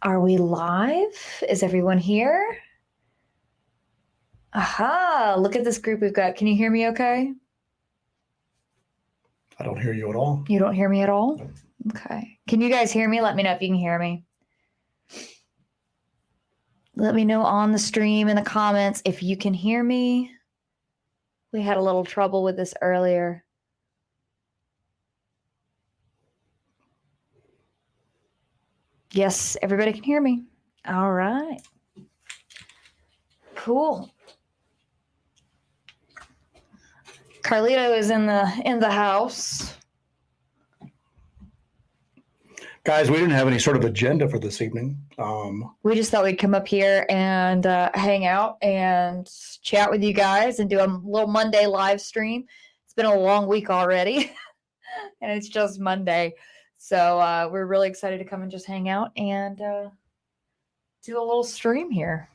Are we live? Is everyone here? Aha, look at this group we've got. Can you hear me okay? I don't hear you at all. You don't hear me at all? Nope. Okay. Can you guys hear me? Let me know if you can hear me. Let me know on the stream in the comments if you can hear me. We had a little trouble with this earlier. Yes, everybody can hear me. All right. Cool. Carlito is in the house. Guys, we didn't have any sort of agenda for this evening. We just thought we'd come up here and hang out and chat with you guys and do a little Monday live stream. It's been a long week already, and it's just Monday. So we're really excited to come and just hang out and do a little stream here.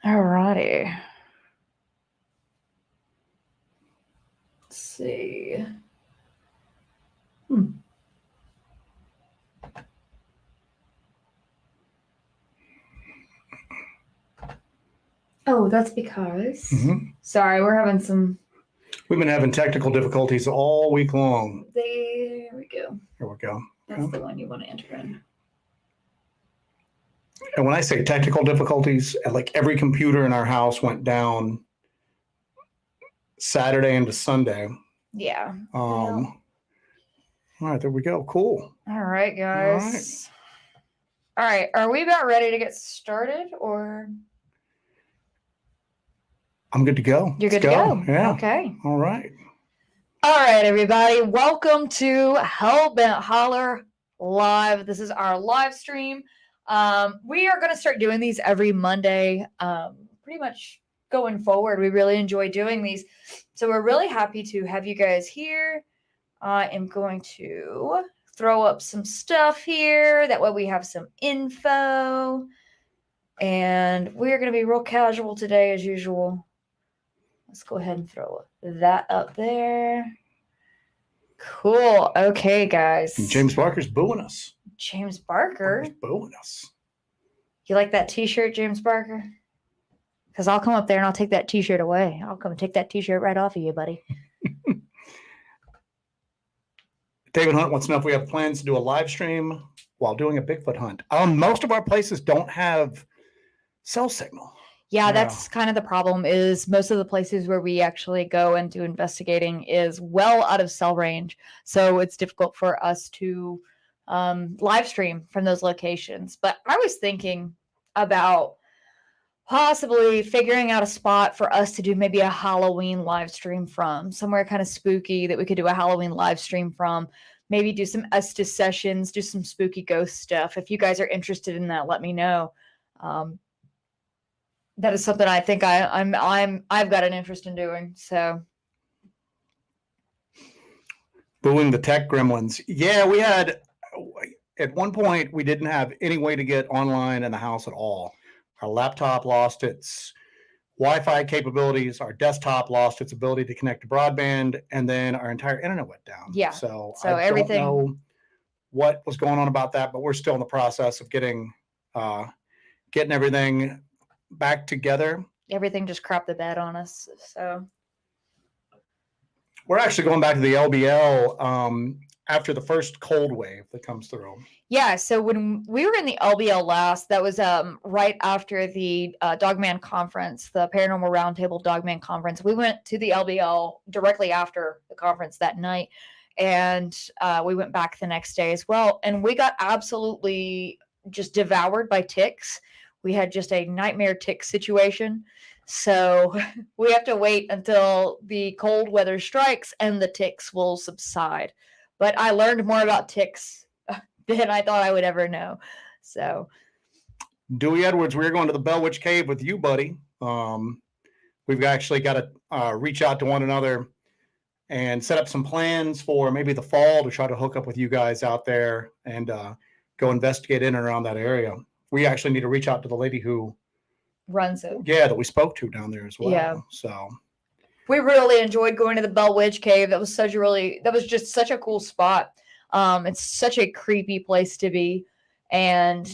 All righty. Let's see. Oh, that's because. Sorry, we're having some. We've been having technical difficulties all week long. There we go. Here we go. That's the one you want to enter in. And when I say technical difficulties, like every computer in our house went down Saturday into Sunday. Yeah. All right, there we go. Cool. All right, guys. All right. Are we about ready to get started or? I'm good to go. You're good to go? Yeah. Okay. All right. All right, everybody. Welcome to Hellbent Holler Live. This is our live stream. We are going to start doing these every Monday, pretty much going forward. We really enjoy doing these. So we're really happy to have you guys here. I am going to throw up some stuff here. That way we have some info. And we're going to be real casual today as usual. Let's go ahead and throw that up there. Cool. Okay, guys. And James Barker's booing us. James Barker? He's booing us. You like that t-shirt, James Barker? Because I'll come up there and I'll take that t-shirt away. I'll come and take that t-shirt right off of you, buddy. David Hunt wants to know if we have plans to do a live stream while doing a Bigfoot hunt. Most of our places don't have cell signal. Yeah, that's kind of the problem is most of the places where we actually go and do investigating is well out of cell range. So it's difficult for us to live stream from those locations. But I was thinking about possibly figuring out a spot for us to do maybe a Halloween live stream from, somewhere kind of spooky that we could do a Halloween live stream from. Maybe do some Estes sessions, do some spooky ghost stuff. If you guys are interested in that, let me know. That is something I think I've got an interest in doing. So, booing the tech gremlins. Yeah, we had at one point we didn't have any way to get online in the house at all. Our laptop lost its Wi-Fi capabilities. Our desktop lost its ability to connect to broadband, and then our entire internet went down. Yeah. So everything. Don't know what was going on about that, but we're still in the process of getting everything back together. Everything just crapped the bed on us. So we're actually going back to the LBL after the first cold wave that comes through. Yeah, so when we were in the LBL last, that was right after the Dogman conference, the Paranormal Roundtable Dogman conference. We went to the LBL directly after the conference that night, and we went back the next day as well. And we got absolutely just devoured by ticks. We had just a nightmare tick situation. So we have to wait until the cold weather strikes and the ticks will subside. But I learned more about ticks than I thought I would ever know. So, Dewey Edwards, we're going to the Bell Witch Cave with you, buddy. We've actually got to reach out to one another and set up some plans for maybe the fall to try to hook up with you guys out there and go investigate in and around that area. We actually need to reach out to the lady who runs it. Yeah, that we spoke to down there as well. Yeah. So we really enjoyed going to the Bell Witch Cave. That was just such a cool spot. It's such a creepy place to be. And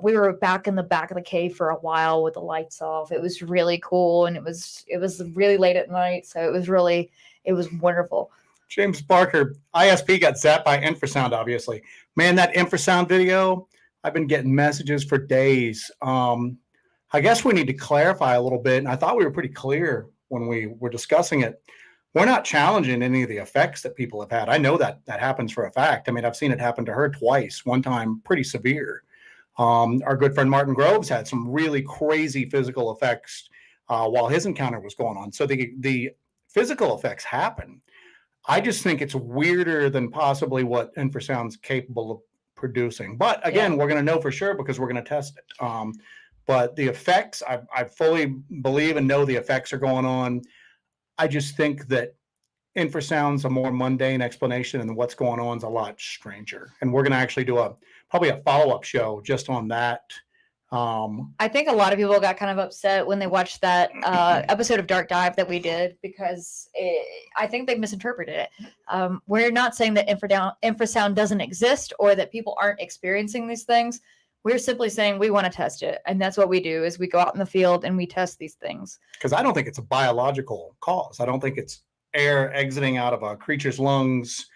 we were back in the back of the cave for a while with the lights off. It was really cool, and it was really late at night, so it was wonderful. James Barker, ISP got zapped by infrasound, obviously. Man, that infrasound video, I've been getting messages for days. I guess we need to clarify a little bit, and I thought we were pretty clear when we were discussing it. We're not challenging any of the effects that people have had. I know that happens for a fact. I mean, I've seen it happen to her twice, one time pretty severe. Our good friend Martin Groves had some really crazy physical effects while his encounter was going on. So the physical effects happen. I just think it's weirder than possibly what infrasound's capable of producing. But again, we're going to know for sure because we're going to test it. But the effects, I fully believe and know the effects are going on. I just think that infrasound's a more mundane explanation, and what's going on is a lot stranger. And we're going to actually do probably a follow-up show just on that. I think a lot of people got kind of upset when they watched that episode of Dark Dive that we did because I think they misinterpreted it. We're not saying that infrasound doesn't exist or that people aren't experiencing these things. We're simply saying we want to test it, and that's what we do is we go out in the field and we test these things. Because I don't think it's a biological cause. I don't think it's air exiting out of a creature's lungs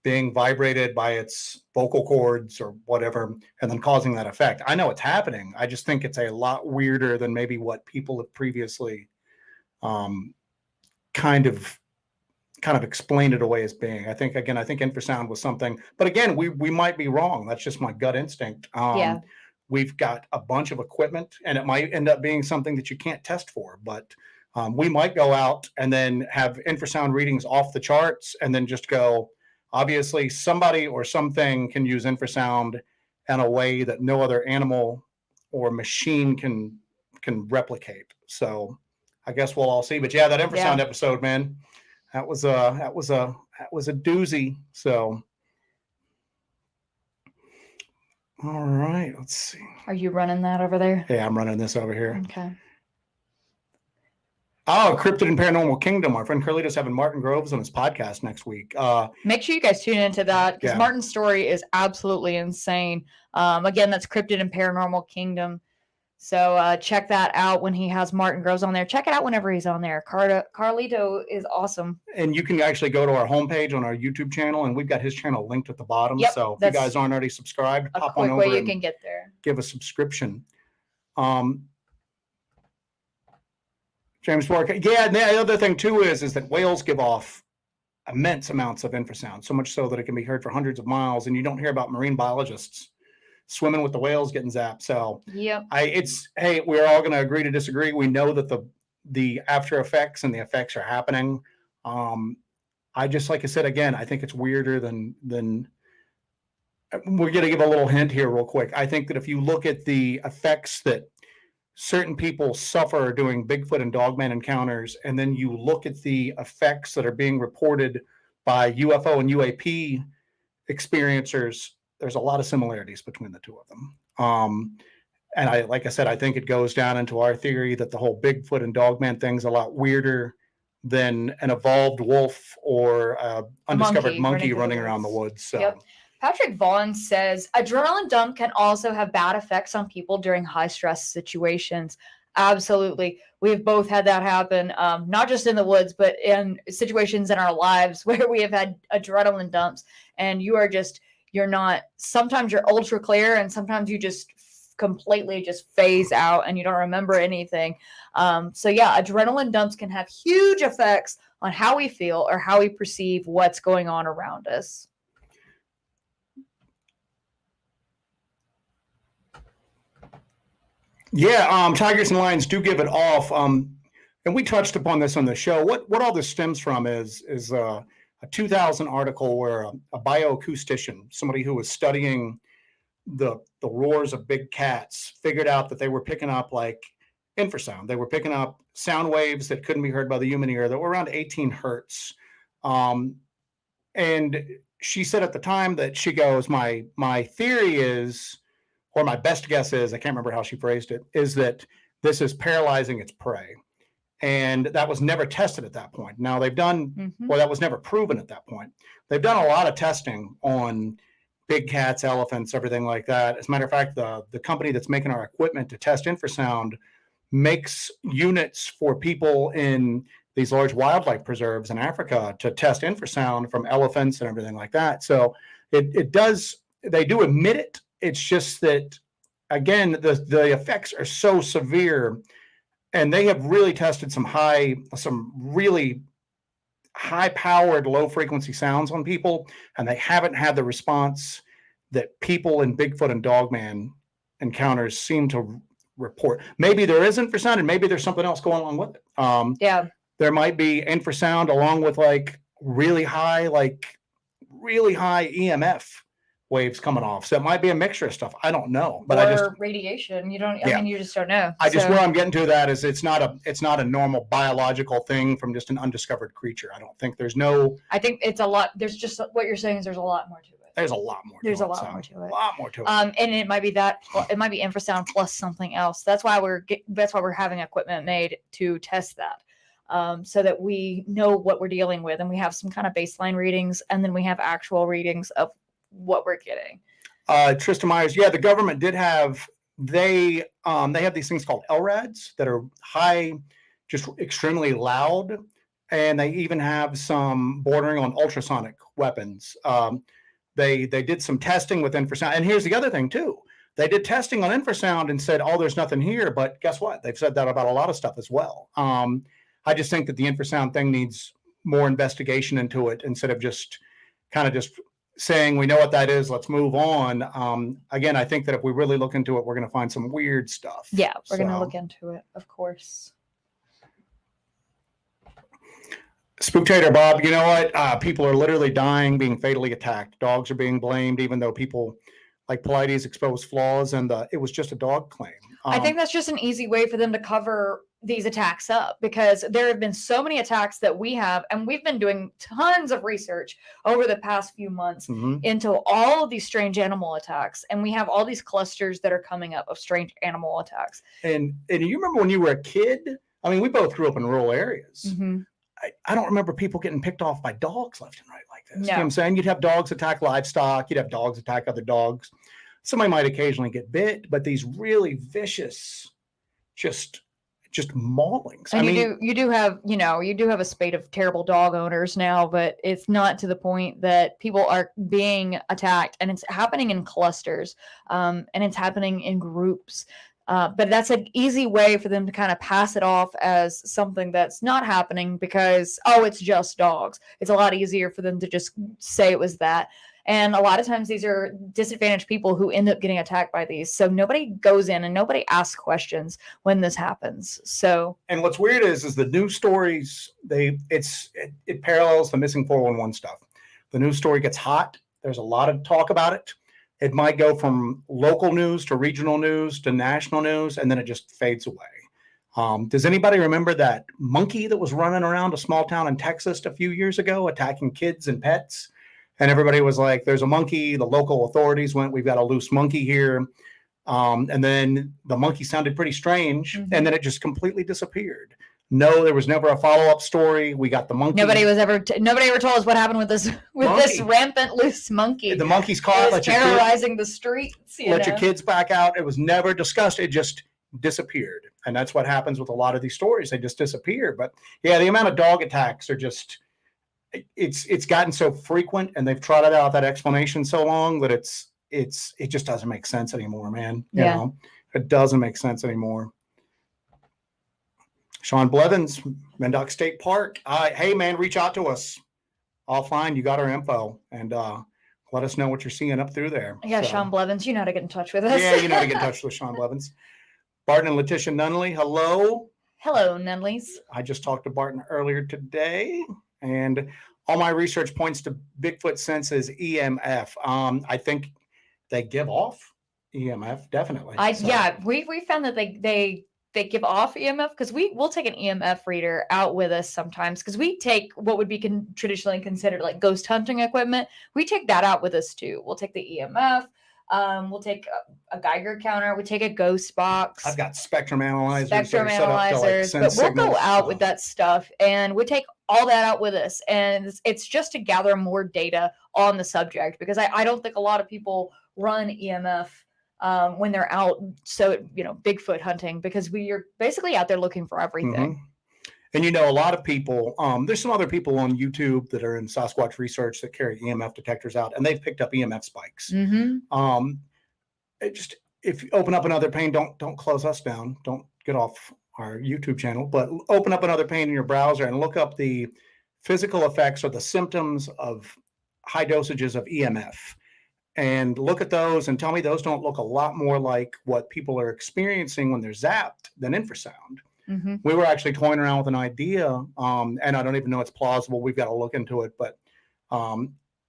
being vibrated by its vocal cords or whatever, and then causing that effect. I know it's happening. I just think it's a lot weirder than maybe what people have previously kind of explained it away as being. I think infrasound was something, but again, we might be wrong. That's just my gut instinct. We've got a bunch of equipment, and it might end up being something that you can't test for, but we might go out and then have infrasound readings off the charts and then just go, obviously, somebody or something can use infrasound in a way that no other animal or machine can replicate. So I guess we'll all see. But yeah, that infrasound episode, man, that was a doozy. So all right, let's see. Are you running that over there? Yeah, I'm running this over here. Okay. Oh, Cryptid and Paranormal Kingdom. Our friend Carlito's having Martin Groves on his podcast next week. Make sure you guys tune into that because Martin's story is absolutely insane. Again, that's Cryptid and Paranormal Kingdom. So check that out when he has Martin Groves on there. Check it out whenever he's on there. Carlito is awesome. And you can actually go to our homepage on our YouTube channel, and we've got his channel linked at the bottom. Yep, so if you guys aren't already subscribed, pop on over. A quick way you can get there. Give a subscription. James Barker. Yeah, and the other thing too is that whales give off immense amounts of infrasound, so much so that it can be heard for hundreds of miles, and you don't hear about marine biologists swimming with the whales getting zapped. So hey, we're all going to agree to disagree. We know that the after effects and the effects are happening. I just, like I said, again, I think it's weirder than we're going to give a little hint here real quick. I think that if you look at the effects that certain people suffer doing Bigfoot and Dogman encounters, and then you look at the effects that are being reported by UFO and UAP experiencers, there's a lot of similarities between the two of them. And like I said, I think it goes down into our theory that the whole Bigfoot and Dogman thing's a lot weirder than an evolved wolf or undiscovered monkey running around the woods. So. Patrick Vaughn says adrenaline dump can also have bad effects on people during high stress situations. Absolutely. We've both had that happen, not just in the woods, but in situations in our lives where we have had adrenaline dumps, and sometimes you're ultra clear and sometimes you just completely just phase out and you don't remember anything. So yeah, adrenaline dumps can have huge effects on how we feel or how we perceive what's going on around us. Yeah, tigers and lions do give it off. And we touched upon this on the show. What all this stems from is a 2000 article where a bioacoustician, somebody who was studying the roars of big cats, figured out that they were picking up like infrasound. They were picking up sound waves that couldn't be heard by the human ear that were around 18 hertz. And she said at the time that she goes, my theory is, or my best guess is, I can't remember how she phrased it, is that this is paralyzing its prey. and that was never tested at that point. Now they've done, Mhm. well, that was never proven at that point. They've done a lot of testing on big cats, elephants, everything like that. As a matter of fact, the company that's making our equipment to test infrasound makes units for people in these large wildlife preserves in Africa to test infrasound from elephants and everything like that. So it does, they do admit it. It's just that, again, the effects are so severe, and they have really tested some really high powered, low frequency sounds on people, and they haven't had the response that people in Bigfoot and Dogman encounters seem to report. Maybe there is infrasound, and maybe there's something else going along with it. Yeah. There might be infrasound along with like really high EMF waves coming off. So it might be a mixture of stuff. I don't know, but or radiation. You don't. I Yeah. mean, you just don't know. Where I'm getting to that is it's not a normal biological thing from just an undiscovered creature. I don't think there's no. I think it's a lot. There's just what you're saying is there's a lot more to it. There's a lot more. There's a lot more to it. A lot more to it. And it might be that. It might be infrasound plus something else. That's why we're having equipment made to test that. So that we know what we're dealing with, and we have some kind of baseline readings, and then we have actual readings of what we're getting. Tristan Myers, yeah, the government did have they have these things called LRADs that are high, just extremely loud, and they even have some bordering on ultrasonic weapons. They did some testing with infrasound, and here's the other thing too. They did testing on infrasound and said, "Oh, there's nothing here." But guess what? They've said that about a lot of stuff as well. I just think that the infrasound thing needs more investigation into it instead of just saying we know what that is, let's move on. Again, I think that if we really look into it, we're going to find some weird stuff. Yeah, we're going to look into it, of course. Spooktator Bob, you know what? People are literally dying, being fatally attacked. Dogs are being blamed, even though people like Polites expose flaws, and it was just a dog claim. I think that's just an easy way for them to cover these attacks up, because there have been so many attacks that we have, and we've been doing tons of research over the past few months into all of these strange animal attacks, and we have all these clusters that are coming up of strange animal attacks. And you remember when you were a kid? I mean, we both grew up in rural areas. I don't remember people getting picked off by dogs left and right like this. No. You know what I'm saying? You'd have dogs attack livestock. You'd have dogs attack other dogs. Somebody might occasionally get bit, but these really vicious, just maulings. And you do have a spate of terrible dog owners now, but it's not to the point that people are being attacked, and it's happening in clusters, and it's happening in groups. But that's an easy way for them to kind of pass it off as something that's not happening because, it's just dogs. It's a lot easier for them to just say it was that. And a lot of times these are disadvantaged people who end up getting attacked by these. So nobody goes in and nobody asks questions when this happens. So, and what's weird is the news stories, it parallels the missing 411 stuff. The news story gets hot. There's a lot of talk about it. It might go from local news to regional news to national news, and then it just fades away. Does anybody remember that monkey that was running around a small town in Texas a few years ago, attacking kids and pets? And everybody was like, there's a monkey. The local authorities went, we've got a loose monkey here. And then the monkey sounded pretty strange, and then it just completely disappeared. No, there was never a follow-up story. We got the monkey. Nobody ever told us what happened with this rampant loose monkey. The monkey's caught. It was terrorizing the streets. Let your kids back out. It was never discussed. It just disappeared. And that's what happens with a lot of these stories. They just disappear. But yeah, the amount of dog attacks are just, it's gotten so frequent, and they've trotted out that explanation so long that it just doesn't make sense anymore, man. You know, it doesn't make sense anymore. Sean Blevins, Mendoc State Park. Hey man, reach out to us offline. You got our info, and let us know what you're seeing up through there. Yeah, so, Sean Blevins, you know how to get in touch with us. Yeah, you know how to get in touch with Sean Blevins. Barton and Letitia Nunley, hello. Hello, Nunleys. I just talked to Barton earlier today, and all my research points to Bigfoot senses EMF. I think they give off EMF, definitely. Yeah, we found that they give off EMF because we'll take an EMF reader out with us sometimes, because we take what would be traditionally considered like ghost hunting equipment. We take that out with us too. We'll take the EMF. We'll take a Geiger counter. We take a ghost box. I've got spectrum analyzers. Spectrum that are set up to, like, analyzers, send but we'll go signals. out with that stuff, and we take all that out with us, and it's just to gather more data on the subject, because I don't think a lot of people run EMF when they're out, so Bigfoot hunting, because we are basically out there looking for everything. And a lot of people, there's some other people on YouTube that are in Sasquatch research that carry EMF detectors out, and they've picked up EMF spikes. If you open up another pane, don't close us down. Don't get off our YouTube channel, but open up another pane in your browser and look up the physical effects or the symptoms of high dosages of EMF, and look at those and tell me those don't look a lot more like what people are experiencing when they're zapped than infrasound. We were actually toying around with an idea, and I don't even know it's plausible. We've got to look into it, but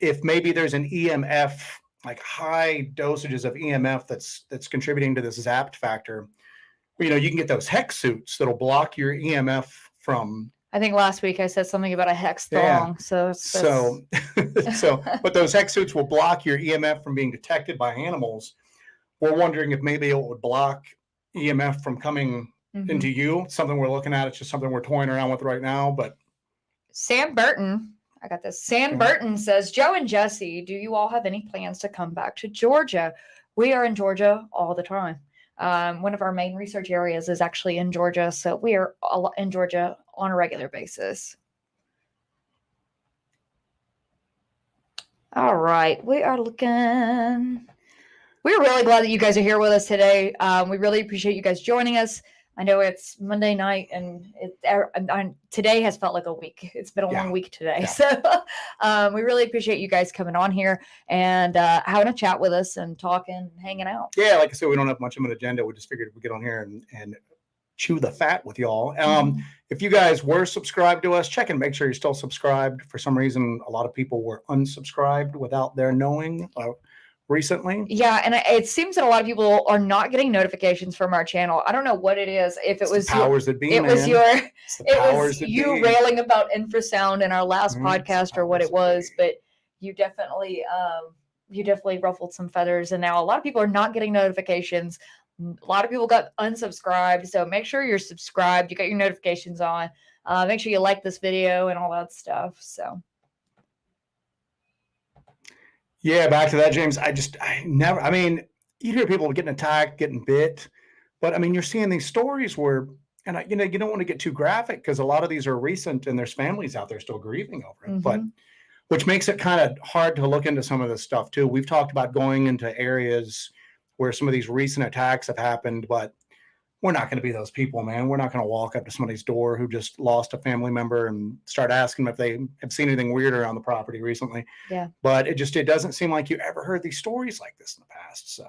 if maybe there's an EMF, like high dosages of EMF that's contributing to this zapped factor, you can get those hex suits that'll block your EMF from. I think last week I said something about a hex thong. Yeah. But those hex suits will block your EMF from being detected by animals. We're wondering if maybe it would block EMF from coming into you. Something we're looking at. It's just something we're toying around with right now. But Sam Burton, I got this. Sam Burton says, Joe and Jessi, do you all have any plans to come back to Georgia? We are in Georgia all the time. One of our main research areas is actually in Georgia, so we are in Georgia on a regular basis. All right, we are looking. We're really glad that you guys are here with us today. We really appreciate you guys joining us. I know it's Monday night, and today has felt like a week. It's been a long week today. So we really appreciate you guys coming on here and having a chat with us and talking, hanging out. Yeah, like I said, we don't have much of an agenda. We just figured we'd get on here and chew the fat with y'all. If you guys were subscribed to us, check and make sure you're still subscribed. For some reason, a lot of people were unsubscribed without their knowing recently. Yeah, and it seems that a lot of people are not getting notifications from our channel. I don't know what it is. If it was powers that be, it was you railing about infrasound in our last podcast or what it was, but you definitely ruffled some feathers, and now a lot of people are not getting notifications. A lot of people got unsubscribed, so make sure you're subscribed. You got your notifications on. Make sure you like this video and all that stuff. So. Yeah, back to that, James. I mean, you hear people getting attacked, getting bit, but you're seeing these stories where, and you don't want to get too graphic because a lot of these are recent and there's families out there still grieving over it, but which makes it kind of hard to look into some of this stuff too. We've talked about going into areas where some of these recent attacks have happened, but we're not going to be those people, man. We're not going to walk up to somebody's door who just lost a family member and start asking them if they have seen anything weird around the property recently. Yeah. But it doesn't seem like you ever heard these stories like this in the past. So.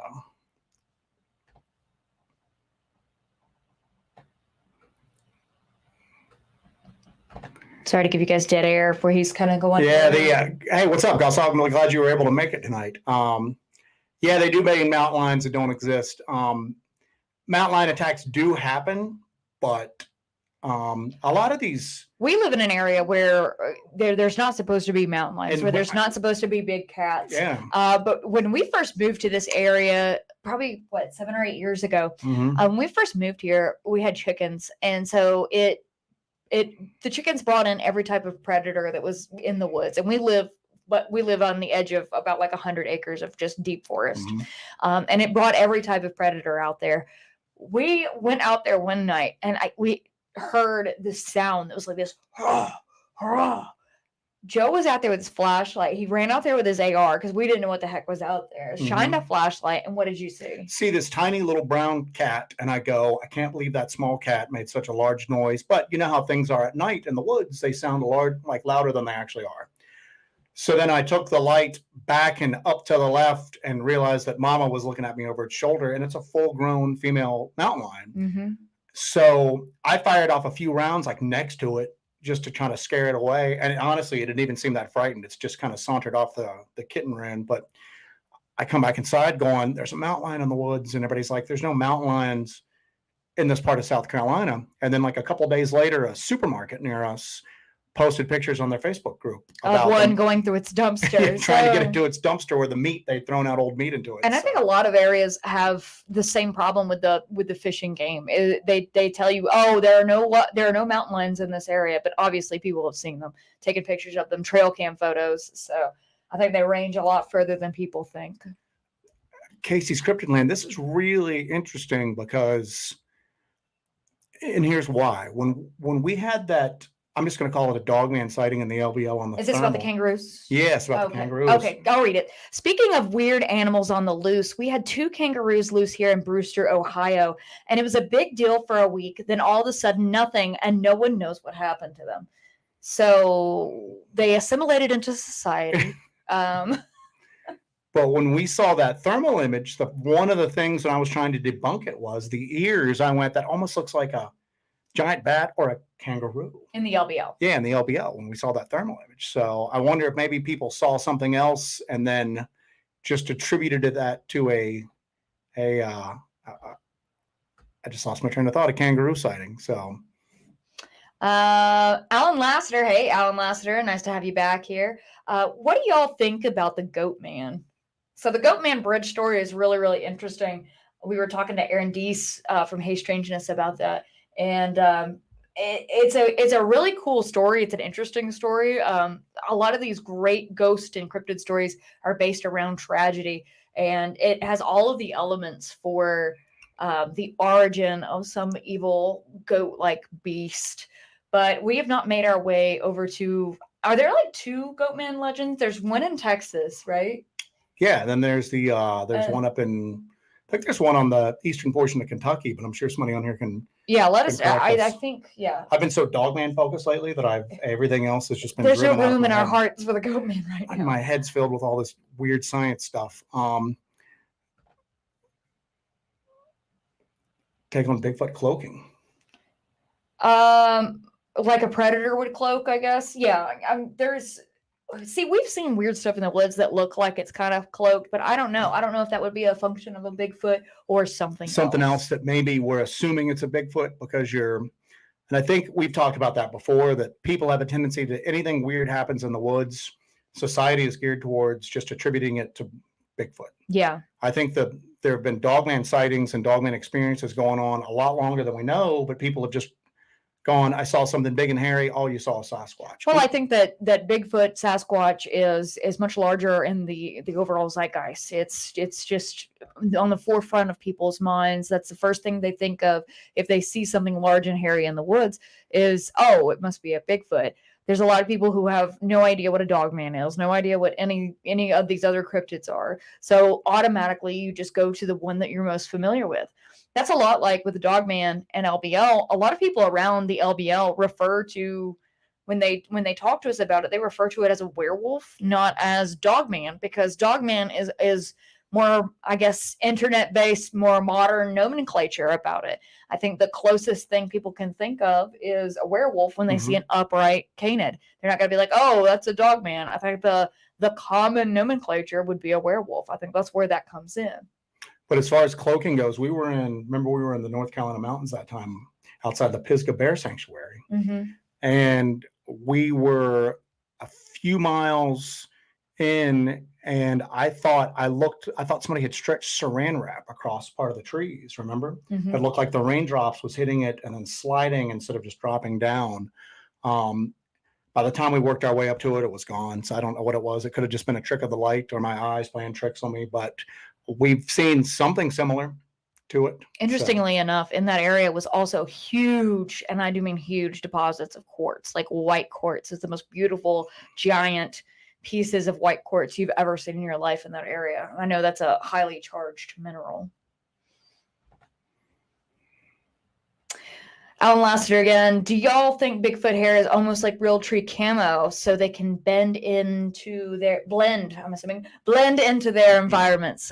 Sorry to give you guys dead air where he's kind of going. Yeah. Hey, what's up, Gus? I'm really glad you were able to make it tonight. Yeah, they do make mountain lions that don't exist. Mountain lion attacks do happen, but a lot of these. We live in an area where there's not supposed to be mountain lions, where there's not supposed to be big cats. Yeah. But when we first moved to this area, probably 7 or 8 years ago, when we first moved here, we had chickens, and so the chickens brought in every type of predator that was in the woods, and we live on the edge of about 100 acres of just deep forest, and it brought every type of predator out there. We went out there one night and we heard this sound that was like this. Hurrah, hurrah. Joe was out there with his flashlight. He ran out there with his AR because we didn't know what the heck was out there. Shined a flashlight, and what did you see? See this tiny little brown cat, and I go, I can't believe that small cat made such a large noise. But you know how things are at night in the woods; they sound louder than they actually are. So then I took the light back and up to the left and realized that Mama was looking at me over its shoulder, and it's a full-grown female mountain lion. So I fired off a few rounds next to it just to try to scare it away. And honestly, it didn't even seem that frightened. It's just kind of sauntered off the kitten ran. But I come back inside going, there's a mountain lion in the woods. And everybody's like, there's no mountain lions in this part of South Carolina. And then a couple of days later, a supermarket near us posted pictures on their Facebook group of one them. going through its dumpster. Trying to get it to its dumpster where the meat, they'd thrown out old meat into it. And I think a lot of areas have the same problem with the fishing game. They tell you, oh, there are no mountain lions in this area, but obviously people have seen them, taken pictures of them, trail cam photos. So I think they range a lot further than people think. Casey's Cryptid Land, this is really interesting because, and here's why. When we had that, I'm just going to call it a Dogman sighting in the LBL on the Is this about the kangaroos? Yes, about the kangaroos. Okay, I'll read it. Speaking of weird animals on the loose, we had 2 kangaroos loose here in Brewster, Ohio, and it was a big deal for a week. Then all of a sudden, nothing, and no one knows what happened to them. So they assimilated into society. But when we saw that thermal image, one of the things when I was trying to debunk it was the ears. I went, that almost looks like a giant bat or a kangaroo. In the LBL. Yeah, in the LBL when we saw that thermal image. So I wonder if maybe people saw something else and then just attributed that to I just lost my train of thought, a kangaroo sighting. So Alan Lassiter. Hey, Alan Lassiter. Nice to have you back here. What do y'all think about the Goat Man? So the Goat Man bridge story is really, really interesting. We were talking to Aaron Deese from Hey Strangeness about that. And it's a really cool story. It's an interesting story. A lot of these great ghost and cryptid stories are based around tragedy. And it has all of the elements for the origin of some evil goat-like beast. But we have not made our way over to... Are there like 2 Goatman legends? There's one in Texas, right? Yeah, then there's one up in... I think there's one on the eastern portion of Kentucky, but I'm sure somebody on here can... Yeah, let us... I think, yeah. I've been so Dogman focused lately that everything else has just been... There's no room in our hearts for the Goatman right now. My head's filled with all this weird science stuff. Take on Bigfoot cloaking. Like a predator would cloak, I guess. Yeah, we've seen weird stuff in the woods that look like it's kind of cloaked, but I don't know. I don't know if that would be a function of a Bigfoot or something else that maybe we're assuming it's a Bigfoot because and I think we've talked about that before, that people have a tendency to, anything weird happens in the woods, society is geared towards just attributing it to Bigfoot. Yeah. I think that there have been Dogman sightings and Dogman experiences going on a lot longer than we know, but people have just gone, I saw something big and hairy. Oh, you saw a Sasquatch. Well, I think that Bigfoot, Sasquatch is much larger in the overall zeitgeist. It's just on the forefront of people's minds. That's the first thing they think of if they see something large and hairy in the woods is, oh, it must be a Bigfoot. There's a lot of people who have no idea what a Dogman is, no idea what any of these other cryptids are. So automatically you just go to the one that you're most familiar with. That's a lot like with the Dogman and LBL. A lot of people around the LBL refer to, when they talk to us about it, they refer to it as a werewolf, not as Dogman, because Dogman is more, I guess, internet-based, more modern nomenclature about it. I think the closest thing people can think of is a werewolf when they see an upright canid. They're not going to be like, oh, that's a Dogman. I think the common nomenclature would be a werewolf. I think that's where that comes in. But as far as cloaking goes, we were in the North Carolina mountains that time outside the Pisgah Bear Sanctuary. And we were a few miles in, and I thought somebody had stretched saran wrap across part of the trees, remember? It looked like the raindrops was hitting it and then sliding instead of just dropping down. By the time we worked our way up to it, it was gone. So I don't know what it was. It could have just been a trick of the light or my eyes playing tricks on me, but we've seen something similar to it. Interestingly enough, in that area was also huge, and I do mean huge, deposits of quartz, like white quartz. It's the most beautiful, giant pieces of white quartz you've ever seen in your life in that area. I know that's a highly charged mineral. Alan Lassiter again. Do y'all think Bigfoot hair is almost like real tree camo so they can blend into their environments?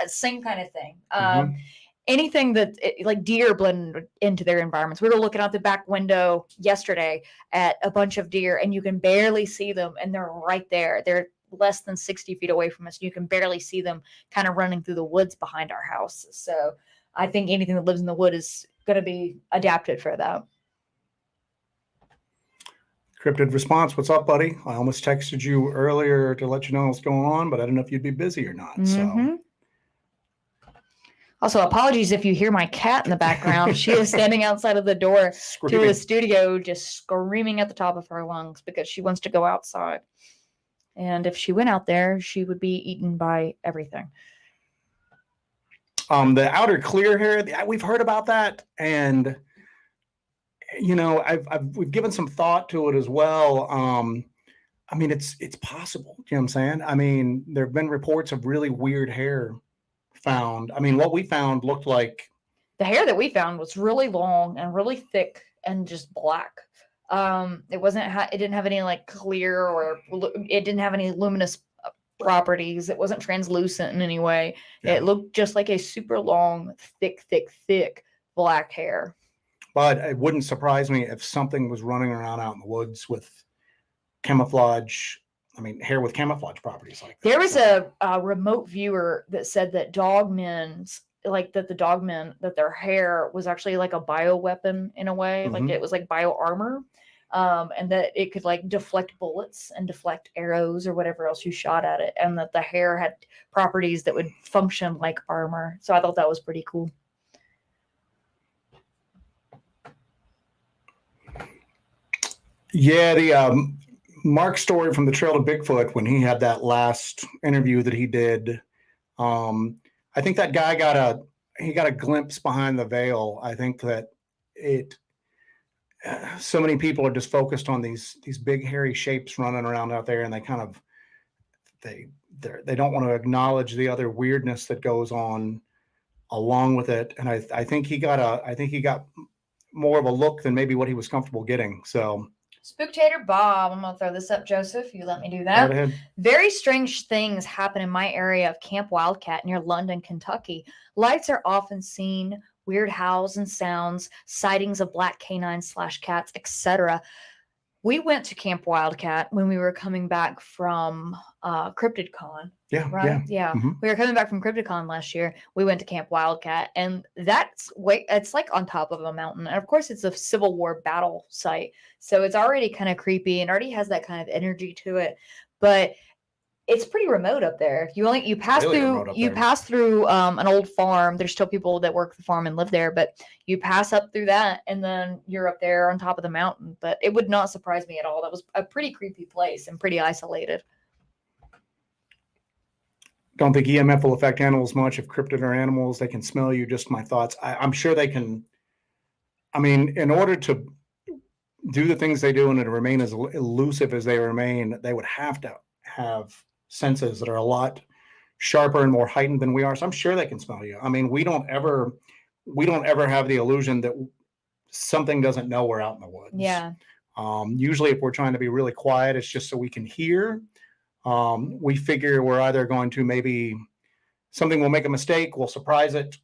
Same kind of thing. Anything that like deer blend into their environments. We were looking out the back window yesterday at a bunch of deer and you can barely see them and they're right there. They're less than 60 feet away from us. You can barely see them kind of running through the woods behind our house. So I think anything that lives in the wood is going to be adapted for that. Cryptid response. What's up, buddy? I almost texted you earlier to let you know what's going on, but I didn't know if you'd be busy or not. So also, apologies if you hear my cat in the background. She is standing outside of the door to the studio, just screaming at the top of her lungs because she wants to go outside. And if she went out there, she would be eaten by everything. The outer clear here, we've heard about that, and we've given some thought to it as well. I mean, it's possible. You know what I'm saying? I mean, there have been reports of really weird hair found. I mean, what we found looked like the hair that we found was really long and really thick and just black. It wasn't. It didn't have any like clear or it didn't have any luminous properties. It wasn't translucent in any way. Yeah. It looked just like a super long, thick black hair. But it wouldn't surprise me if something was running around out in the woods with camouflage. I mean, hair with camouflage properties like that. There was a remote viewer that said that dogmen's, that their hair was actually like a bioweapon in a way. Like it was like bio armor. And that it could like deflect bullets and deflect arrows or whatever else you shot at it. And that the hair had properties that would function like armor. So I thought that was pretty cool. Yeah, the Mark story from the Trail to Bigfoot, when he had that last interview that he did, I think that guy got a glimpse behind the veil. I think that so many people are just focused on these big hairy shapes running around out there, and they kind of they don't want to acknowledge the other weirdness that goes on along with it. And I think he got more of a look than maybe what he was comfortable getting. So. Spooktator Bob, I'm gonna throw this up, Joseph. You let me do that. Go ahead. Very strange things happen in my area of Camp Wildcat near London, Kentucky. Lights are often seen, weird howls and sounds, sightings of black canines / cats, etc. We went to Camp Wildcat when we were coming back from CryptidCon. Yeah, right? Yeah. Mm-hmm. We were coming back from CryptidCon last year. We went to Camp Wildcat, and it's like on top of a mountain. And of course, it's a Civil War battle site. So it's already kind of creepy and already has that kind of energy to it. But it's pretty remote up there. You pass through an old farm. There's still people that work the farm and live there, but you pass up through that, and then you're up there on top of the mountain. But it would not surprise me at all. That was a pretty creepy place and pretty isolated. Don't think EMF will affect animals much. If cryptid are animals, they can smell you. Just my thoughts. I'm sure they can. I mean, in order to do the things they do and to remain as elusive as they remain, they would have to have senses that are a lot sharper and more heightened than we are. So I'm sure they can smell you. I mean, we don't ever have the illusion that something doesn't know we're out in the woods. Yeah. Usually if we're trying to be really quiet, it's just so we can hear. We figure we're either going to maybe something will make a mistake, we'll surprise it.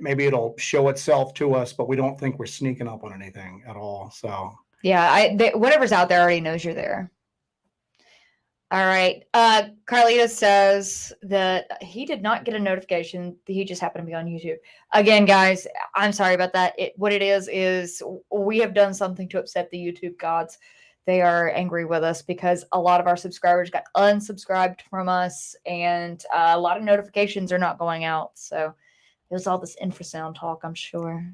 Maybe it'll show itself to us, but we don't think we're sneaking up on anything at all. So yeah, whatever's out there already knows you're there. All right. Carlita says that he did not get a notification. He just happened to be on YouTube. Again, guys, I'm sorry about that. What it is we have done something to upset the YouTube gods. They are angry with us because a lot of our subscribers got unsubscribed from us, and a lot of notifications are not going out. So there's all this infrasound talk, I'm sure.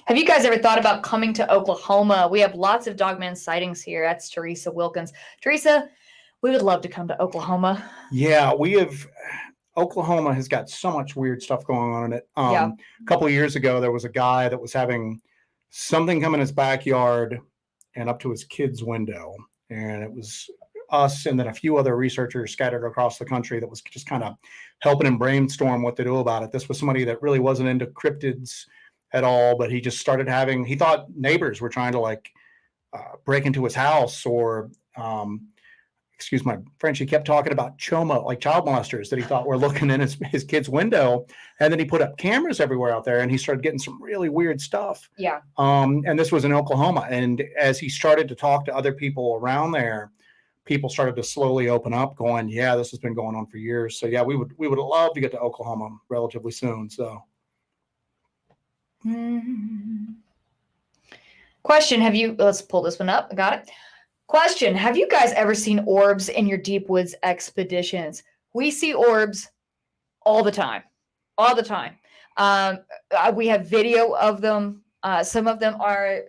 Have you guys ever thought about coming to Oklahoma? We have lots of Dogman sightings here. That's Teresa Wilkins. Teresa, we would love to come to Oklahoma. Yeah, Oklahoma has got so much weird stuff going on in it. A couple of years ago, there was a guy that was having something come in his backyard and up to his kid's window. And it was us and then a few other researchers scattered across the country that was just kind of helping him brainstorm what to do about it. This was somebody that really wasn't into cryptids at all, but he just started he thought neighbors were trying to break into his house, or excuse my French, he kept talking about choma, like child molesters that he thought were looking in his kid's window. And then he put up cameras everywhere out there, and he started getting some really weird stuff. Yeah. And this was in Oklahoma. And as he started to talk to other people around there, people started to slowly open up going, yeah, this has been going on for years. So yeah, we would love to get to Oklahoma relatively soon. So. Question, let's pull this one up. I got it. Question, have you guys ever seen orbs in your deep woods expeditions? We see orbs all the time. All the time. We have video of them. Some of them are,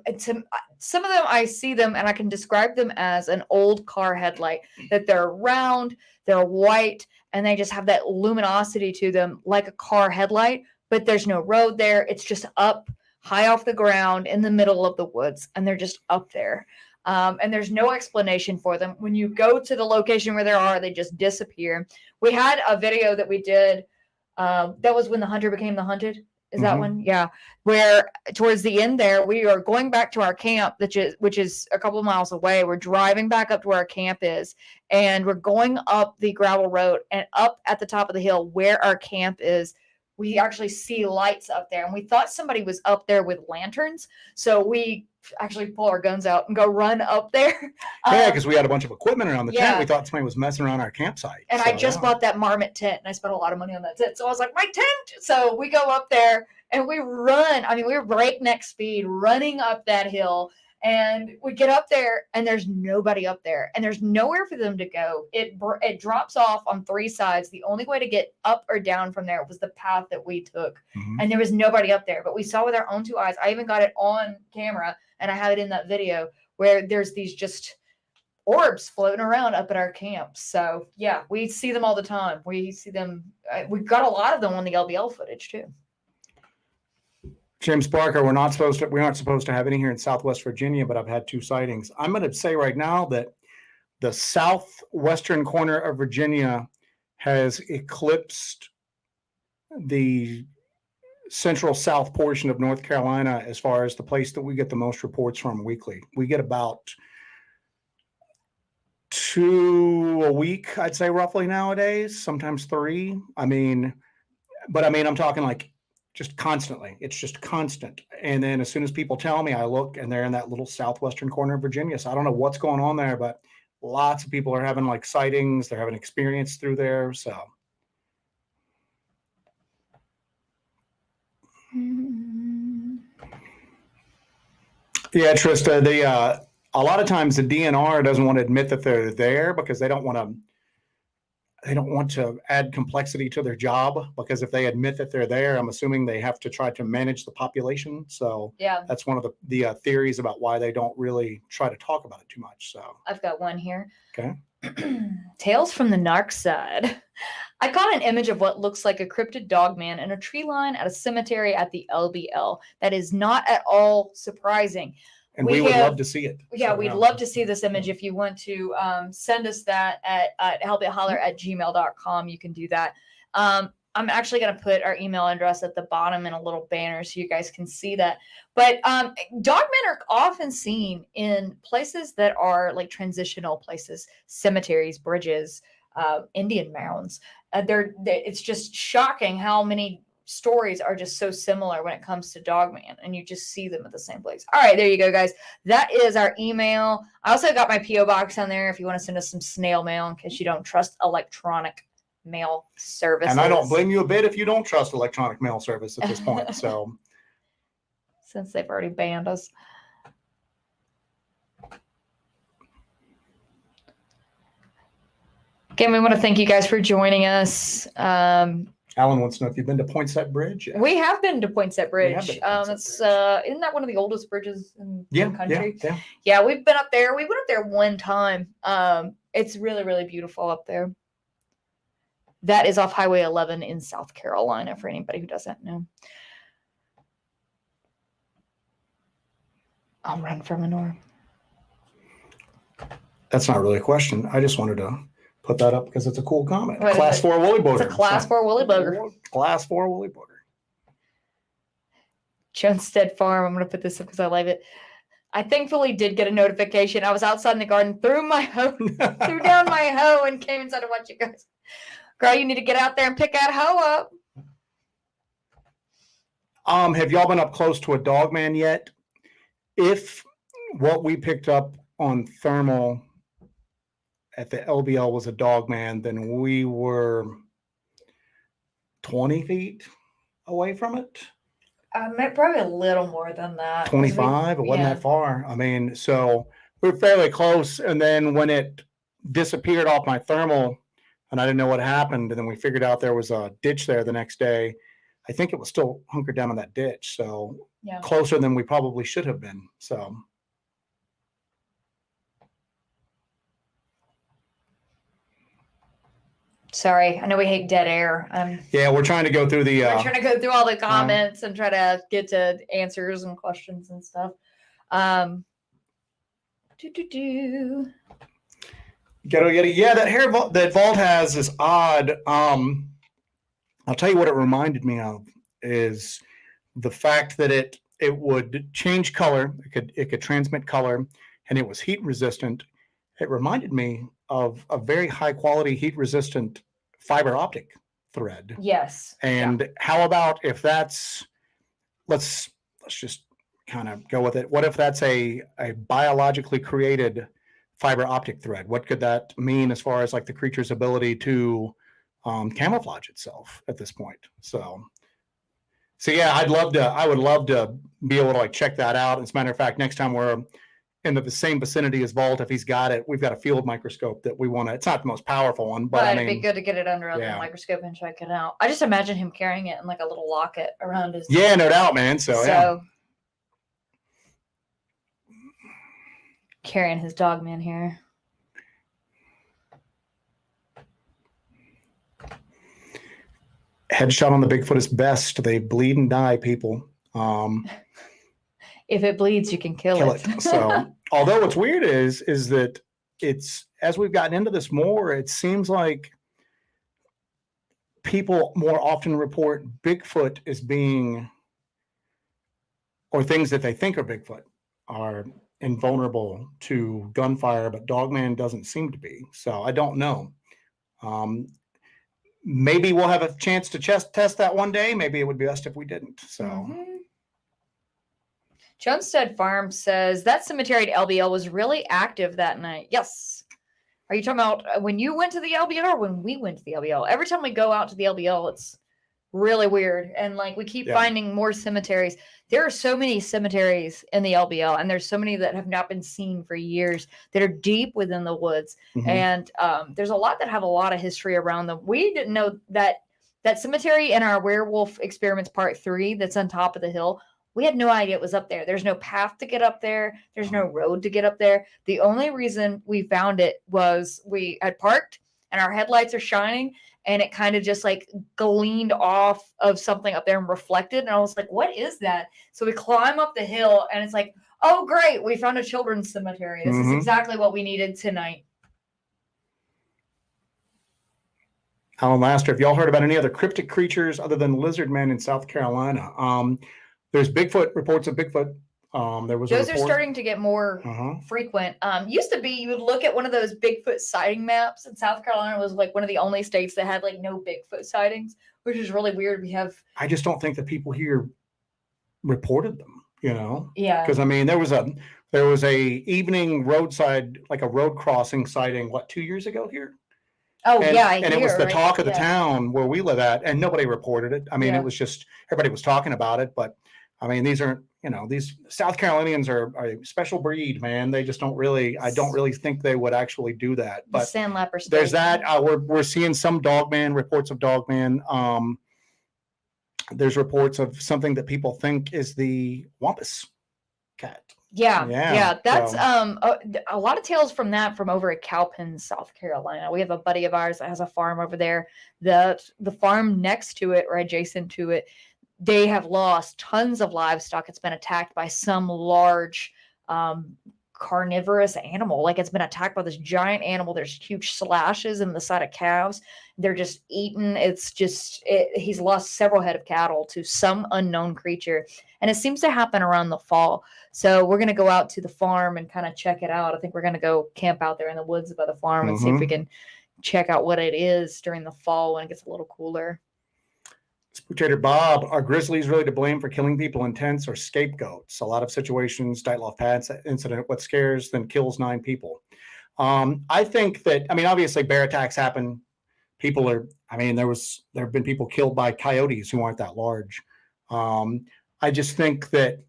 some of them I see them and I can describe them as an old car headlight, that they're round, they're white, and they just have that luminosity to them like a car headlight, but there's no road there. It's just up high off the ground in the middle of the woods, and they're just up there. And there's no explanation for them. When you go to the location where they are, they just disappear. We had a video that we did. That was when the hunter became the hunted. Is that one? Yeah. Where towards the end there, we are going back to our camp, which is a couple of miles away. We're driving back up to where our camp is, and we're going up the gravel road, and up at the top of the hill where our camp is, we actually see lights up there, and we thought somebody was up there with lanterns. So we actually pull our guns out and go run up there. Yeah, because we had a bunch of equipment around the tent. Yeah. We thought somebody was messing around our campsite. And I just bought that marmot tent, and I spent a lot of money on that tent. So I was like, my tent. So we go up there and we run. I mean, we were breakneck speed running up that hill. And we get up there, and there's nobody up there, and there's nowhere for them to go. It drops off on three sides. The only way to get up or down from there was the path that we took, and there was nobody up there. But we saw with our own two eyes. I even got it on camera, and I have it in that video where there's these just orbs floating around up at our camp. So yeah, we see them all the time. We see them. We got a lot of them on the LBL footage too. James Barker, we aren't supposed to have any here in Southwest Virginia, but I've had 2 sightings. I'm going to say right now that the southwestern corner of Virginia has eclipsed the central south portion of North Carolina as far as the place that we get the most reports from weekly. We get about 2 a week, I'd say, roughly nowadays, sometimes 3. I'm talking like just constantly. It's just constant. And then as soon as people tell me, I look, and they're in that little southwestern corner of Virginia. So I don't know what's going on there, but lots of people are having like sightings. They're having experience through there. So. Yeah, Trista, a lot of times the DNR doesn't want to admit that they're there because they don't want to add complexity to their job, because if they admit that they're there, I'm assuming they have to try to manage the population. So yeah, that's one of the theories about why they don't really try to talk about it too much. So I've got one here. Okay. Tales from the Narc side. I caught an image of what looks like a cryptid dogman in a tree line at a cemetery at the LBL. That is not at all surprising. And we would love to see it. Yeah, so, we'd love to see this image. If you want to send us that at hellbentholler@gmail.com, you can do that. I'm actually going to put our email address at the bottom in a little banner so you guys can see that. But dogmen are often seen in places that are like transitional places, cemeteries, bridges, Indian mounds. It's just shocking how many stories are just so similar when it comes to Dogman, and you just see them at the same place. All right, there you go, guys. That is our email. I also got my P.O. box on there if you want to send us some snail mail in case you don't trust electronic mail services. And I don't blame you a bit if you don't trust electronic mail service at this point. So, since they've already banned us. Again, we want to thank you guys for joining us. Alan wants to know if you've been to Poinsett Bridge. Yeah. We have been to Poinsett Bridge. Isn't that one of the oldest bridges in the country? Yeah, we've been up there. We went up there one time. It's really, really beautiful up there. That is off Highway 11 in South Carolina, for anybody who doesn't know. I'll run for Lenore. That's not really a question. I just wanted to put that up because it's a cool comment. Class 4 woolly booger. It's a Class 4 woolly booger. Class 4 woolly booger. Jonesstead Farm. I'm going to put this up because I like it. I thankfully did get a notification. I was outside in the garden, threw down my hoe, and came inside to watch you guys. Girl, you need to get out there and pick that hoe up. Have y'all been up close to a dogman yet? If what we picked up on thermal at the LBL was a dogman, then we were 20 feet away from it. Probably a little more than that. 'cause 25. It wasn't yeah. that far. I mean, so we're fairly close. And then when it disappeared off my thermal, and I didn't know what happened, and then we figured out there was a ditch there the next day. I think it was still hunkered down in that ditch, so Yeah. closer than we probably should have been. So. Sorry, I know we hate dead air. Yeah, we're trying to go through the. We're trying to go through all the comments and try to get to answers and questions and stuff. Yeah, that hair that Vault has is odd. I'll tell you what it reminded me of is the fact that it would change color. It could transmit color, and it was heat resistant. It reminded me of a very high quality heat resistant fiber optic thread. Yes. And how about if that's, let's just kind of go with it. What if that's a biologically created fiber optic thread? What could that mean as far as like the creature's ability to camouflage itself at this point? So yeah, I would love to be able to like check that out. As a matter of fact, next time we're in the same vicinity as Vault, if he's got it, we've got a field microscope that we want to, it's not the most powerful one, but I mean, it'd be good to get it under a little microscope and check it out. I just imagine him carrying it in like a little locket around his. Yeah, no doubt, man. So yeah. Carrying his Dogman here. Headshot on the Bigfoot is best. They bleed and die, people. If it bleeds, you can kill it. So, although what's weird is that it's, as we've gotten into this more, it seems like people more often report Bigfoot as being, or things that they think are Bigfoot are invulnerable to gunfire, but Dogman doesn't seem to be. So I don't know. Maybe we'll have a chance to test that one day. Maybe it would be best if we didn't. So. Johnstead Farm says that cemetery at LBL was really active that night. Yes. Are you talking about when you went to the LBL or when we went to the LBL? Every time we go out to the LBL, it's really weird. And like we keep finding more cemeteries. There are so many cemeteries in the LBL, and there's so many that have not been seen for years that are deep within the woods. And there's a lot that have a lot of history around them. We didn't know that cemetery in our Werewolf Experiments Part 3 that's on top of the hill. We had no idea it was up there. There's no path to get up there. There's no road to get up there. The only reason we found it was we had parked and our headlights are shining and it kind of just like gleaned off of something up there and reflected. And I was like, what is that? So we climb up the hill and it's like, oh, great. We found a children's cemetery. This is exactly what we needed tonight. Alan Laster, if y'all heard about any other cryptic creatures other than lizard men in South Carolina, there's Bigfoot, reports of Bigfoot. There was those are starting to get more frequent. Used to be you would look at one of those Bigfoot sighting maps, and South Carolina was like one of the only states that had like no Bigfoot sightings, which is really weird. I just don't think that people here reported them, you know? Yeah. Because I mean, there was a evening roadside, like a road crossing sighting, 2 years ago here? Oh, and it was the talk of the town where we live at, and nobody reported it. I mean, it was just, everybody was talking about it, but I mean, these aren't, these South Carolinians are a special breed, man. They just don't really, I don't really think they would actually do that. But Sandlapper state. There's that. We're seeing some Dogman, reports of Dogman. There's reports of something that people think is the Wampus cat. Yeah. That's a lot of tales from over at Cowpen, South Carolina. We have a buddy of ours that has a farm over there. The farm next to it or adjacent to it, they have lost tons of livestock. It's been attacked by some large carnivorous animal. Like it's been attacked by this giant animal. There's huge slashes in the side of calves. They're just eaten. It's just, he's lost several head of cattle to some unknown creature. And it seems to happen around the fall. So we're going to go out to the farm and kind of check it out. I think we're going to go camp out there in the woods by the farm and see if we can check out what it is during the fall when it gets a little cooler. Spectator Bob, are grizzlies really to blame for killing people in tents or scapegoats? A lot of situations, Dyatlov Pass incident, what scares then kills 9 people. I think that, I mean, obviously bear attacks happen. People are, I mean, there have been people killed by coyotes who aren't that large. I just think that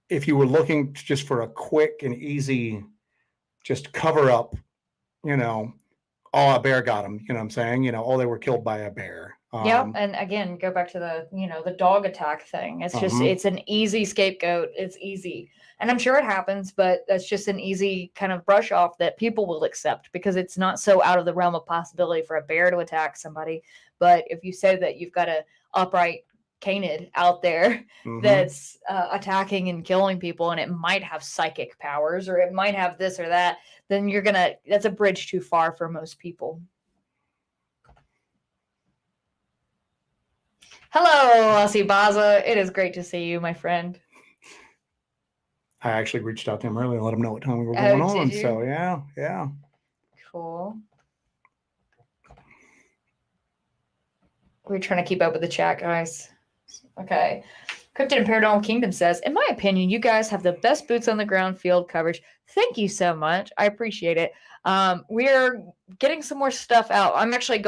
if you were looking just for a quick and easy, just cover up, oh, a bear got them. You know what I'm saying? Oh, they were killed by a bear. Yep. And again, go back to the dog attack thing. It's just, it's an easy scapegoat. It's easy. And I'm sure it happens, but that's just an easy kind of brush off that people will accept because it's not so out of the realm of possibility for a bear to attack somebody. But if you say that you've got a upright canid out there that's attacking and killing people, and it might have psychic powers or it might have this or that, then that's a bridge too far for most people. Hello, Aussie Baza. It is great to see you, my friend. I actually reached out to him earlier and let him know what time we were going on. So yeah. Cool. We're trying to keep up with the chat, guys. Okay. Cryptid and Paranormal Kingdom says, in my opinion, you guys have the best boots on the ground field coverage. Thank you so much. I appreciate it. We're getting some more stuff out. I'm actually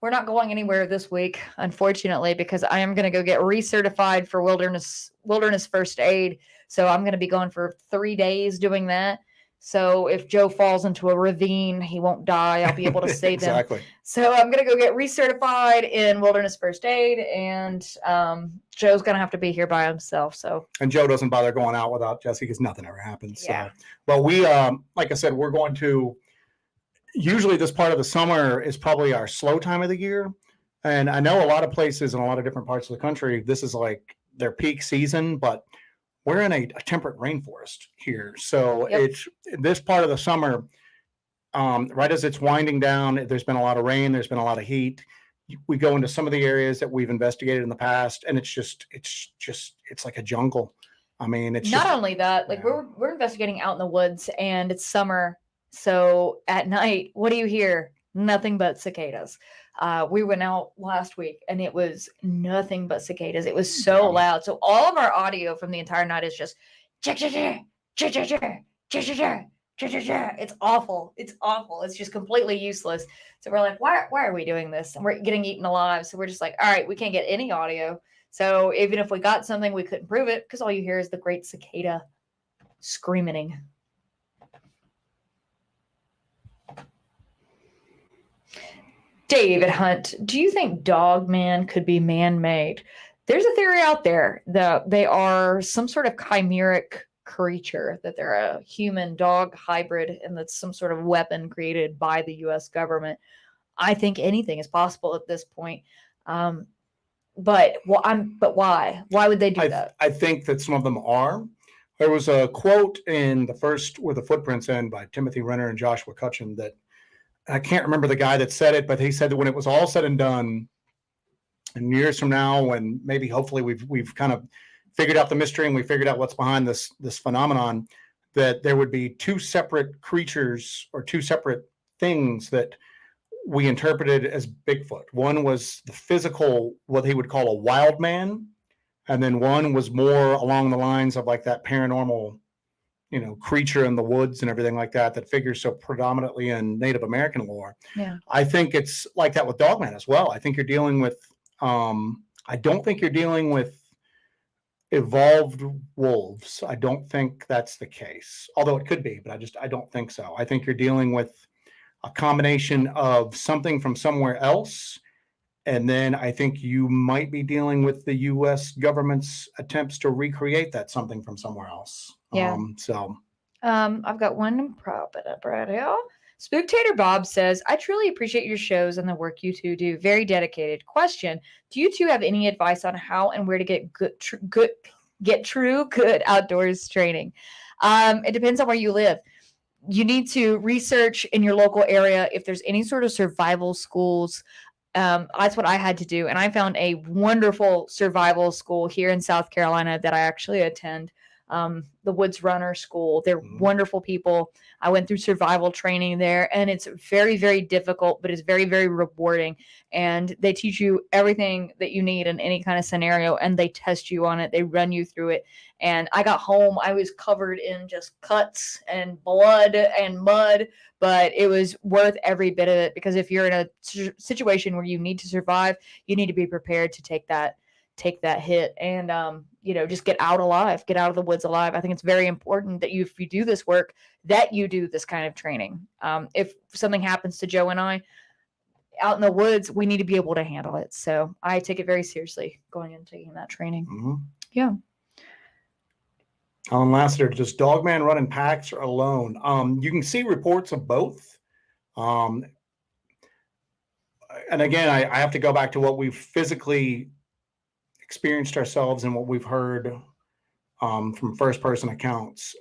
we're not going anywhere this week, unfortunately, because I am going to go get recertified for wilderness first aid. So I'm going to be going for 3 days doing that. So if Joe falls into a ravine, he won't die. I'll be able to save him. Exactly. So I'm going to go get recertified in wilderness first aid, and Joe's going to have to be here by himself. And Joe doesn't bother going out without Jessi because nothing ever happens. Yeah. So, well, we, like I said, we're going to. Usually this part of the summer is probably our slow time of the year. And I know a lot of places in a lot of different parts of the country, this is like their peak season, but we're in a temperate rainforest here. So it's this part of the summer, right as it's winding down, there's been a lot of rain, there's been a lot of heat. We go into some of the areas that we've investigated in the past, and it's like a jungle. I mean, it's not only that, like we're investigating out in the woods, and it's summer. So at night, what do you hear? Nothing but cicadas. We went out last week and it was nothing but cicadas. It was so loud. So all of our audio from the entire night is just it's awful. It's awful. It's just completely useless. So we're like, why are we doing this? And we're getting eaten alive. So we're just like, all right, we can't get any audio. So even if we got something, we couldn't prove it because all you hear is the great cicada screaming. David Hunt, do you think Dogman could be man-made? There's a theory out there that they are some sort of chimeric creature, that they're a human-dog hybrid, and that's some sort of weapon created by the U.S. government. I think anything is possible at this point. But why? Why would they do that? I think that some of them are. There was a quote in the first Where the Footprints End by Timothy Renner and Joshua Cutchin that I can't remember the guy that said it, but he said that when it was all said and done, and years from now, when maybe hopefully we've kind of figured out the mystery and we figured out what's behind this phenomenon, that there would be two separate creatures or two separate things that we interpreted as Bigfoot. One was the physical, what he would call a wild man, and then one was more along the lines of like that paranormal, creature in the woods and everything like that figures so predominantly in Native American lore. Yeah. I think it's like that with Dogman as well. I think you're dealing with, I don't think you're dealing with evolved wolves. I don't think that's the case, although it could be, but I don't think so. I think you're dealing with a combination of something from somewhere else. And then I think you might be dealing with the U.S. government's attempts to recreate that something from somewhere else. Yeah. I've got one prop it up right here. Spooktator Bob says, I truly appreciate your shows and the work you two do. Very dedicated. Question: do you two have any advice on how and where to get good outdoors training? It depends on where you live. You need to research in your local area if there's any sort of survival schools. That's what I had to do. And I found a wonderful survival school here in South Carolina that I actually attend. The Woods Runner School. They're wonderful people. I went through survival training there, and it's very, very difficult, but it's very, very rewarding. And they teach you everything that you need in any kind of scenario, and they test you on it. They run you through it. And I got home, I was covered in just cuts and blood and mud, but it was worth every bit of it, because if you're in a situation where you need to survive, you need to be prepared to take that take that hit and, just get out alive, get out of the woods alive. I think it's very important that if you do this work, that you do this kind of training. If something happens to Joe and I out in the woods, we need to be able to handle it. So I take it very seriously going and taking that training. Mm-hmm. Yeah. Alan Lassiter, does Dogman run in packs or alone? You can see reports of both. And again, I have to go back to what we've physically experienced ourselves and what we've heard from first-person accounts.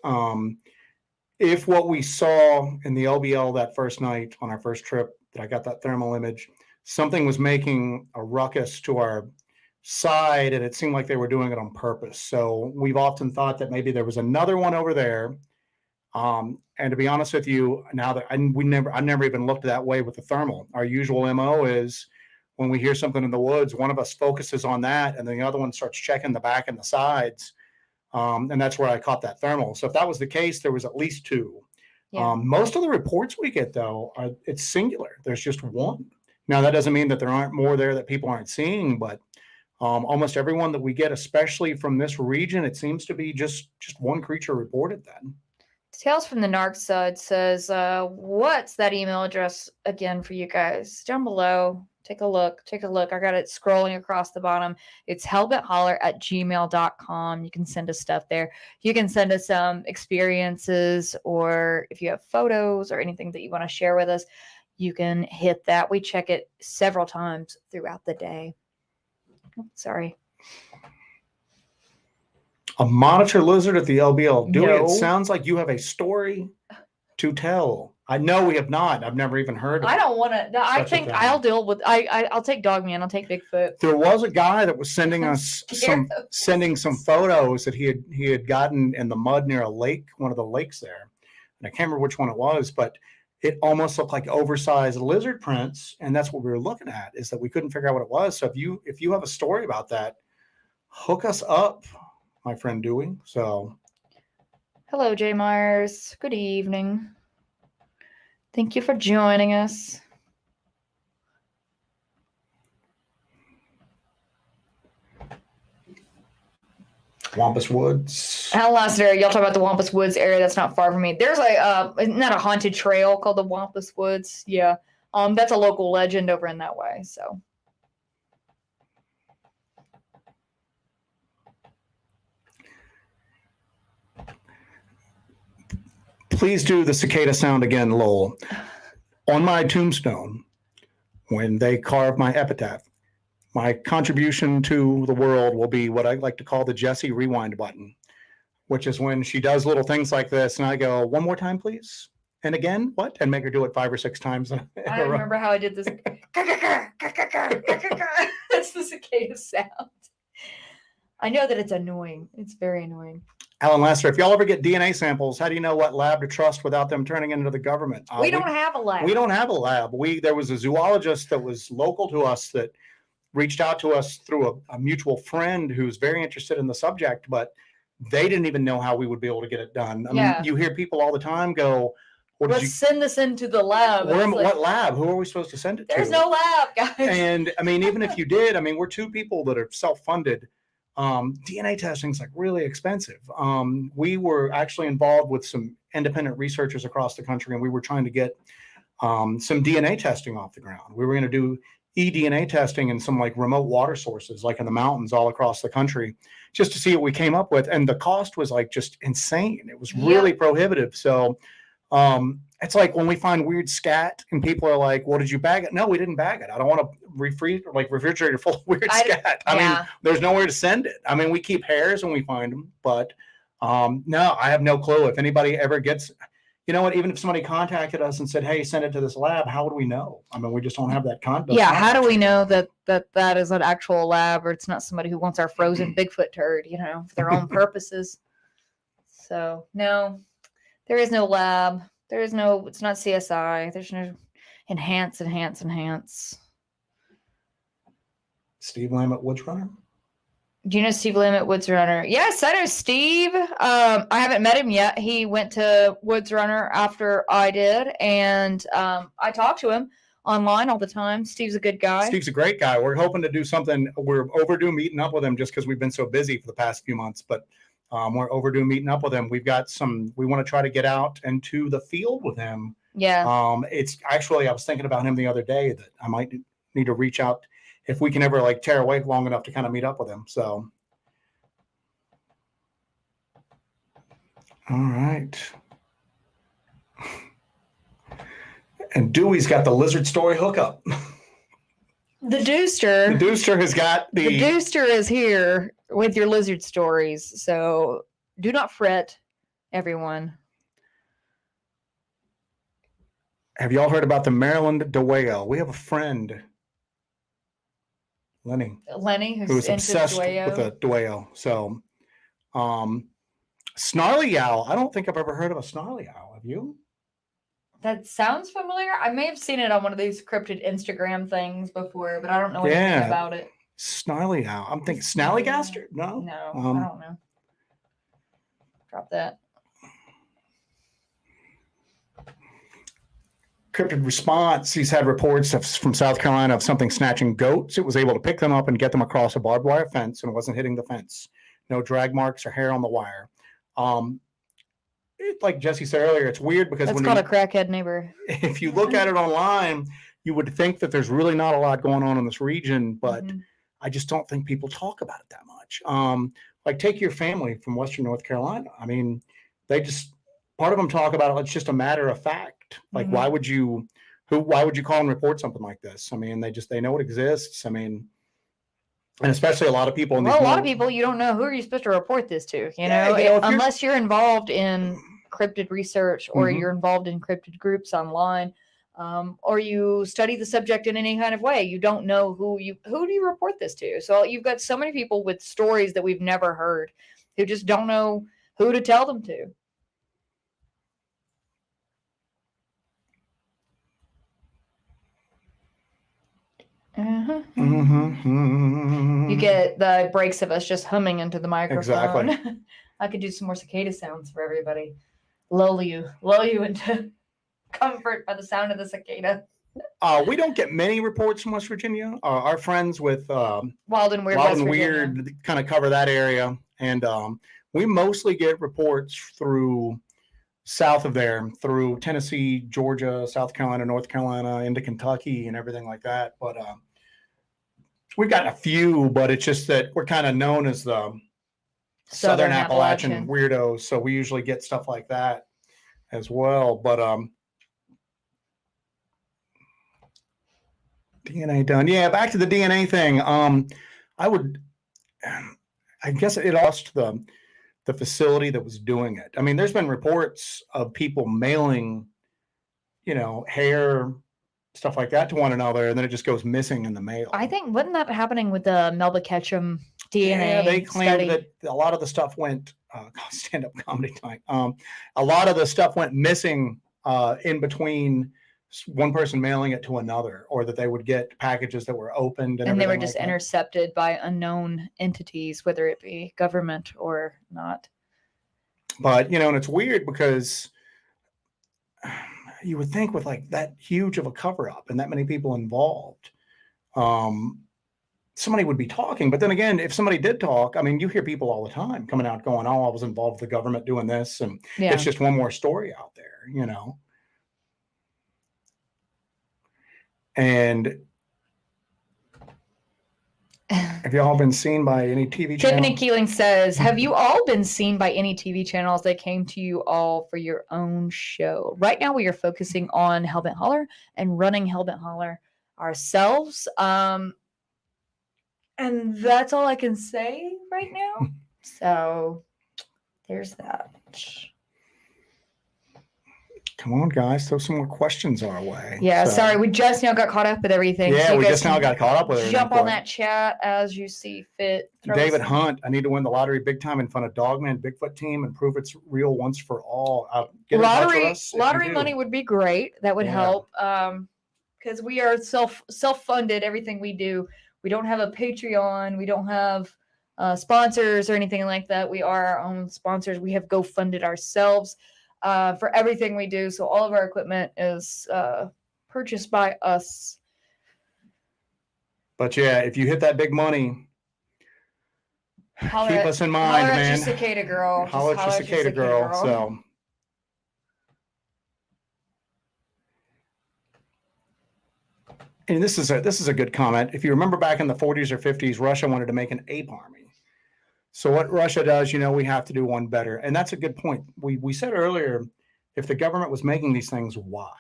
If what we saw in the LBL that first night on our first trip, that I got that thermal image, something was making a ruckus to our side, and it seemed like they were doing it on purpose. So we've often thought that maybe there was another one over there. And to be honest with you, now that I never even looked that way with the thermal. Our usual MO is when we hear something in the woods, one of us focuses on that, and then the other one starts checking the back and the sides. And that's where I caught that thermal. So if that was the case, there was at least two. Yeah. Most of the reports we get, though, it's singular. There's just one. Now, that doesn't mean that there aren't more there that people aren't seeing, but almost everyone that we get, especially from this region, it seems to be just one creature reported then. Tales from the Narc side says, what's that email address again for you guys? Down below. Take a look. I got it scrolling across the bottom. It's hellbentholler@gmail.com. You can send us stuff there. You can send us some experiences, or if you have photos or anything that you want to share with us, you can hit that. We check it several times throughout the day. Oh, sorry. A monitor lizard at the LBL. Dewey, No. It sounds like you have a story to tell. I know we have not. I've never even heard of it. I don't want to. I think I'll deal with. I'll take Dogman. I'll take Bigfoot. There was a guy that was sending us some photos that he had gotten in the mud near a lake, one of the lakes there, and I can't remember which one it was, but it almost looked like oversized lizard prints, and that's what we were looking at. Is that we couldn't figure out what it was. So if you have a story about that, hook us up, my friend Dewey. So, hello, Jay Myers. Good evening. Thank you for joining us. Wampus Woods. Alan Lassiter, y'all talk about the Wampus Woods area. That's not far from me. There's isn't that a haunted trail called the Wampus Woods? Yeah. That's a local legend over in that way. So. Please do the cicada sound again, Lowell. On my tombstone, when they carve my epitaph, my contribution to the world will be what I like to call the Jessi rewind button, which is when she does little things like this, and I go, one more time, please. And again, what? And make her do it 5 or 6 times. I don't remember how I did this. That's the cicada sound. I know that it's annoying. It's very annoying. Alan Lassiter, if y'all ever get DNA samples, how do you know what lab to trust without them turning into the government? We don't have a lab. We don't have a lab. There was a zoologist that was local to us that reached out to us through a mutual friend who's very interested in the subject, but they didn't even know how we would be able to get it done. I mean, you hear people all the time go, let's send this into the lab. What lab? Who are we supposed to send it to? There's no lab, guys. And I mean, even if you did, I mean, we're 2 people that are self-funded. DNA testing is like really expensive. We were actually involved with some independent researchers across the country, and we were trying to get some DNA testing off the ground. We were going to do eDNA testing in some like remote water sources, like in the mountains all across the country, just to see what we came up with. And the cost was like just insane. It was really prohibitive. So it's like when we find weird scat and people are like, well, did you bag it? No, we didn't bag it. I don't want to refrigerator full of weird scat. I mean, there's nowhere to send it. I mean, we keep hairs when we find them, but no, I have no clue. If anybody ever gets, you know what, even if somebody contacted us and said, hey, send it to this lab, how would we know? I mean, we just don't have that contact. Yeah, how do we know that is an actual lab, or it's not somebody who wants our frozen Bigfoot turd, for their own purposes? So, no, there is no lab. It's not CSI. There's no enhance. Steve Lamott, Woods Runner? Do you know Steve Lamott, Woods Runner? Yes, I know Steve. I haven't met him yet. He went to Woods Runner after I did, and I talked to him online all the time. Steve's a good guy. Steve's a great guy. We're hoping to do something. We're overdue meeting up with him just because we've been so busy for the past few months, but we're overdue meeting up with him. We want to try to get out into the field with him. Yeah. It's actually, I was thinking about him the other day that I might need to reach out if we can ever like tear away long enough to kind of meet up with him. So, all right. And Dewey's got the lizard story hookup. The Dooster. The Dooster has got The Dooster is here with your lizard stories. So do not fret, everyone. Have y'all heard about the Maryland Dwayal? We have a friend, Lenny, who's obsessed with a Dwayal. So, snarly owl. I don't think I've ever heard of a snarly owl. Have you? That sounds familiar. I may have seen it on one of these cryptid Instagram things before, but I don't know anything about it. Snarly owl. I'm thinking snallygaster. No, I don't know. Drop that. Cryptid response. He's had reports from South Carolina of something snatching goats. It was able to pick them up and get them across a barbed wire fence, and it wasn't hitting the fence. No drag marks or hair on the wire. Like Jessi said earlier, it's weird because that's called a crackhead neighbor. If you look at it online, you would think that there's really not a lot going on in this region, but I just don't think people talk about it that much. Like take your family from Western North Carolina. I mean, part of them talk about it. It's just a matter of fact. Like, why would you call and report something like this? I mean, they know it exists. I mean, and especially a lot of people. A lot of people, you don't know who are you supposed to report this to, unless you're involved in cryptid research or you're involved in cryptid groups online, or you study the subject in any kind of way. You don't know who do you report this to. So you've got so many people with stories that we've never heard who just don't know who to tell them to. You get the breaks of us just humming into the microphone. Exactly. I could do some more cicada sounds for everybody. Lull you into comfort by the sound of the cicada. We don't get many reports from West Virginia. Our friends with Wild and Weird kind of cover that area, and we mostly get reports through south of there, through Tennessee, Georgia, South Carolina, North Carolina, into Kentucky, and everything like that. But we've gotten a few, but it's just that we're kind of known as the Southern Appalachian weirdos, so we usually get stuff like that as well. But DNA done. Yeah, back to the DNA thing. I guess it lost the facility that was doing it. I mean, there's been reports of people mailing, hair, stuff like that to one another, and then it just goes missing in the mail. I think, wasn't that happening with the Melba Ketchum DNA? Yeah, they claimed that a lot of the stuff went stand-up comedy time. A lot of the stuff went missing in between one person mailing it to another, or that they would get packages that were opened and they were just intercepted by unknown entities, whether it be government or not. But and it's weird because you would think with like that huge of a cover-up and that many people involved, somebody would be talking. But then again, if somebody did talk, I mean, you hear people all the time coming out going, "Oh, I was involved with the government doing this," and it's just one more story out there, And have you all been seen by any TV channels? Tiffany Keeling says, have you all been seen by any TV channels that came to you all for your own show? Right now, we are focusing on Hellbent Holler and running Hellbent Holler ourselves. And that's all I can say right now. So there's that. Come on, guys, throw some more questions our way. Yeah, sorry, we just now got caught up with everything. Yeah, so we just now got caught up with everything. Jump on that chat as you see fit. David Hunt, I need to win the lottery big time in front of Dogman Bigfoot team and prove it's real once for all. Lottery money would be great. That would help. Because we are self-funded, everything we do. We don't have a Patreon. We don't have sponsors or anything like that. We are our own sponsors. We have GoFunded ourselves for everything we do. So all of our equipment is purchased by us. But yeah, if you hit that big money, keep us in mind, holler man. At your cicada girl. Holler at your cicada girl. So, and this is a good comment. If you remember back in the 40s or 50s, Russia wanted to make an ape army. So what Russia does, we have to do one better. And that's a good point. We said earlier, if the government was making these things, why?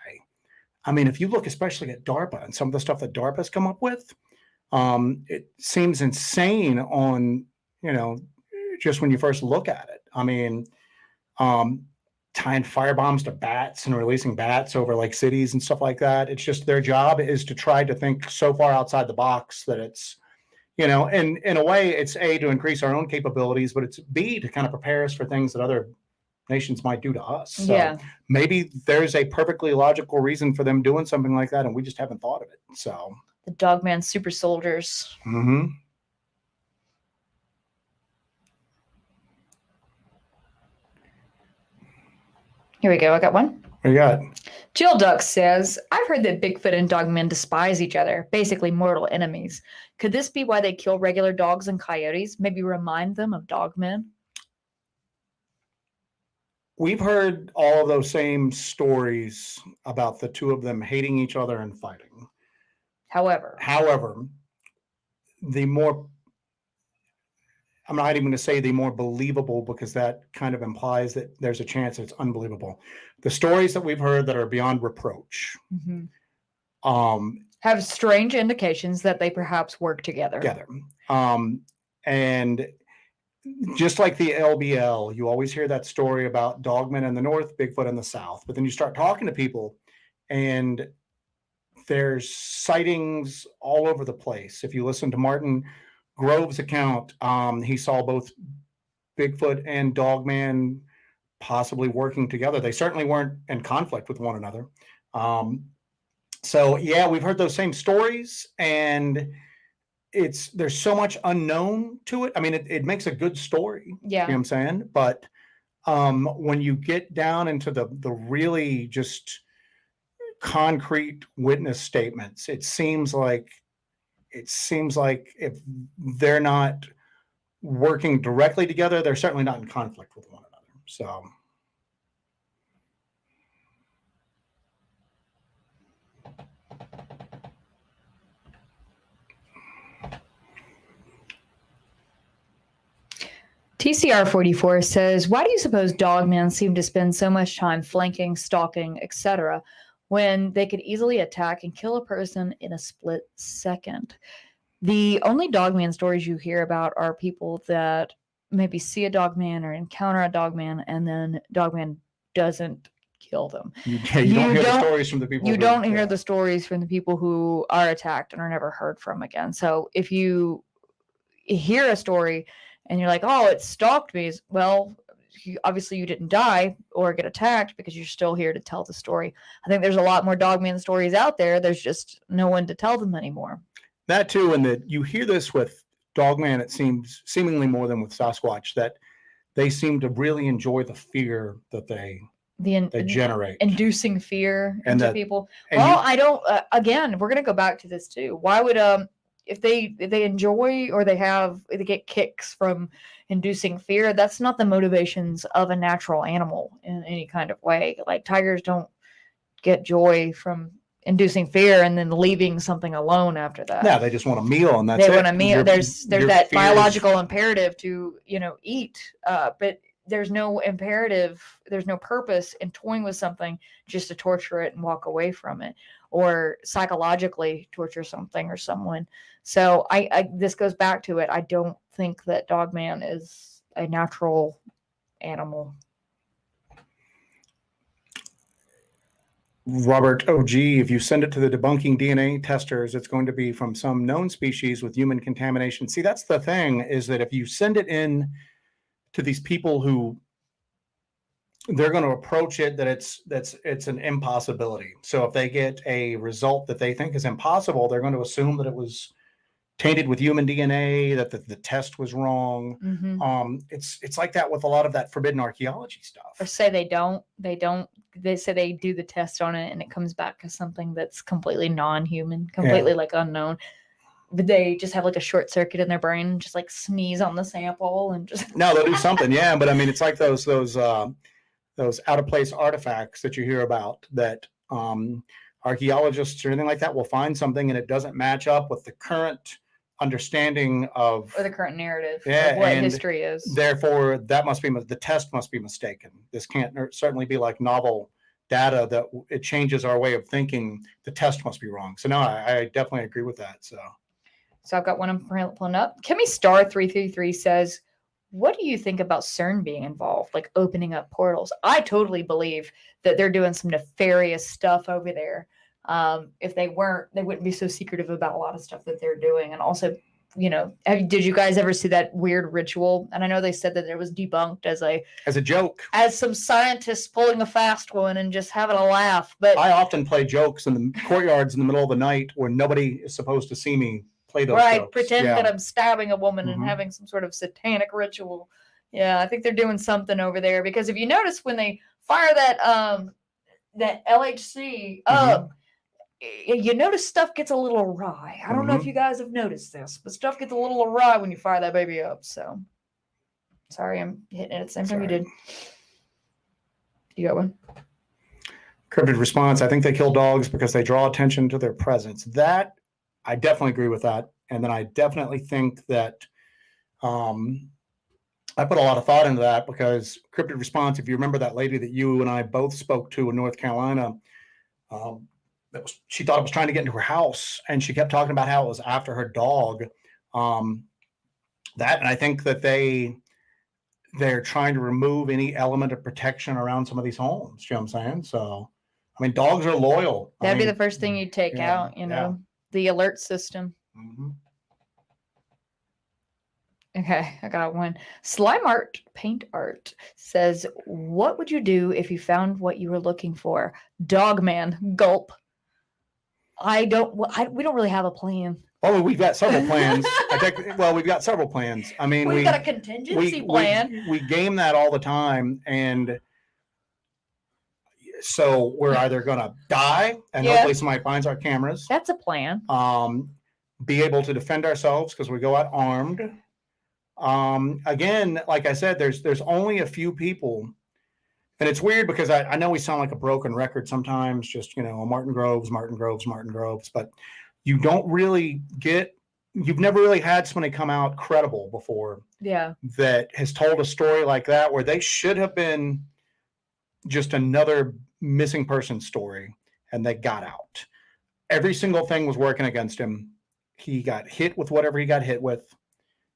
I mean, if you look especially at DARPA and some of the stuff that DARPA's come up with, it seems insane on, just when you first look at it. I mean, tying firebombs to bats and releasing bats over like cities and stuff like that. It's just their job is to try to think so far outside the box that it's, and in a way it's A, to increase our own capabilities, but it's B, to kind of prepare us for things that other nations might do to us. So maybe there's a perfectly logical reason for them doing something like that, and we just haven't thought of it. So the Dogman super soldiers. Mm-hmm. Here we go. I got one. What you got? Jill Duck says, I've heard that Bigfoot and Dogman despise each other, basically mortal enemies. Could this be why they kill regular dogs and coyotes? Maybe remind them of Dogman? We've heard all of those same stories about the two of them hating each other and fighting. However, the more, I'm not even going to say the more believable, because that kind of implies that there's a chance it's unbelievable. The stories that we've heard that are beyond reproach have strange indications that they perhaps work together. And just like the LBL, you always hear that story about Dogman in the north, Bigfoot in the south. But then you start talking to people and there's sightings all over the place. If you listen to Martin Grove's account, he saw both Bigfoot and Dogman possibly working together. They certainly weren't in conflict with one another. So yeah, we've heard those same stories, and there's so much unknown to it. I mean, it makes a good story. Yeah. You know what I'm saying? But when you get down into the really just concrete witness statements, it seems like if they're not working directly together, they're certainly not in conflict with one another. So TCR44 says, why do you suppose Dogmen seem to spend so much time flanking, stalking, etc., when they could easily attack and kill a person in a split second? The only Dogman stories you hear about are people that maybe see a Dogman or encounter a Dogman, and then Dogman doesn't kill them. You don't hear the stories from the people. You don't hear the stories from the people who are attacked and are never heard from again. So if you hear a story and you're like, oh, it stalked me, well, obviously you didn't die or get attacked because you're still here to tell the story. I think there's a lot more Dogman stories out there. There's just no one to tell them anymore. That too, and that you hear this with Dogman, it seems seemingly more than with Sasquatch, that they seem to really enjoy the fear that they generate, inducing fear into people. Well, I don't. Again, we're gonna go back to this too. Why would if they enjoy or they get kicks from inducing fear? That's not the motivations of a natural animal in any kind of way. Like tigers don't get joy from inducing fear and then leaving something alone after that. Yeah, they just want a meal, and that's it. They want a meal. There's that biological imperative to eat, but there's no imperative. There's no purpose in toying with something just to torture it and walk away from it, or psychologically torture something or someone. So this goes back to it. I don't think that Dogman is a natural animal. Robert OG, if you send it to the debunking DNA testers, it's going to be from some known species with human contamination. See, that's the thing, is that if you send it in to these people who they're going to approach it that it's an impossibility. So if they get a result that they think is impossible, they're going to assume that it was tainted with human DNA, that the test was wrong. Mm-hmm. It's like that with a lot of that forbidden archaeology stuff. Or say they don't. They say they do the test on it and it comes back as something that's completely non-human, completely like unknown. But they just have like a short circuit in their brain and just like sneeze on the sample and just No, they'll do something, yeah. But I mean, it's like those out of place artifacts that you hear about that archaeologists or anything like that will find something and it doesn't match up with the current understanding of or the current narrative of what history is. Therefore, that must be the test must be mistaken. This can't certainly be like novel data that it changes our way of thinking. The test must be wrong. So no, I definitely agree with that. So I've got one I'm pulling up. Kimmy Star 333 says, "What do you think about CERN being involved, like opening up portals?" I totally believe that they're doing some nefarious stuff over there. If they weren't, they wouldn't be so secretive about a lot of stuff that they're doing. And also, did you guys ever see that weird ritual? And I know they said that it was debunked as a joke, as some scientists pulling a fast one and just having a laugh. But I often play jokes in the courtyards in the middle of the night where nobody is supposed to see me play those jokes. Pretend that I'm stabbing a woman and having some sort of satanic ritual. Yeah, I think they're doing something over there because if you notice when they fire that LHC up, you notice stuff gets a little awry. I don't know if you guys have noticed this, but stuff gets a little awry when you fire that baby up. So, sorry, I'm hitting it at the same time you did. You got one? Cryptid response, I think they kill dogs because they draw attention to their presence. That, I definitely agree with that. And then I definitely think that I put a lot of thought into that because cryptid response, if you remember that lady that you and I both spoke to in North Carolina, she thought it was trying to get into her house and she kept talking about how it was after her dog. And I think that they're trying to remove any element of protection around some of these homes. You know what I'm saying? So, I mean, dogs are loyal. That'd be the first thing you'd take out, the alert system. Okay, I got one. Slime Art Paint Art says, "What would you do if you found what you were looking for?" Dogman, gulp. We don't really have a plan. Oh, we've got several plans. We've got several plans. I mean, we've got a contingency plan. We game that all the time, and so we're either going to die, and hopefully somebody finds our cameras. That's a plan. Be able to defend ourselves because we go out armed. Again, like I said, there's only a few people, and it's weird because I know we sound like a broken record sometimes, just, Martin Groves, but you don't really you've never really had somebody come out credible before. Yeah. That has told a story like that where they should have been just another missing person story and they got out. Every single thing was working against him. He got hit with whatever he got hit with.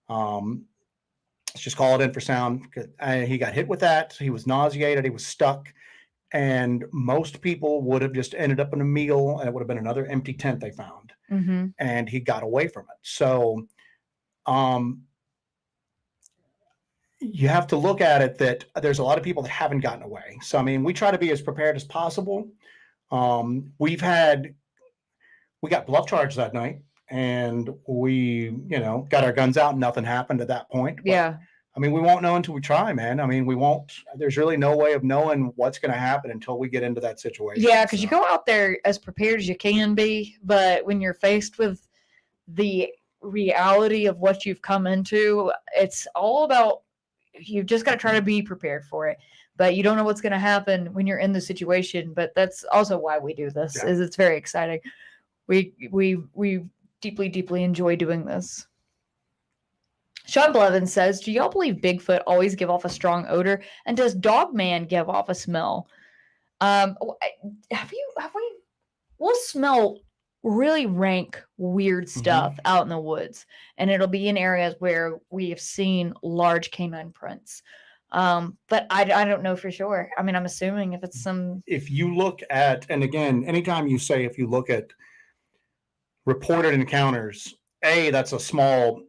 Let's just call it infrasound. He got hit with that. He was nauseated. He was stuck. And most people would have just ended up in a meal and it would have been another empty tent they found. And he got away from it. So you have to look at it that there's a lot of people that haven't gotten away. So, I mean, we try to be as prepared as possible. We got bluff charged that night. And we, got our guns out and nothing happened at that point. But, yeah. I mean, we won't know until we try, man. I mean, there's really no way of knowing what's going to happen until we get into that situation. Yeah, because you go out there as prepared as you can be. But when you're faced with the reality of what you've come into, it's all about, you've just got to try to be prepared for it. But you don't know what's going to happen when you're in the situation. But that's also why we do this, is it's very exciting. We deeply enjoy doing this. Sean Blevins says, "Do y'all believe Bigfoot always give off a strong odor? And does Dogman give off a smell?" We'll smell really rank weird stuff out in the woods, and it'll be in areas where we have seen large canine prints. But I don't know for sure. I mean, I'm assuming if you look at, and again, anytime you say if you look at reported encounters, that's a small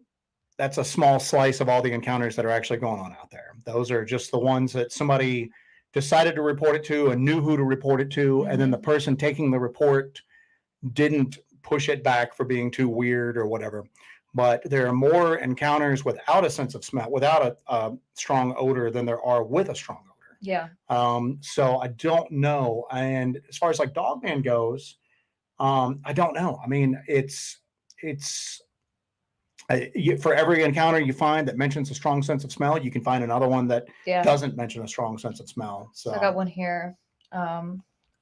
slice of all the encounters that are actually going on out there. Those are just the ones that somebody decided to report it to and knew who to report it to. And then the person taking the report didn't push it back for being too weird or whatever. but there are more encounters without a sense of smell, without a strong odor than there are with a strong odor. Yeah. So I don't know. And as far as like Dogman goes, I don't know. I mean, it's for every encounter you find that mentions a strong sense of smell, you can find another one that doesn't mention a strong sense of smell. So I got one here.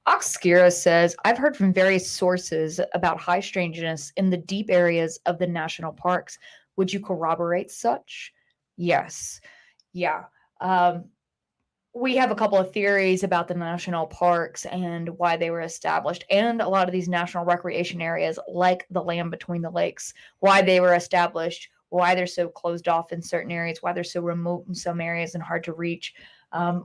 Oxkira says, I've heard from various sources about high strangeness in the deep areas of the national parks. Would you corroborate such? Yes. Yeah. We have a couple of theories about the national parks and why they were established, and a lot of these national recreation areas, like the land between the lakes, why they were established, why they're so closed off in certain areas, why they're so remote in some areas and hard to reach,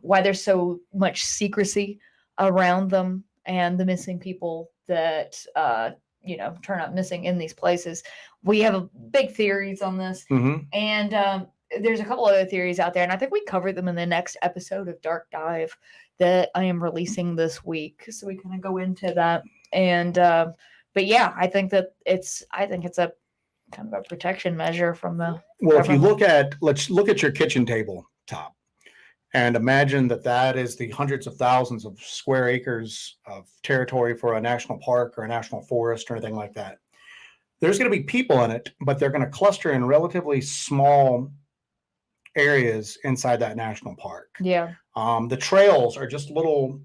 why there's so much secrecy around them, and the missing people that turn up missing in these places. We have big theories on this, and there's a couple other theories out there, and I think we covered them in the next episode of Dark Dive that I am releasing this week. So we kind of go into that. And but yeah, I think it's a kind of a protection measure from the if you let's look at your kitchen table top and imagine that is the hundreds of thousands of square acres of territory for a national park or a national forest or anything like that. There's going to be people in it, but they're going to cluster in relatively small areas inside that national park. Yeah. The trails are just little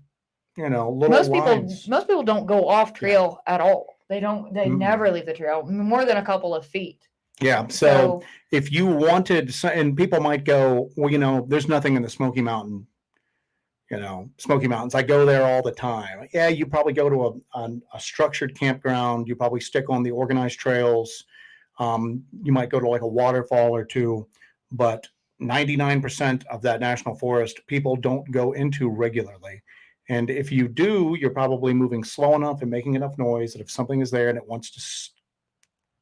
lines. Most people don't go off trail at all. They never leave the trail more than a couple of feet. Yeah. So if you wanted, and people might go, well, there's nothing in the Smoky Mountains. I go there all the time. Yeah. You probably go to a structured campground. You probably stick on the organized trails. You might go to like a waterfall or two, but 99% of that national forest people don't go into regularly. And if you do, you're probably moving slow enough and making enough noise that if something is there and it wants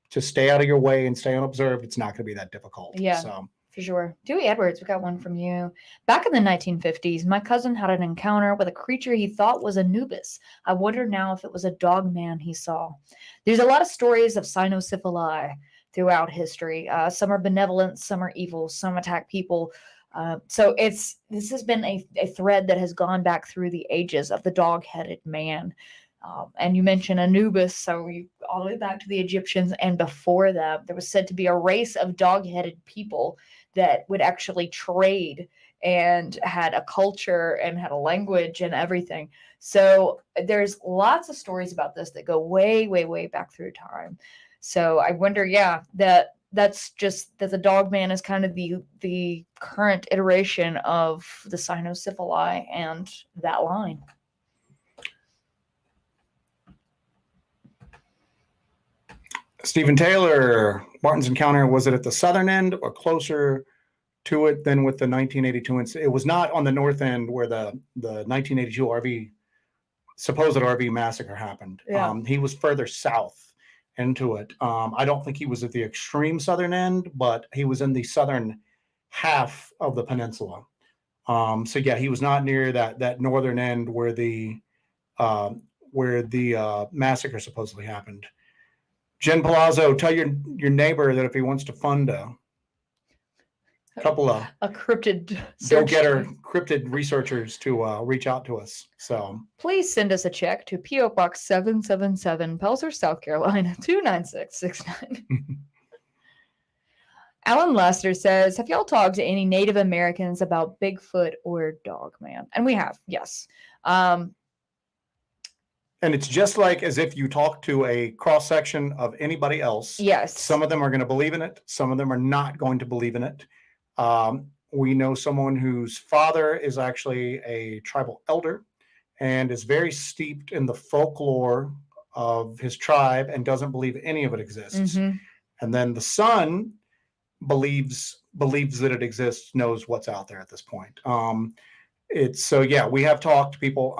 to stay out of your way and stay unobserved, it's not going to be that difficult. Yeah, so for sure. Dewey Edwards, we got one from you. Back in the 1950s, my cousin had an encounter with a creature he thought was Anubis. I wonder now if it was a Dogman he saw. There's a lot of stories of cynocephali throughout history. Some are benevolent, some are evil, some attack people. So this has been a thread that has gone back through the ages of the dog-headed man. And you mentioned Anubis, so all the way back to the Egyptians, and before that, there was said to be a race of dog-headed people that would actually trade and had a culture and had a language and everything. So there's lots of stories about this that go way, way, way back through time. So I wonder, that's just that the Dogman is kind of the current iteration of the cynocephali and that line. Stephen Taylor, Martin's encounter, was it at the southern end or closer to it than with the 1982? It was not on the north end where the 1982 supposed RV massacre happened. Yeah. He was further south into it. I don't think he was at the extreme southern end, but he was in the southern half of the peninsula. So yeah, he was not near that northern end where the massacre supposedly happened. Jen Palazzo, tell your neighbor that if he wants to fund a couple of cryptid go-getter cryptid researchers to reach out to us. So please send us a check to P.O. Box 777, Pelzer, South Carolina 29669. Alan Lester says, have y'all talked to any Native Americans about Bigfoot or Dogman? And we have, yes. And it's just like as if you talk to a cross-section of anybody else. Yes. Some of them are going to believe in it. Some of them are not going to believe in it. We know someone whose father is actually a tribal elder and is very steeped in the folklore of his tribe and doesn't believe any of it exists. And then the son believes that it exists, knows what's out there at this point. We have talked to people.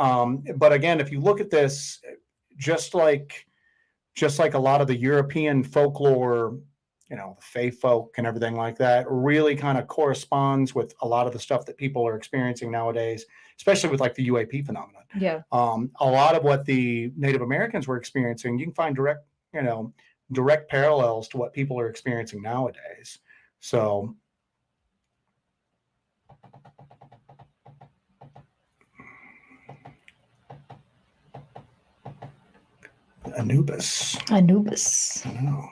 But again, if you look at this, just like a lot of the European folklore, the Fae folk and everything like that, really kind of corresponds with a lot of the stuff that people are experiencing nowadays, especially with like the UAP phenomenon. Yeah. A lot of what the Native Americans were experiencing, you can find direct, direct parallels to what people are experiencing nowadays. So Anubis. I don't know.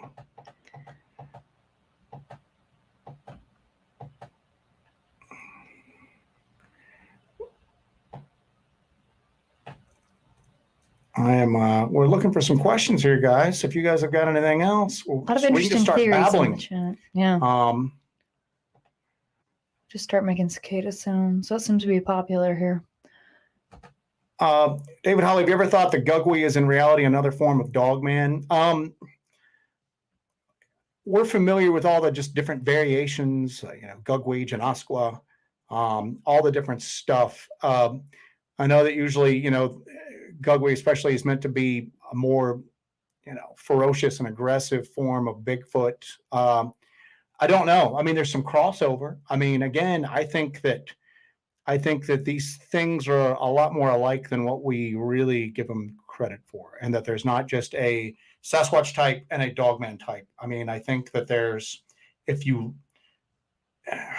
We're looking for some questions here, guys. If you guys have got anything else, a lot of interesting theories in the chat. Yeah. Just start making cicada sounds. That seems to be popular here. David Holly, have you ever thought the Gugwe is in reality another form of Dogman? We're familiar with all the just different variations, Gugwe, Janasqua, all the different stuff. I know that usually, Gugwe especially is meant to be a more, ferocious and aggressive form of Bigfoot. I don't know. I mean, there's some crossover. I mean, again, I think that these things are a lot more alike than what we really give them credit for, and that there's not just a Sasquatch type and a Dogman type. I mean, I think that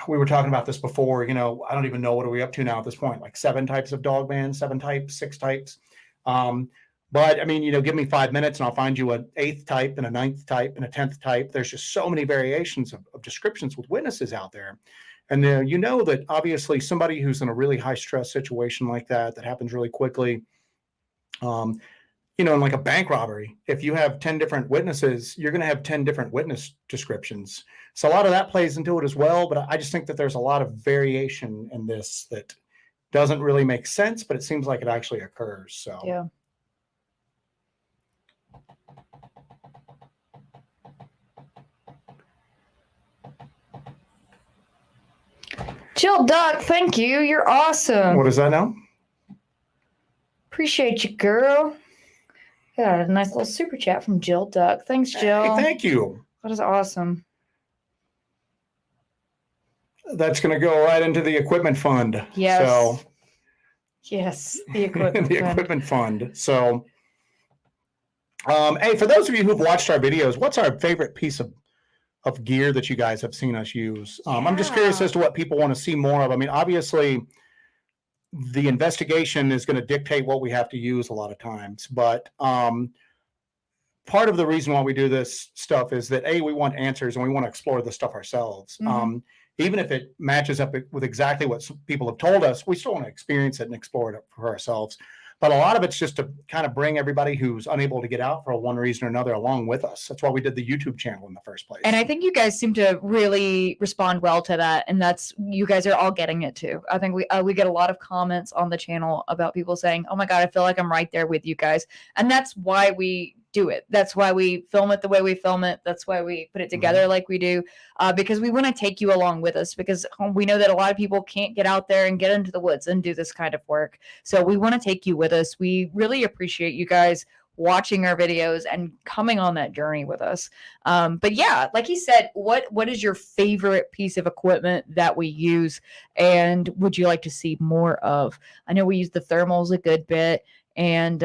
we were talking about this before, I don't even know what are we up to now at this point, like 7 types of Dogman, 7 types, 6 types. But I mean, give me 5 minutes and I'll find you an 8th type and a 9th type and a 10th type. There's just so many variations of descriptions with witnesses out there. And that obviously somebody who's in a really high stress situation like that happens really quickly, in like a bank robbery, if you have 10 different witnesses, you're going to have 10 different witness descriptions. So a lot of that plays into it as well. But I just think that there's a lot of variation in this that doesn't really make sense, but it seems like it actually occurs. So yeah. Jill Duck, thank you. You're awesome. What is that now? Appreciate you, girl. Got a nice little super chat from Jill Duck. Thanks, Jill. Hey, thank you. That is awesome. That's going to go right into the equipment fund. Yes. So, yes, the equipment fund. Equipment fund. So, hey, for those of you who've watched our videos, what's our favorite piece of gear that you guys have seen us use? I'm just curious as to what people want to see more of. I mean, obviously, the investigation is going to dictate what we have to use a lot of times. But part of the reason why we do this stuff is that, we want answers and we want to explore the stuff ourselves. Mm-hmm. Even if it matches up with exactly what people have told us, we still want to experience it and explore it for ourselves. But a lot of it's just to kind of bring everybody who's unable to get out for one reason or another along with us. That's why we did the YouTube channel in the first place. And I think you guys seem to really respond well to that. And you guys are all getting it too. I think we get a lot of comments on the channel about people saying, oh my God, I feel like I'm right there with you guys. And that's why we do it. That's why we film it the way we film it. That's why we put it together like we do, because we want to take you along with us, because we know that a lot of people can't get out there and get into the woods and do this kind of work. So we want to take you with us. We really appreciate you guys watching our videos and coming on that journey with us. But yeah, like he said, what is your favorite piece of equipment that we use, and would you like to see more of? I know we use the thermals a good bit, and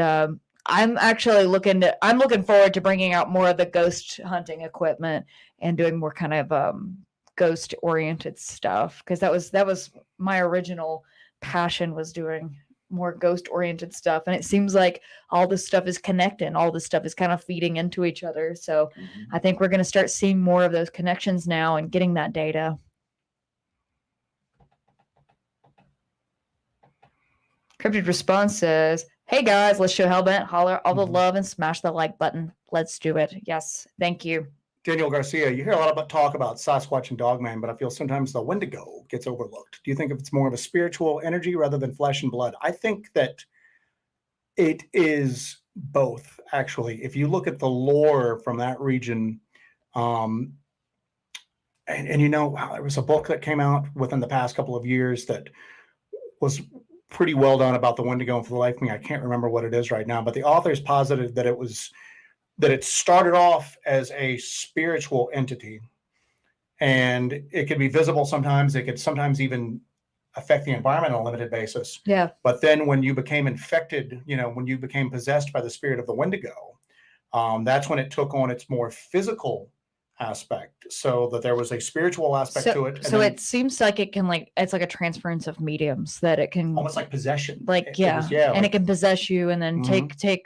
I'm looking forward to bringing out more of the ghost hunting equipment and doing more kind of ghost oriented stuff, because that was my original passion, was doing more ghost oriented stuff. And it seems like all this stuff is connecting, all this stuff is kind of feeding into each other. So I think we're going to start seeing more of those connections now and getting that data. Cryptid Response says, hey guys, let's show Hellbent Holler all the love and smash the like button. Let's do it. Yes, thank you. Daniel Garcia, you hear a lot talk about Sasquatch and Dogman, but I feel sometimes the Wendigo gets overlooked. Do you think if it's more of a spiritual energy rather than flesh and blood? I think that it is both, actually. If you look at the lore from that region, and there was a book that came out within the past couple of years that was pretty well done about the Wendigo, and for the life of me, I can't remember what it is right now, but the authors posited that it started off as a spiritual entity, and it could be visible sometimes. It could sometimes even affect the environment on a limited basis. Yeah. But then when you became infected, when you became possessed by the spirit of the Wendigo, That's when it took on its more physical aspect, so that there was a spiritual aspect to it. So it seems like it can it's like a transference of mediums, that it can almost like possession. and like, it can possess you and then take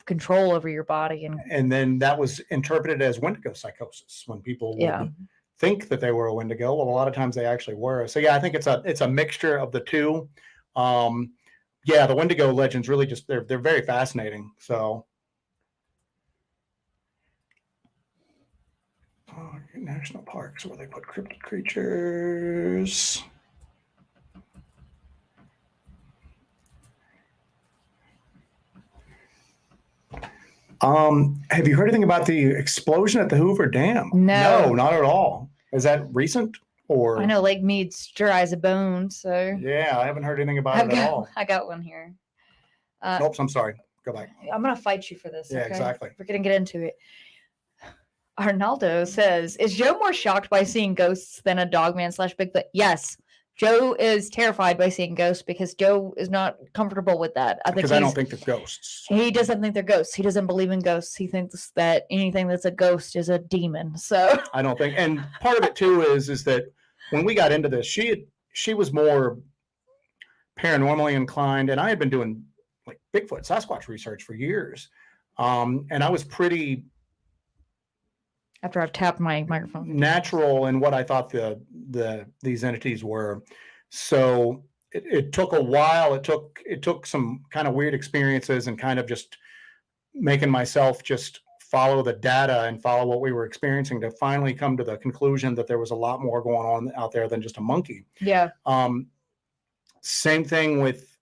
control over your body. And then that was interpreted as Wendigo psychosis, when people would think that they were a Wendigo. Well, a lot of times they actually were. So I think it's a mixture of the two. The Wendigo legends really just they're very fascinating. So national parks where they put cryptid creatures. Have you heard anything about the explosion at the Hoover Dam? No, not at all. Is that recent? Or I know Lake Mead's dry as a bone. So yeah, I haven't heard anything about it at all. I got one here. Oops, I'm sorry. Go back. I'm gonna fight you for this. Yeah, exactly. We're gonna get into it. Arnaldo says, "Is Joe more shocked by seeing ghosts than a Dogman / Bigfoot?" Yes. Joe is terrified by seeing ghosts because Joe is not comfortable with that. I don't think they're ghosts. He doesn't think they're ghosts. He doesn't believe in ghosts. He thinks that anything that's a ghost is a demon. So I don't think, and part of it too is that when we got into this, she was more paranormally inclined, and I had been doing like Bigfoot, Sasquatch research for years, and I was pretty. After I've tapped my microphone, natural in what I thought these entities were. So it took a while. It took some kind of weird experiences and kind of just making myself just follow the data and follow what we were experiencing to finally come to the conclusion that there was a lot more going on out there than just a monkey. Yeah. Same thing with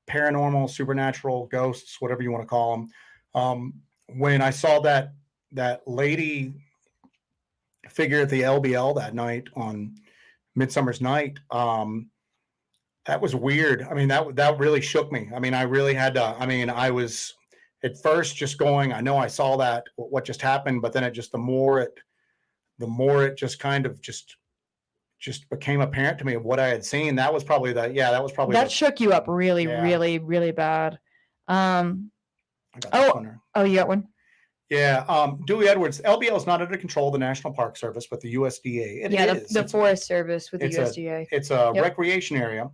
paranormal, supernatural, ghosts, whatever you want to call them. When I saw that lady figure at the LBL that night on Midsummer's Night, that was weird. I mean, that really shook me. I mean, I really had to, I was at first just going, I know I saw that, what just happened, but then it just, the more it just kind of just became apparent to me of what I had seen. That was probably that shook you up really, really, really bad. You got one? Yeah, Dewey Edwards, LBL is not under control of the National Park Service, but the USDA. The Forest Service with the USDA. It's a recreation area,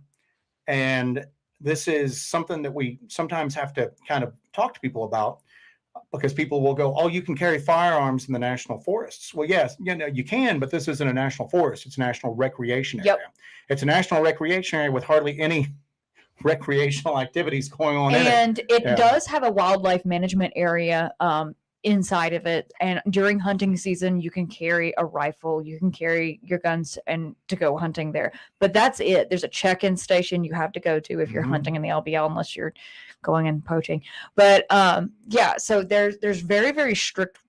and this is something that we sometimes have to kind of talk to people about, because people will go, "Oh, you can carry firearms in the national forests." Well, yes, you can, but this isn't a national forest; it's a national recreation area. Yep. It's a national recreation area with hardly any recreational activities going on in it. And it does have a wildlife management area inside of it, and during hunting season you can carry a rifle, you can carry your guns and to go hunting there, but that's it. There's a check-in station you have to go to if you're hunting in the LBL, unless you're going and poaching. But so there's very, very strict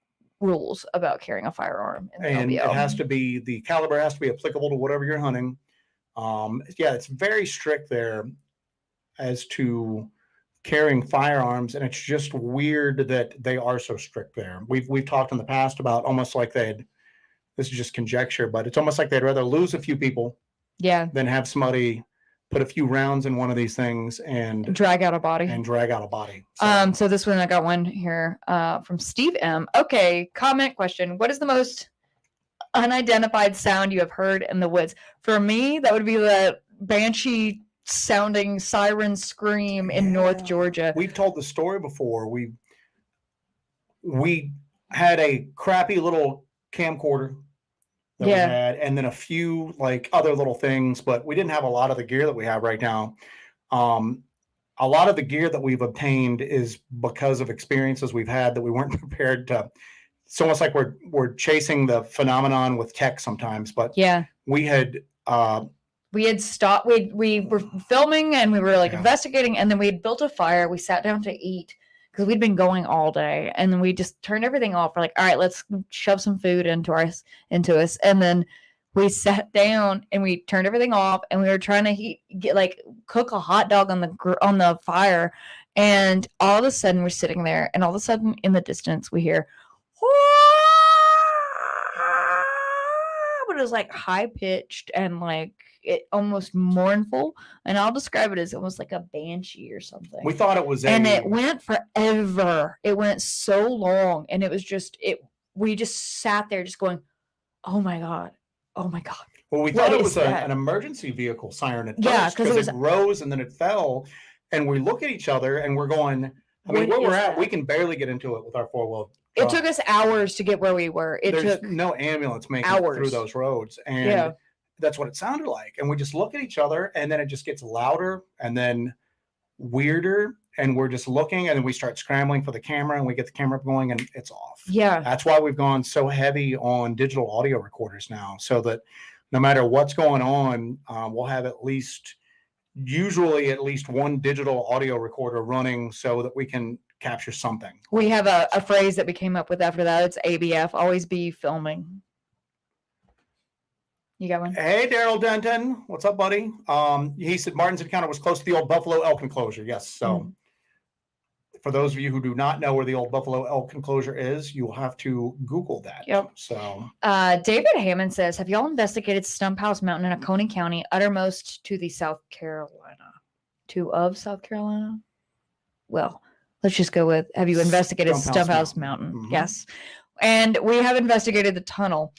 rules about carrying a firearm in the LBL. It has to be, the caliber has to be applicable to whatever you're hunting. It's very strict there as to carrying firearms, and it's just weird that they are so strict there. We've talked in the past about almost like this is just conjecture, but it's almost like they'd rather lose a few people than have somebody put a few rounds in one of these things and drag out a body. So this one, I got one here from Steve M. Okay, comment question. What is the most unidentified sound you have heard in the woods? For me, that would be the banshee sounding siren scream in North Georgia. We've told the story before. We had a crappy little camcorder that we had, and then a few like other little things, but we didn't have a lot of the gear that we have right now. A lot of the gear that we've obtained is because of experiences we've had that we weren't prepared to. It's almost like we're chasing the phenomenon with tech sometimes, but we had stopped. We were filming and we were investigating, and then we had built a fire. We sat down to eat because we'd been going all day, and then we just turned everything off. We're like, all right, let's shove some food into us. And then we sat down and we turned everything off, and we were trying to cook a hot dog on the fire. And all of a sudden we're sitting there, and all of a sudden in the distance we hear, it as like high pitched and like it almost mournful, and I'll describe it as almost like a banshee or something. We thought it was and it went forever. It went so long, and it was just it. We just sat there, just going, "Oh my god, oh my god." Well, we thought it was an emergency vehicle siren at first because it rose and then it fell, and we look at each other and we're going. I mean, where we're at, we can barely get into it with our four-wheel. It took us hours to get where we were. There's no ambulance making it through those roads, and that's what it sounded like. And we just look at each other, and then it just gets louder and then weirder, and we're just looking, and then we start scrambling for the camera, and we get the camera going, and it's off. Yeah, that's why we've gone so heavy on digital audio recorders now, so that no matter what's going on, we'll have usually at least one digital audio recorder running so that we can capture something. We have a phrase that we came up with after that. It's ABF, always be filming. You got one? Hey, Daryl Denton. What's up, buddy? He said Martin's Encounter was close to the old Buffalo Elk enclosure. Yes. So for those of you who do not know where the old Buffalo Elk enclosure is, you will have to Google that. Yep. So David Hammond says, have y'all investigated Stump House Mountain in Oconee County, uttermost to the South Carolina? South Carolina? Well, let's just go with, have you investigated Stump House Mountain? Mm-hmm. Yes. And we have investigated the tunnel.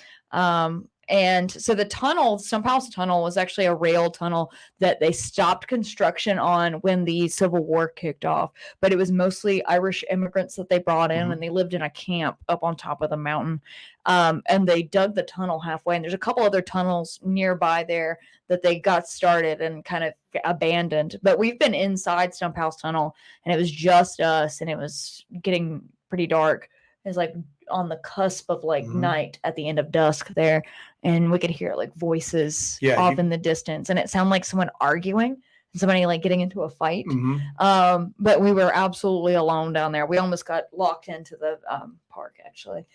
And so the tunnel, Stump House Tunnel, was actually a rail tunnel that they stopped construction on when the Civil War kicked off. But it was mostly Irish immigrants that they brought in, and they lived in a camp up on top of the mountain. And they dug the tunnel halfway. And there's a couple other tunnels nearby there that they got started and kind of abandoned. But we've been inside Stump House Tunnel, and it was just us, and it was getting pretty dark. It was like on the cusp of like night at the end of dusk there, and we could hear like voices off in the distance, and it sounded like someone arguing and somebody like getting into a fight. But we were absolutely alone down there. We almost got locked into the park, actually.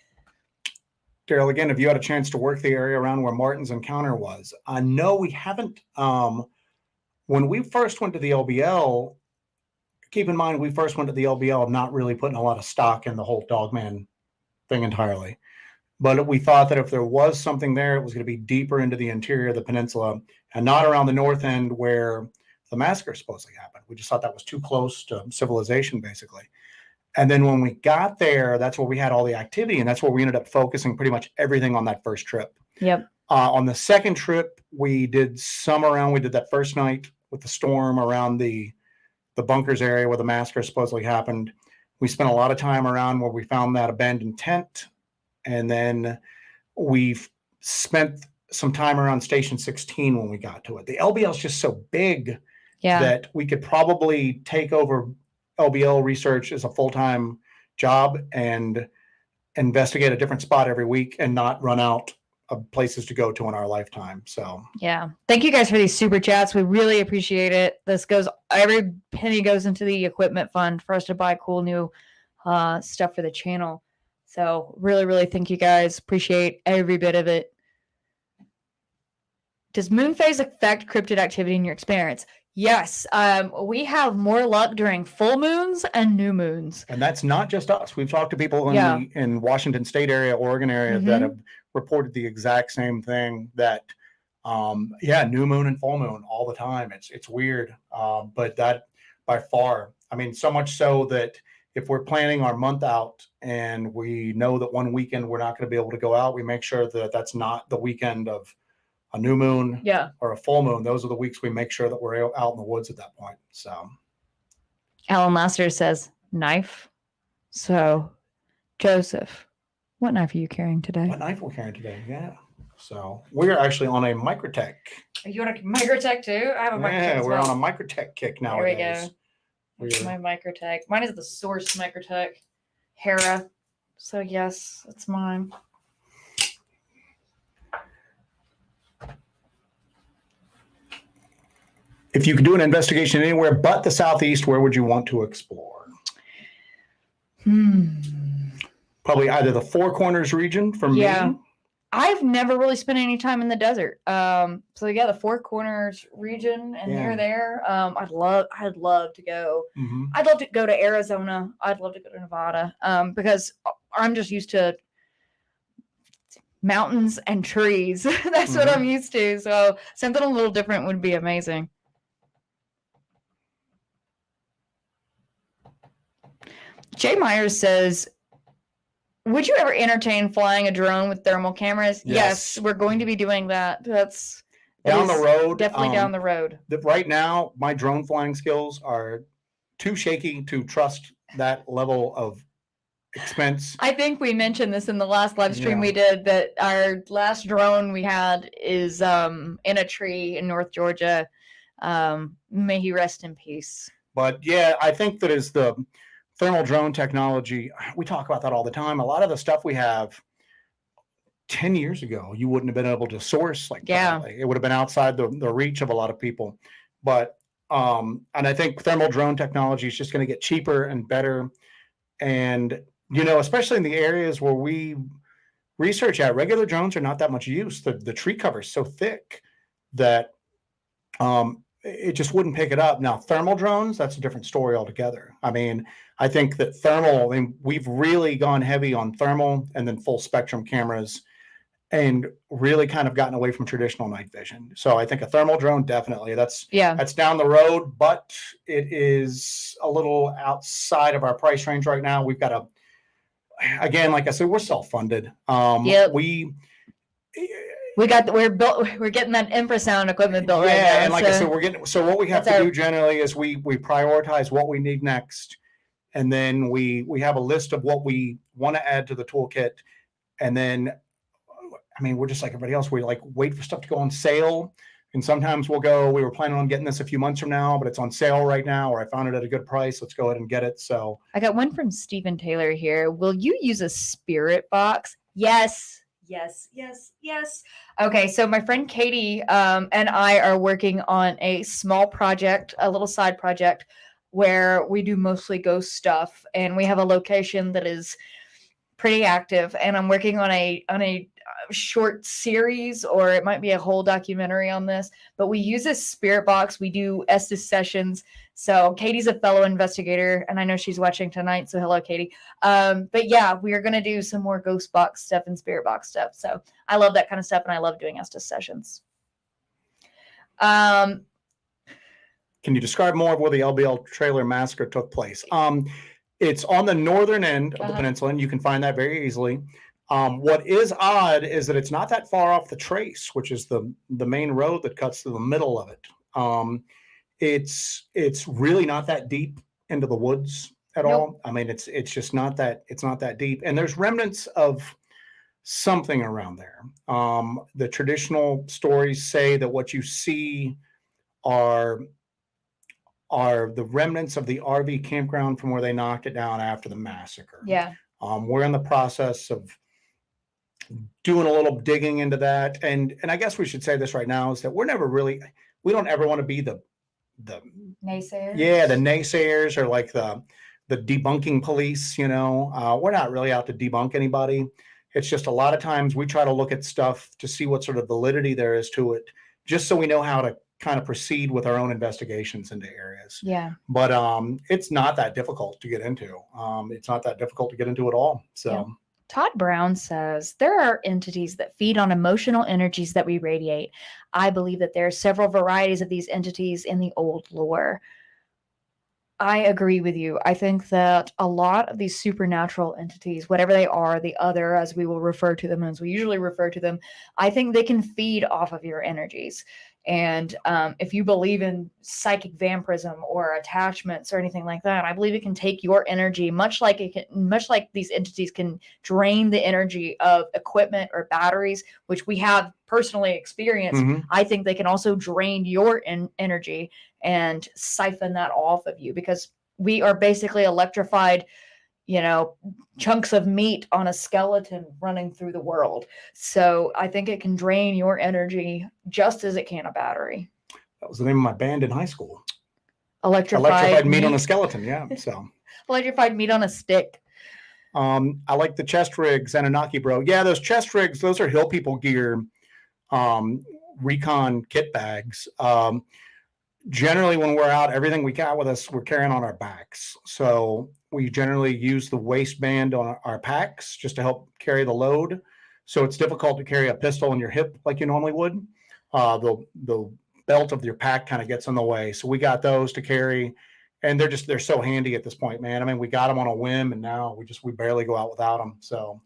Daryl, again, if you had a chance to work the area around where Martin's Encounter was, no, we haven't. When we first went to the LBL, keep in mind, we first went to the LBL not really putting a lot of stock in the whole Dogman thing entirely. But we thought that if there was something there, it was going to be deeper into the interior of the peninsula and not around the north end where the massacre supposedly happened. We just thought that was too close to civilization, basically. And then when we got there, that's where we had all the activity, and that's where we ended up focusing pretty much everything on that first trip. Yep. On the second trip, we did that first night with the storm around the bunkers area where the massacre supposedly happened. We spent a lot of time around where we found that abandoned tent. And then we've spent some time around Station 16 when we got to it. The LBL is just so big that we could probably take over LBL research as a full-time job and investigate a different spot every week and not run out of places to go to in our lifetime. So yeah, thank you guys for these super chats. We really appreciate it. Every penny goes into the equipment fund for us to buy cool new stuff for the channel. So really, really thank you guys. Appreciate every bit of it. Does moon phase affect cryptid activity in your experience? Yes. We have more luck during full moons and new moons. And that's not just us. We've talked to people in Washington State area, Oregon area that have reported the exact same thing, that new moon and full moon all the time. It's weird. But that by far, I mean, so much so that if we're planning our month out and we know that one weekend we're not going to be able to go out, we make sure that that's not the weekend of a new moon or a full moon. Those are the weeks we make sure that we're out in the woods at that point. So Alan Laster says knife. So Joseph, what knife are you carrying today? What knife we're carrying today? Yeah. So we're actually on a Microtech. Are you on a Microtech too? I have a Microtech. Yeah, we're on a Microtech kick nowadays. There we go. My Microtech. Mine is the Source Microtech Hera. So yes, it's mine. If you could do an investigation anywhere but the Southeast, where would you want to explore? Probably either the Four Corners region from me. I've never really spent any time in the desert. So yeah, the Four Corners region and near there. I'd love to go. I'd love to go to Arizona. I'd love to go to Nevada. Because I'm just used to mountains and trees. That's what I'm used to. So something a little different would be amazing. Jay Myers says, would you ever entertain flying a drone with thermal cameras? Yes, we're going to be doing that. That's down the road. Definitely down the road. Right now, my drone flying skills are too shaky to trust that level of expense. I think we mentioned this in the last live stream we did, that our last drone we had is in a tree in North Georgia. May he rest in peace. But yeah, I think that is the thermal drone technology. We talk about that all the time. A lot of the stuff we have 10 years ago, you wouldn't have been able to source like that. Like, it would have been outside the reach of a lot of people. But and I think thermal drone technology is just going to get cheaper and better. And especially in the areas where we research at, regular drones are not that much use. The tree cover is so thick that it just wouldn't pick it up. Now, thermal drones, that's a different story altogether. I mean, I think that thermal, we've really gone heavy on thermal and then full spectrum cameras and really kind of gotten away from traditional night vision. So I think a thermal drone, definitely, that's down the road, but it is a little outside of our price range right now. We've got again, like I said, we're self-funded. We're getting that infrasound equipment built right now. Yeah, and like I said, so what we have to do generally is we prioritize what we need next, and then we have a list of what we want to add to the toolkit, and then we're just like everybody else. We wait for stuff to go on sale, and sometimes we were planning on getting this a few months from now, but it's on sale right now, or I found it at a good price. Let's go ahead and get it. So I got one from Stephen Taylor here. Will you use a spirit box? Yes. Okay, so my friend Katie and I are working on a small project, a little side project, where we do mostly ghost stuff, and we have a location that is pretty active. And I'm working on a short series, or it might be a whole documentary on this. But we use a spirit box. We do Estes sessions. So Katie's a fellow investigator, and I know she's watching tonight. So hello, Katie. But yeah, we are going to do some more ghost box stuff and spirit box stuff. So I love that kind of stuff, and I love doing Estes sessions. Can you describe more of where the LBL trailer massacre took place? It's on the northern end of the peninsula, and you can find that very easily. What is odd is that it's not that far off the Trace, which is the main road that cuts through the middle of it. It's really not that deep into the woods at all. I mean, it's just not that deep, and there's remnants of something around there. The traditional stories say that what you see are the remnants of the RV campground from where they knocked it down after the massacre. Yeah. We're in the process of doing a little digging into that. And I guess we should say this right now, is that we don't ever want to be the naysayers. Yeah, the naysayers, or like the debunking police, we're not really out to debunk anybody. It's just a lot of times we try to look at stuff to see what sort of validity there is to it, just so we know how to kind of proceed with our own investigations into areas. Yeah. But it's not that difficult to get into. It's not that difficult to get into at all. So yeah. Todd Brown says, there are entities that feed on emotional energies that we radiate. I believe that there are several varieties of these entities in the old lore. I agree with you. I think that a lot of these supernatural entities, whatever they are, the other, as we will refer to them, as we usually refer to them, I think they can feed off of your energies. And if you believe in psychic vampirism or attachments or anything like that, I believe it can take your energy, much like these entities can drain the energy of equipment or batteries, which we have personally experienced. Mm-hmm. I think they can also drain your energy and siphon that off of you, because we are basically electrified, chunks of meat on a skeleton running through the world. So I think it can drain your energy just as it can a battery. That was the name of my band in high school. Electrified meat on a skeleton. Yeah. So electrified meat on a stick. I like the chest rigs, Anunnaki bro. Yeah, those chest rigs, those are Hill People gear, recon kit bags. Generally, when we're out, everything we got with us, we're carrying on our backs. So we generally use the waistband on our packs just to help carry the load. So it's difficult to carry a pistol in your hip like you normally would. The belt of your pack kind of gets in the way. So we got those to carry, and they're so handy at this point, man. I mean, we got them on a whim, and now we barely go out without them. So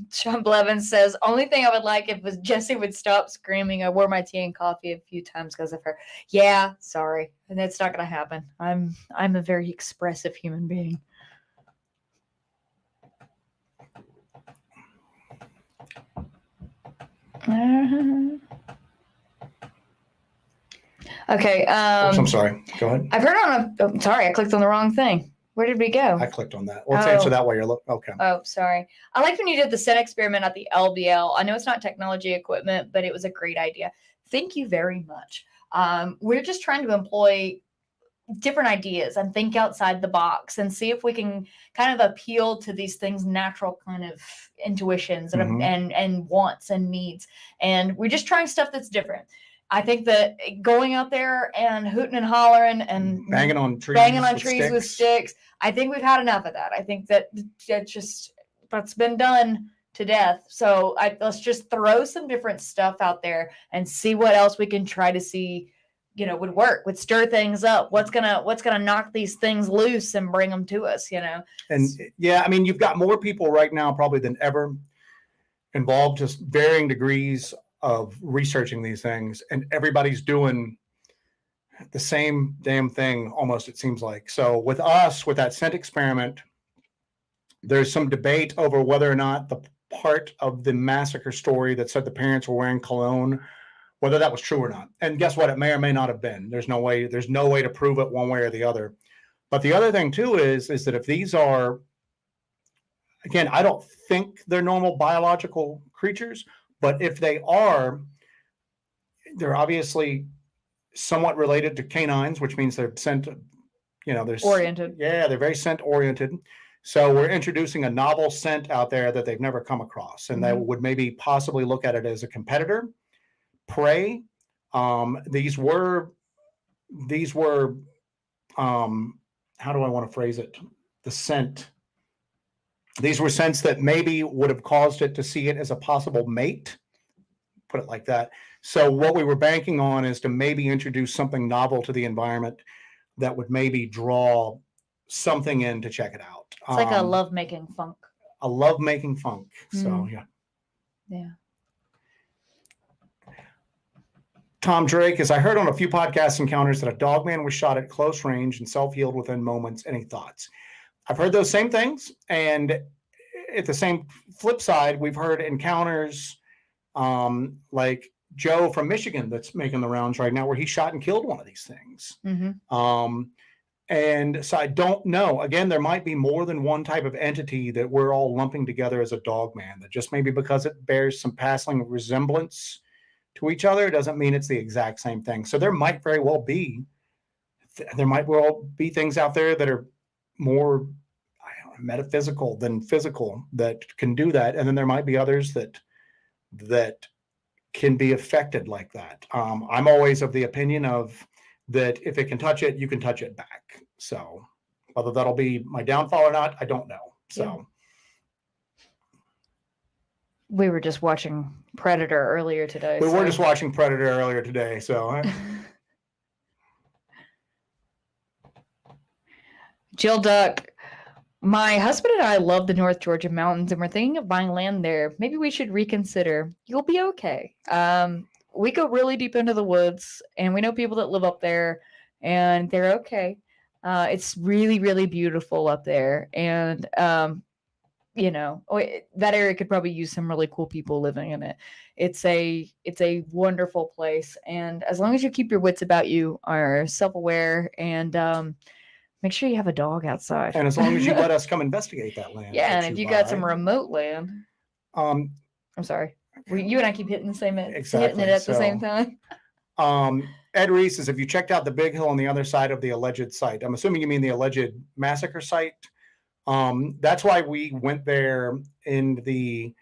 Sean Blevins says, only thing I would like if was Jessi would stop screaming. I wore my tea and coffee a few times because of her. Yeah, sorry. And that's not gonna happen. I'm a very expressive human being. Okay. I'm sorry. Go ahead. I've heard I'm sorry, I clicked on the wrong thing. Where did we go? I clicked on that. Let's answer that while you're looking. Okay. Oh, sorry. I liked when you did the scent experiment at the LBL. I know it's not technology equipment, but it was a great idea. Thank you very much. We're just trying to employ different ideas and think outside the box and see if we can kind of appeal to these things, natural kind of intuitions and wants and needs. And we're just trying stuff that's different. I think that going out there and hooting and hollering and banging on trees with sticks, I think we've had enough of that. I think that's been done to death. So let's just throw some different stuff out there and see what else we can try to see, would work, would stir things up. What's gonna knock these things loose and bring them to us, And yeah, I mean, you've got more people right now probably than ever involved, just varying degrees of researching these things, and everybody's doing the same damn thing almost, it seems like. So with us, with that scent experiment, there's some debate over whether or not the part of the massacre story that said the parents were wearing cologne, whether that was true or not. And guess what? It may or may not have been. There's no way to prove it one way or the other. But the other thing too is that if these are, again, I don't think they're normal biological creatures, but if they are, they're obviously somewhat related to canines, which means they're scent, they're oriented. Yeah, they're very scent oriented. So we're introducing a novel scent out there that they've never come across, and they would maybe possibly look at it as a competitor, prey. These were how do I want to phrase it? The scent. These were scents that maybe would have caused it to see it as a possible mate, put it like that. So what we were banking on is to maybe introduce something novel to the environment that would maybe draw something in to check it out. It's like a love-making funk. A love-making funk. So, yeah. Yeah. Tom Drake, as I heard on a few podcast encounters that a dogman was shot at close range and self-healed within moments. Any thoughts? I've heard those same things. And at the same flip side, we've heard encounters like Joe from Michigan that's making the rounds right now, where he shot and killed one of these things. And so I don't know. Again, there might be more than one type of entity that we're all lumping together as a dogman, that just maybe because it bears some passing resemblance to each other doesn't mean it's the exact same thing. So there might very well be things out there that are more metaphysical than physical that can do that, and then there might be others that can be affected like that. I'm always of the opinion of that if it can touch it, you can touch it back. So whether that'll be my downfall or not, I don't know. So we were just watching Predator earlier today. We were just watching Predator earlier today. So Jill Duck, my husband and I love the North Georgia mountains, and we're thinking of buying land there. Maybe we should reconsider. You'll be okay. We go really deep into the woods, and we know people that live up there, and they're okay. It's really, really beautiful up there, and that area could probably use some really cool people living in it. It's a wonderful place, and as long as you keep your wits about you, are self-aware, and make sure you have a dog outside. And as long as you let us come investigate that land. Yeah, and if you got some remote land. I'm sorry. You and I keep hitting hitting it at the same time. Ed Reese says, have you checked out the big hill on the other side of the alleged site? I'm assuming you mean the alleged massacre site. That's why we went there in the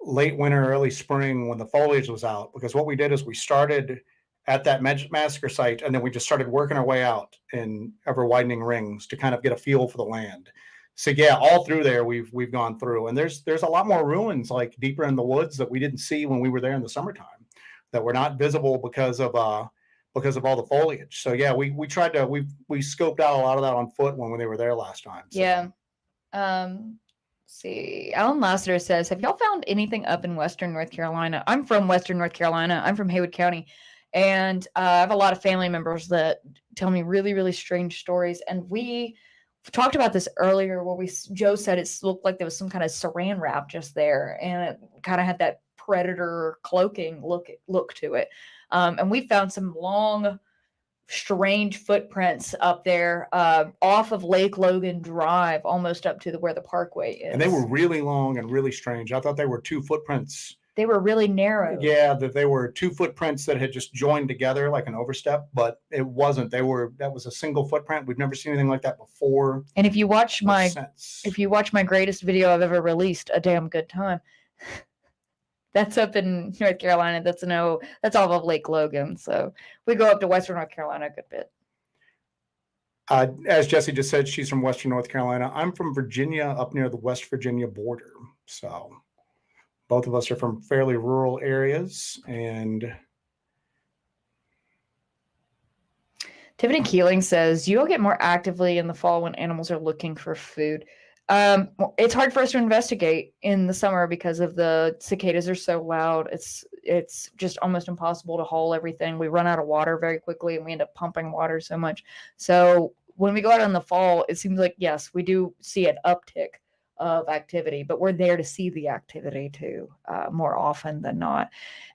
late winter, early spring when the foliage was out, because what we did is we started at that massacre site, and then we just started working our way out in ever widening rings to kind of get a feel for the land. So yeah, all through there we've gone through, and there's a lot more ruins like deeper in the woods that we didn't see when we were there in the summertime, that were not visible because of all the foliage. So yeah, we tried to we scoped out a lot of that on foot when they were there last time. So. Yeah. See, Alan Lassiter says, have y'all found anything up in Western North Carolina? I'm from Western North Carolina. I'm from Haywood County. And I have a lot of family members that tell me really, really strange stories. And we talked about this earlier where Joe said it looked like there was some kind of saran wrap just there. And it kind of had that predator cloaking look to it. And we found some long, strange footprints up there off of Lake Logan Drive, almost up to where the parkway is. And they were really long and really strange. I thought they were two footprints. They were really narrow. Yeah, that they were two footprints that had just joined together like an overstep, but it wasn't. That was a single footprint. We've never seen anything like that before. And if you watch my greatest video I've ever released, A Damn Good Time, that's up in North Carolina. That's off of Lake Logan. So we go up to Western North Carolina a good bit. As Jessi just said, she's from Western North Carolina. I'm from Virginia, up near the West Virginia border. So both of us are from fairly rural areas. And Tiffany Keeling says, you'll get more actively in the fall when animals are looking for food. It's hard for us to investigate in the summer because of the cicadas are so loud. It's just almost impossible to haul everything. We run out of water very quickly and we end up pumping water so much. So when we go out in the fall, it seems like, yes, we do see an uptick of activity, but we're there to see the activity too, more often than not.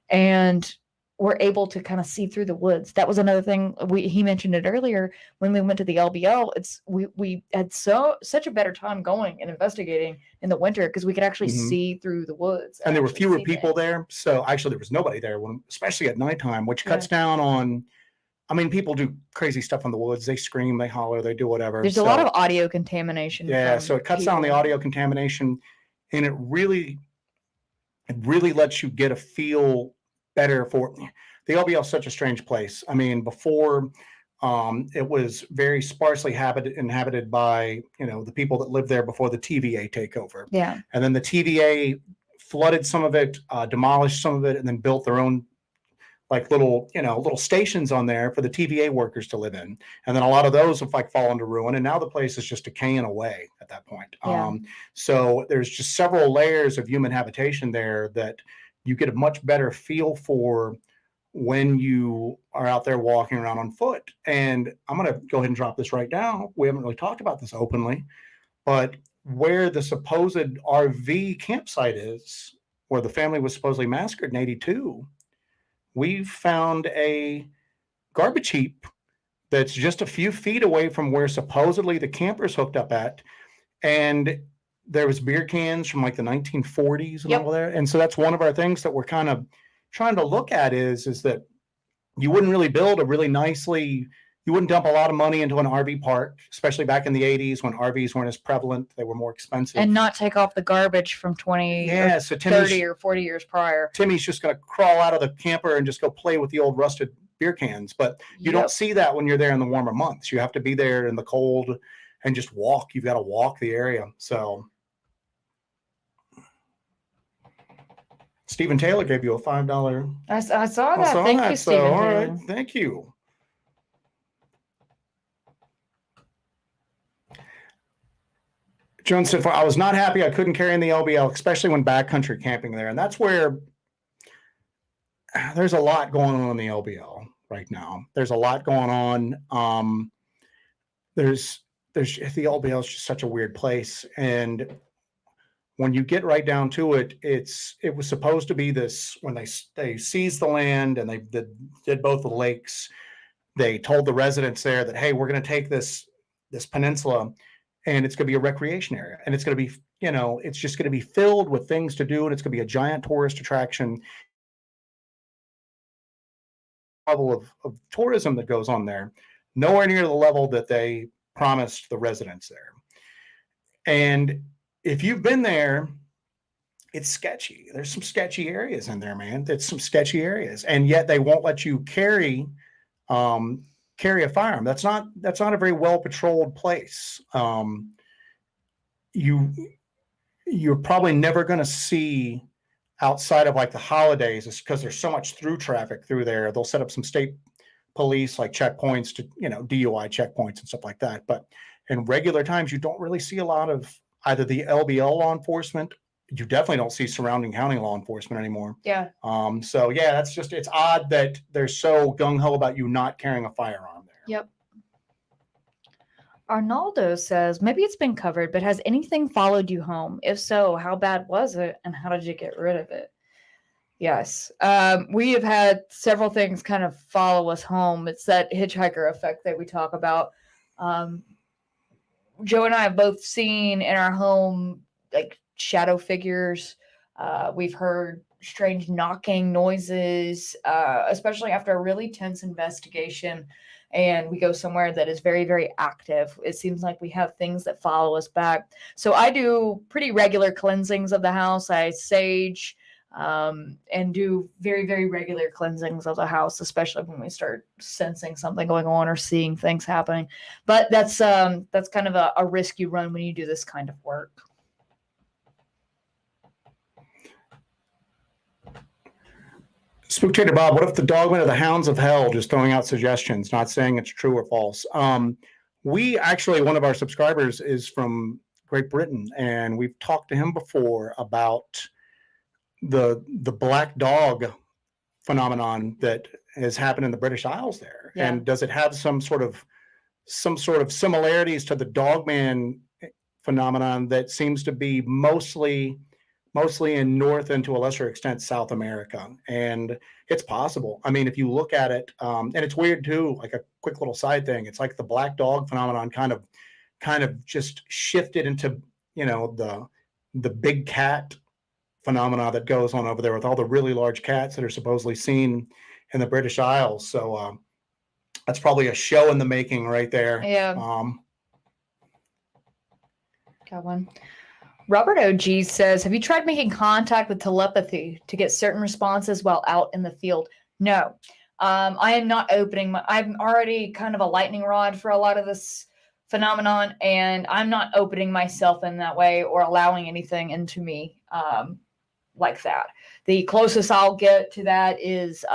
And we're able to kind of see through the woods. That was another thing he mentioned it earlier when we went to the LBL. We had such a better time going and investigating in the winter because we could actually see through the woods. And there were fewer people there. So actually there was nobody there especially at nighttime, which cuts down on, I mean, people do crazy stuff in the woods. They scream, they holler, they do whatever. There's a lot of audio contamination. Yeah. So it cuts down the audio contamination, and it really lets you get a feel better for the LBL is such a strange place. I mean, before it was very sparsely inhabited by, the people that lived there before the TVA takeover. Yeah. And then the TVA flooded some of it, demolished some of it, and then built their own like little stations on there for the TVA workers to live in. And then a lot of those have fallen to ruin. And now the place is just decaying away at that point. Yeah. So there's just several layers of human habitation there that you get a much better feel for when you are out there walking around on foot. And I'm going to go ahead and drop this right now. We haven't really talked about this openly, but where the supposed RV campsite is, where the family was supposedly massacred in 1982, we've found a garbage heap that's just a few feet away from where supposedly the campers hooked up at. And there was beer cans from like the 1940s and all there. And so that's one of our things that we're kind of trying to look at is that you wouldn't really build a really nicely, you wouldn't dump a lot of money into an RV park, especially back in the 80s when RVs weren't as prevalent. They were more expensive. And not take off the garbage from 20 or 30 or 40 years prior. Timmy's just going to crawl out of the camper and just go play with the old rusted beer cans. But you don't see that when you're there in the warmer months. You have to be there in the cold and just walk. You've got to walk the area. So Stephen Taylor gave you a $5. I saw that. Thank you, Stephen Taylor. All right. Thank you. Joan said, I was not happy I couldn't carry in the LBL, especially when backcountry camping there. And that's where there's a lot going on in the LBL right now. There's a lot going on. There's the LBL is just such a weird place. And when you get right down to it, it was supposed to be this, when they seized the land and they did both the lakes, they told the residents there that, hey, we're going to take this peninsula and it's going to be a recreation area. And it's going to be, it's just going to be filled with things to do. And it's going to be a giant tourist attraction. Level of tourism that goes on there, nowhere near the level that they promised the residents there. And if you've been there, it's sketchy. There's some sketchy areas in there, man. There's some sketchy areas. And yet they won't let you carry a firearm. That's not a very well patrolled place. you're probably never going to see outside of like the holidays, is because there's so much through traffic through there. They'll set up some state police like checkpoints to, DUI checkpoints and stuff like that. But in regular times, you don't really see a lot of either the LBL law enforcement. You definitely don't see surrounding county law enforcement anymore. Yeah. So yeah, it's odd that they're so gung ho about you not carrying a firearm there. Yep. Arnaldo says, maybe it's been covered, but has anything followed you home? If so, how bad was it and how did you get rid of it? Yes. We have had several things kind of follow us home. It's that hitchhiker effect that we talk about. Joe and I have both seen in our home like shadow figures. We've heard strange knocking noises, especially after a really tense investigation. And we go somewhere that is very, very active. It seems like we have things that follow us back. So I do pretty regular cleansings of the house. I sage and do very, very regular cleansings of the house, especially when we start sensing something going on or seeing things happening. But that's kind of a risk you run when you do this kind of work. Spooktator Bob, what if the Dogman of the Hounds of Hell, just throwing out suggestions, not saying it's true or false. We actually, one of our subscribers is from Great Britain, and we've talked to him before about the black dog phenomenon that has happened in the British Isles there. Yeah. And does it have some sort of similarities to the Dogman phenomenon that seems to be mostly in North and to a lesser extent South America? And it's possible. I mean, if you look at it, and it's weird too, like a quick little side thing, it's like the black dog phenomenon kind of just shifted into, the big cat phenomena that goes on over there with all the really large cats that are supposedly seen in the British Isles. So that's probably a show in the making right there. Yeah. Got one. Robert OG says, have you tried making contact with telepathy to get certain responses while out in the field? No. I am not opening I'm already kind of a lightning rod for a lot of this phenomenon, and I'm not opening myself in that way or allowing anything into me like that. The closest I'll get to that is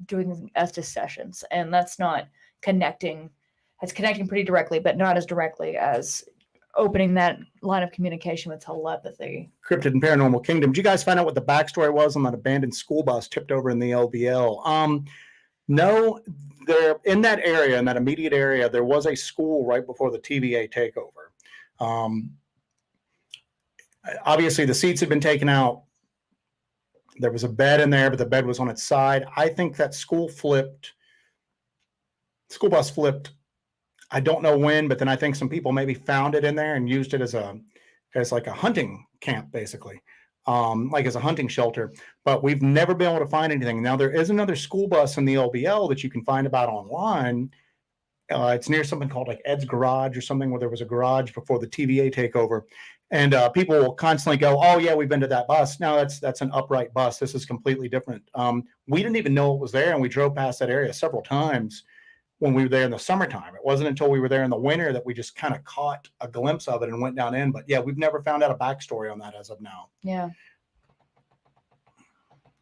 doing Estes sessions, and that's not connecting. It's connecting pretty directly, but not as directly as opening that line of communication with telepathy. Cryptid and Paranormal Kingdom. Did you guys find out what the backstory was on that abandoned school bus tipped over in the LBL? No, there in that area, in that immediate area, there was a school right before the TVA takeover. Obviously, the seats had been taken out. There was a bed in there, but the bed was on its side. I think that school bus flipped. I don't know when, but then I think some people maybe found it in there and used it as like a hunting camp, basically, like as a hunting shelter. But we've never been able to find anything. Now there is another school bus in the LBL that you can find about online. It's near something called like Ed's Garage or something, where there was a garage before the TVA takeover. And people will constantly go, "Oh yeah, we've been to that bus." Now that's an upright bus. This is completely different. We didn't even know it was there, and we drove past that area several times when we were there in the summertime. It wasn't until we were there in the winter that we just kind of caught a glimpse of it and went down in. But yeah, we've never found out a backstory on that as of now. Yeah.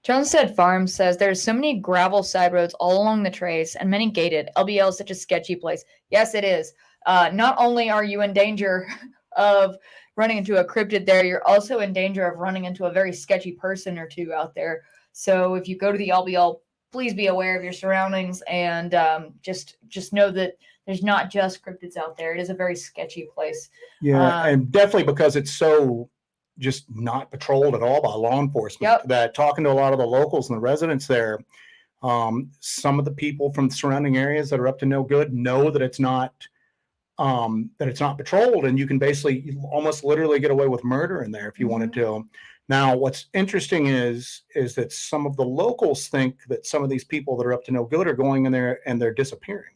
Jonesstead Farm says there's so many gravel side roads all along the trace and many gated. LBL is such a sketchy place. Yes, it is. Not only are you in danger of running into a cryptid there, you're also in danger of running into a very sketchy person or two out there. So if you go to the LBL, please be aware of your surroundings and just know that there's not just cryptids out there. It is a very sketchy place. Yeah, and definitely because it's so just not patrolled at all by law enforcement. Yep. That talking to a lot of the locals and the residents there, some of the people from the surrounding areas that are up to no good know that it's not patrolled, and you can basically almost literally get away with murder in there if you wanted to. Now, what's interesting is that some of the locals think that some of these people that are up to no good are going in there and they're disappearing.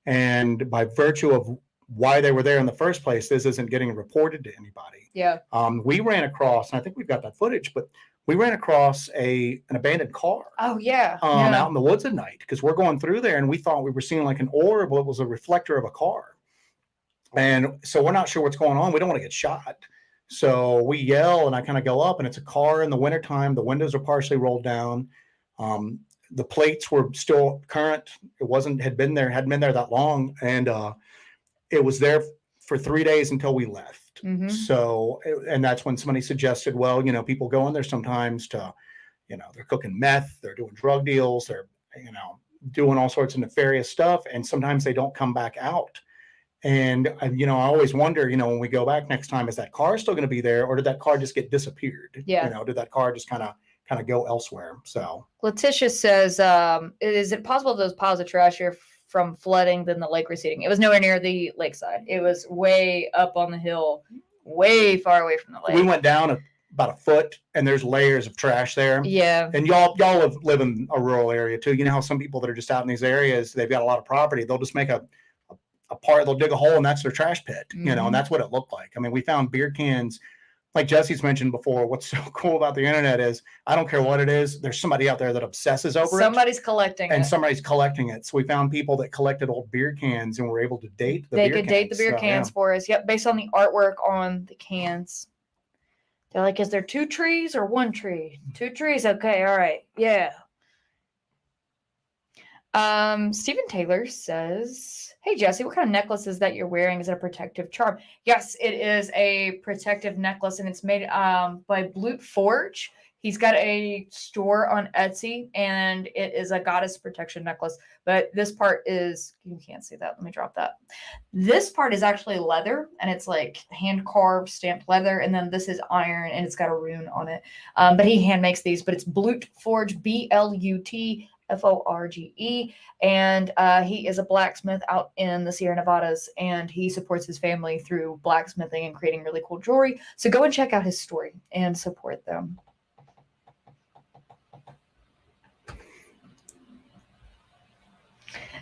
And by virtue of why they were there in the first place, this isn't getting reported to anybody. Yeah. We ran across, and I think we've got that footage, but we ran across an abandoned car. Oh, yeah. Out in the woods at night, because we're going through there and we thought we were seeing like an orb. It was a reflector of a car. And so we're not sure what's going on. We don't want to get shot. So we yell, and I kind of go up, and it's a car in the wintertime. The windows are partially rolled down. The plates were still current. It hadn't been there that long. And it was there for 3 days until we left. Mm-hmm. So, and that's when somebody suggested, well, people go in there sometimes to, they're cooking meth, they're doing drug deals, they're, doing all sorts of nefarious stuff. And sometimes they don't come back out. And, I always wonder, when we go back next time, is that car still going to be there, or did that car just get disappeared? Yeah. Did that car just kind of go elsewhere? So Letitia says, is it possible those piles of trash are from flooding than the lake receding? It was nowhere near the lakeside. It was way up on the hill, way far away from the lake. We went down about a foot, and there's layers of trash there. Yeah. And y'all live in a rural area too. You know how some people that are just out in these areas, they've got a lot of property. They'll just make a part, they'll dig a hole, and that's their trash pit, and that's what it looked like. I mean, we found beer cans, like Jesse's mentioned before. What's so cool about the internet is, I don't care what it is, there's somebody out there that obsesses over Somebody's collecting and it. somebody's collecting it. So we found people that collected old beer cans and were able to date the They beer could cans. date the beer cans for us. Yep, based on the artwork on the cans. They're like, is there 2 trees or 1 tree? 2 trees. Okay, all right. Yeah. Stephen Taylor says, hey, Jessi, what kind of necklace is that you're wearing? Is it a protective charm? Yes, it is a protective necklace, and it's made by Blute Forge. He's got a store on Etsy, and it is a goddess protection necklace. But this part is, you can't see that. Let me drop that. This part is actually leather, and it's like hand-carved stamped leather. And then this is iron, and it's got a rune on it. But he hand makes these, but it's Blute Forge, BLUTFORGE, and he is a blacksmith out in the Sierra Nevadas, and he supports his family through blacksmithing and creating really cool jewelry. So go and check out his story and support them.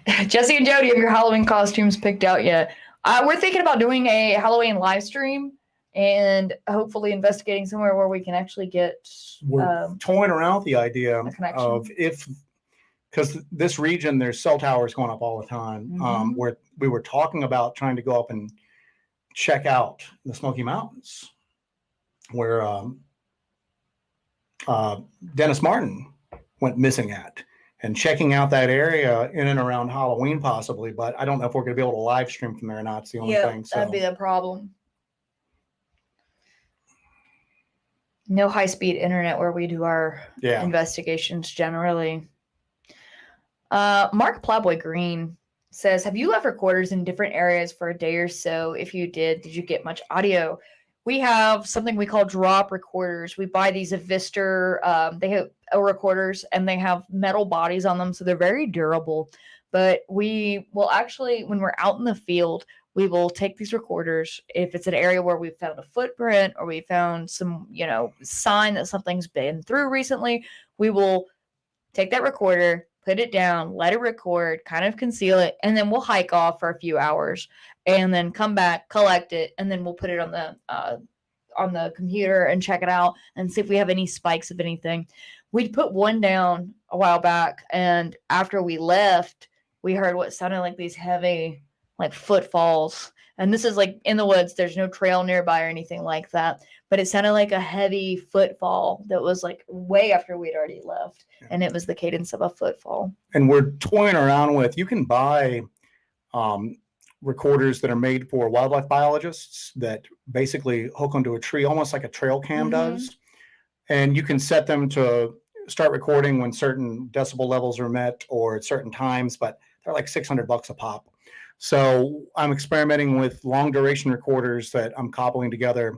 Jessi and Joe, do you have your Halloween costumes picked out yet? We're thinking about doing a Halloween live stream and hopefully investigating somewhere where we can actually get We're toying around with the idea of because this region, there's cell towers going up all the time. Where we were talking about trying to go up and check out the Smoky Mountains, where Dennis Martin went missing at, and checking out that area in and around Halloween possibly. But I don't know if we're going to be able to live stream from there or not. It's the only thing. So that'd be the problem. No high-speed internet where we do our investigations generally. Mark Plowboy Green says, have you left recorders in different areas for a day or so? If you did you get much audio? We have something we call drop recorders. We buy these Avistor, they have recorders, and they have metal bodies on them, so they're very durable. But we will actually, when we're out in the field, we will take these recorders. If it's an area where we found a footprint or we found some, sign that something's been through recently, we will take that recorder, put it down, let it record, kind of conceal it, and then we'll hike off for a few hours and then come back, collect it, and then we'll put it on the computer and check it out and see if we have any spikes of anything. We put one down a while back, and after we left, we heard what sounded like these heavy, like footfalls. And this is like in the woods. There's no trail nearby or anything like that. But it sounded like a heavy footfall that was like way after we'd already left. Yeah. And it was the cadence of a footfall. And we're toying around with, you can buy recorders that are made for wildlife biologists that basically hook onto a tree, almost like a trail cam does. And you can set them to start recording when certain decibel levels are met or at certain times, but they're like $600 a pop. So I'm experimenting with long duration recorders that I'm cobbling together.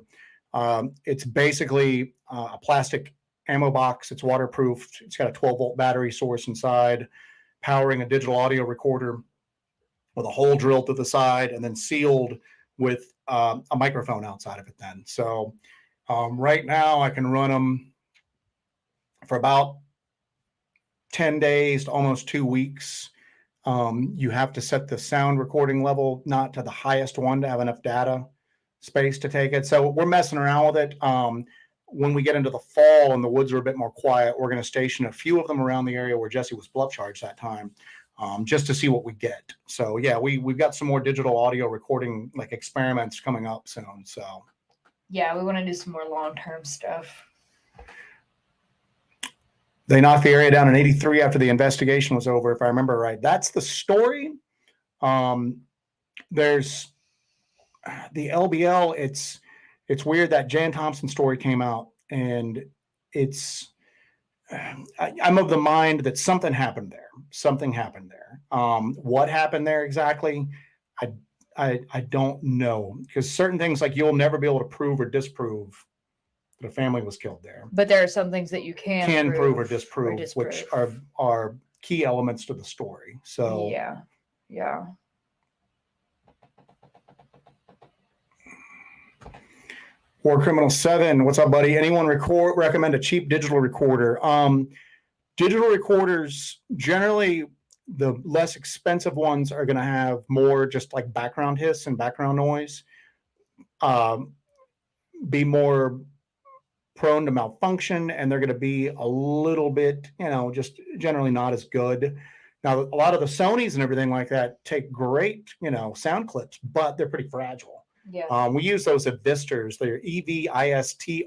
It's basically a plastic ammo box. It's waterproof. It's got a 12-volt battery source inside, powering a digital audio recorder with a hole drilled to the side and then sealed with a microphone outside of it then. So right now I can run them for about 10 days to almost 2 weeks. You have to set the sound recording level not to the highest one to have enough data space to take it. So we're messing around with it. When we get into the fall and the woods are a bit more quiet, we're going to station a few of them around the area where Jessi was bluff charged that time, just to see what we get. So yeah, we've got some more digital audio recording like experiments coming up soon. So Yeah, we want to do some more long-term stuff. They knocked the area down in 83 after the investigation was over, if I remember right. That's the story. There's the LBL. It's weird that Jan Thompson story came out, and it's I'm of the mind that something happened there. Something happened there. What happened there exactly? I don't know, because certain things like you'll never be able to prove or disprove that a family was killed there. But there are some things that you can prove or disprove, which are key elements to the story. So yeah. War Criminal 7, what's up, buddy? Anyone recommend a cheap digital recorder? Digital recorders, generally, the less expensive ones are going to have more just like background hiss and background noise, be more prone to malfunction, and they're going to be a little bit, just generally not as good. Now, a lot of the Sonys and everything like that take great, sound clips, but they're pretty fragile. Yeah. We use those at Visters. They're EVISTR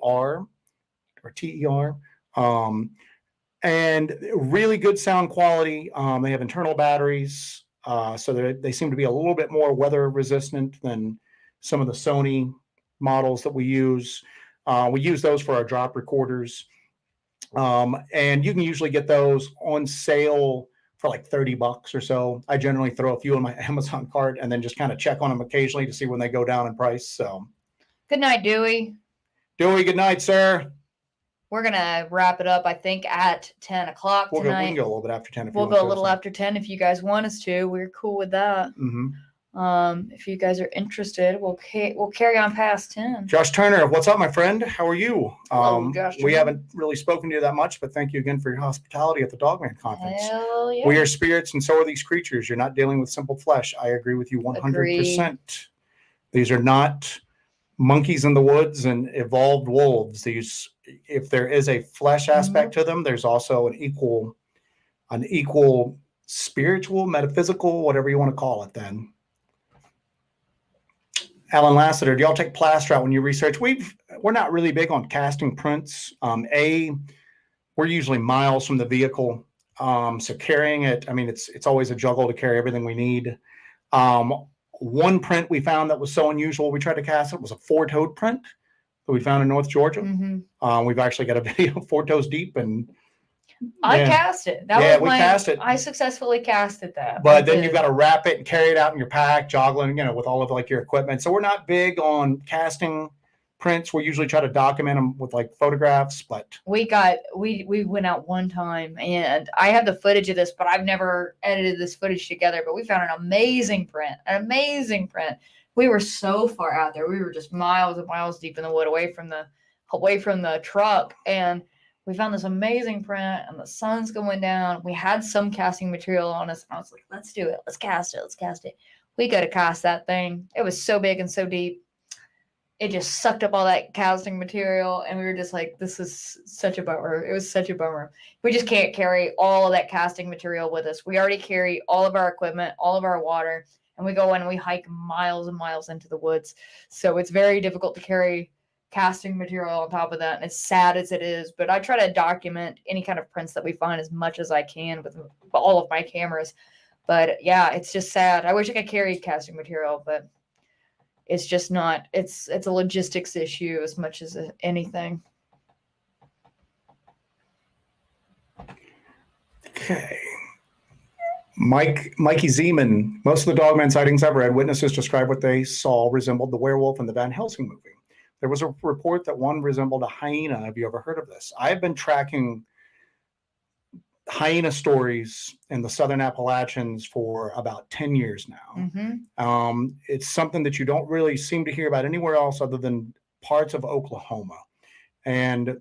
or TER. And really good sound quality. They have internal batteries, so they seem to be a little bit more weather resistant than some of the Sony models that we use. We use those for our drop recorders, and you can usually get those on sale for like $30 or so. I generally throw a few in my Amazon cart and then just kind of check on them occasionally to see when they go down in price. So, good night, Dewey. Dewey, good night, sir. We're gonna wrap it up, I think, at 10 o'clock tonight. We can go a little bit after 10. We'll go a little after 10 if you guys want us to. We're cool with that. Mm-hmm. If you guys are interested, we'll carry on past 10. Josh Turner, what's up, my friend? How are you? Hello, Josh Turner. We haven't really spoken to you that much, but thank you again for your hospitality at the Dogman conference. Hell yeah. We are spirits, and so are these creatures. You're not dealing with simple flesh. I agree with you 100%. Agreed. These are not monkeys in the woods and evolved wolves. These, if there is a flesh aspect to them, there's also an equal spiritual, metaphysical, whatever you want to call it then. Alan Lassiter, do y'all take plaster out when you research? We're not really big on casting prints. We're usually miles from the vehicle. So carrying it, I mean, it's always a juggle to carry everything we need. One print we found that was so unusual, we tried to cast it, was a 4-toed print that we found in North Georgia. Mm-hmm. We've actually got a video 4 toes deep, and I cast it. We cast it. I successfully casted that. But then you've got to wrap it and carry it out in your pack, joggling, with all of like your equipment. So we're not big on casting prints. We usually try to document them with like photographs, but we went out one time, and I have the footage of this, but I've never edited this footage together. But we found an amazing print. We were so far out there. We were just miles and miles deep in the wood, away from the truck, and we found this amazing print, and the sun's going down. We had some casting material on us, and I was like, let's do it. Let's cast it. We got to cast that thing. It was so big and so deep. It just sucked up all that casting material, and we were just like, this is such a bummer. It was such a bummer. We just can't carry all of that casting material with us. We already carry all of our equipment, all of our water, and we go in and we hike miles and miles into the woods. So it's very difficult to carry casting material on top of that, and as sad as it is, but I try to document any kind of prints that we find as much as I can with all of my cameras. But yeah, it's just sad. I wish I could carry casting material, but it's just not. It's a logistics issue as much as anything. Okay. Mikey Zeman, most of the Dogman sightings I've read, witnesses describe what they saw resembled the werewolf in the Van Helsing movie. There was a report that one resembled a hyena. Have you ever heard of this? I've been tracking hyena stories in the Southern Appalachians for about 10 years now. Mm-hmm. It's something that you don't really seem to hear about anywhere else other than parts of Oklahoma. And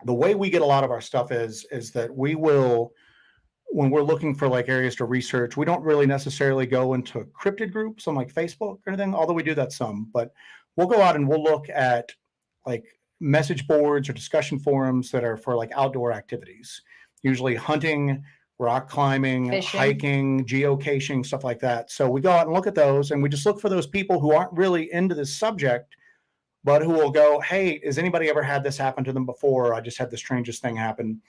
the way we get a lot of our stuff is that we will, when we're looking for like areas to research, we don't really necessarily go into cryptid groups on like Facebook or anything, although we do that some, but we'll go out and we'll look at like message boards or discussion forums that are for like outdoor activities, usually hunting, rock climbing, fishing, hiking, geocaching, stuff like that. So we go out and look at those, and we just look for those people who aren't really into this subject, but who will go, hey, has anybody ever had this happen to them before? I just had the strangest thing happen.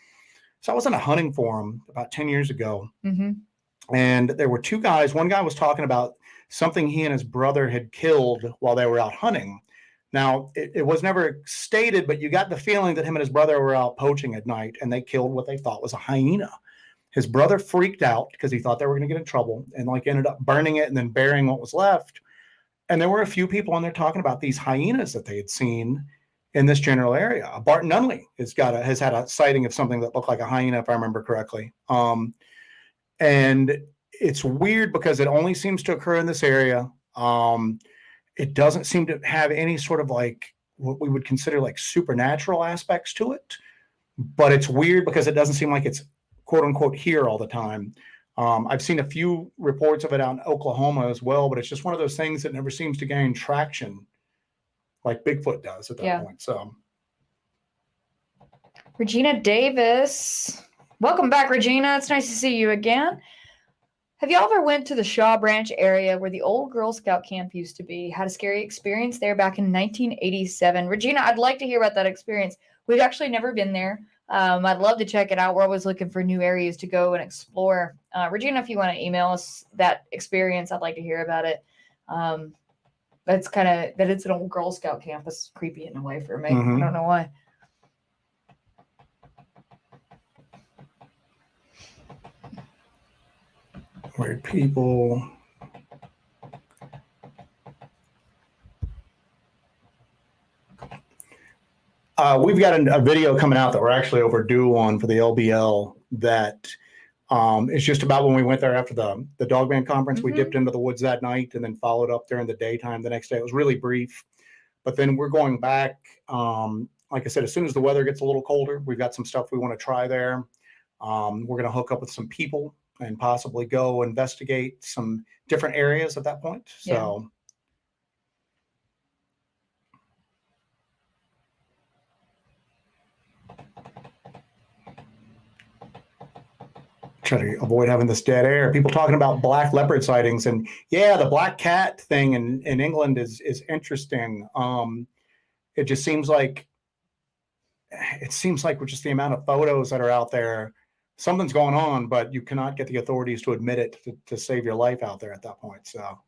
So I was in a hunting forum about 10 years ago. Mm-hmm. And there were two guys. One guy was talking about something he and his brother had killed while they were out hunting. Now, it was never stated, but you got the feeling that him and his brother were out poaching at night, and they killed what they thought was a hyena. His brother freaked out because he thought they were going to get in trouble, and like ended up burning it and then burying what was left. And there were a few people on there talking about these hyenas that they had seen in this general area. Barton Nunley has had a sighting of something that looked like a hyena, if I remember correctly. And it's weird because it only seems to occur in this area. It doesn't seem to have any sort of like what we would consider like supernatural aspects to it. But it's weird because it doesn't seem like it's quote unquote here all the time. I've seen a few reports of it out in Oklahoma as well, but it's just one of those things that never seems to gain traction like Bigfoot does at that point. So, Regina Davis, welcome back, Regina. It's nice to see you again. Have you ever went to the Shaw Branch area where the old Girl Scout camp used to be? Had a scary experience there back in 1987. Regina, I'd like to hear about that experience. We've actually never been there. I'd love to check it out. We're always looking for new areas to go and explore. Regina, if you want to email us that experience, I'd like to hear about it. That's kind of, that it's an old Girl Scout camp is creepy in a way for me. I don't know why. Weird people. We've got a video coming out that we're actually overdue on for the LBL that is just about when we went there after the Dogman conference. We dipped into the woods that night and then followed up during the daytime the next day. It was really brief. But then we're going back, like I said, as soon as the weather gets a little colder, we've got some stuff we want to try there. We're going to hook up with some people and possibly go investigate some different areas at that point. So try to avoid having this dead air. People talking about black leopard sightings, and yeah, the black cat thing in England is interesting. It just seems like with just the amount of photos that are out there, something's going on, but you cannot get the authorities to admit it to save your life out there at that point. So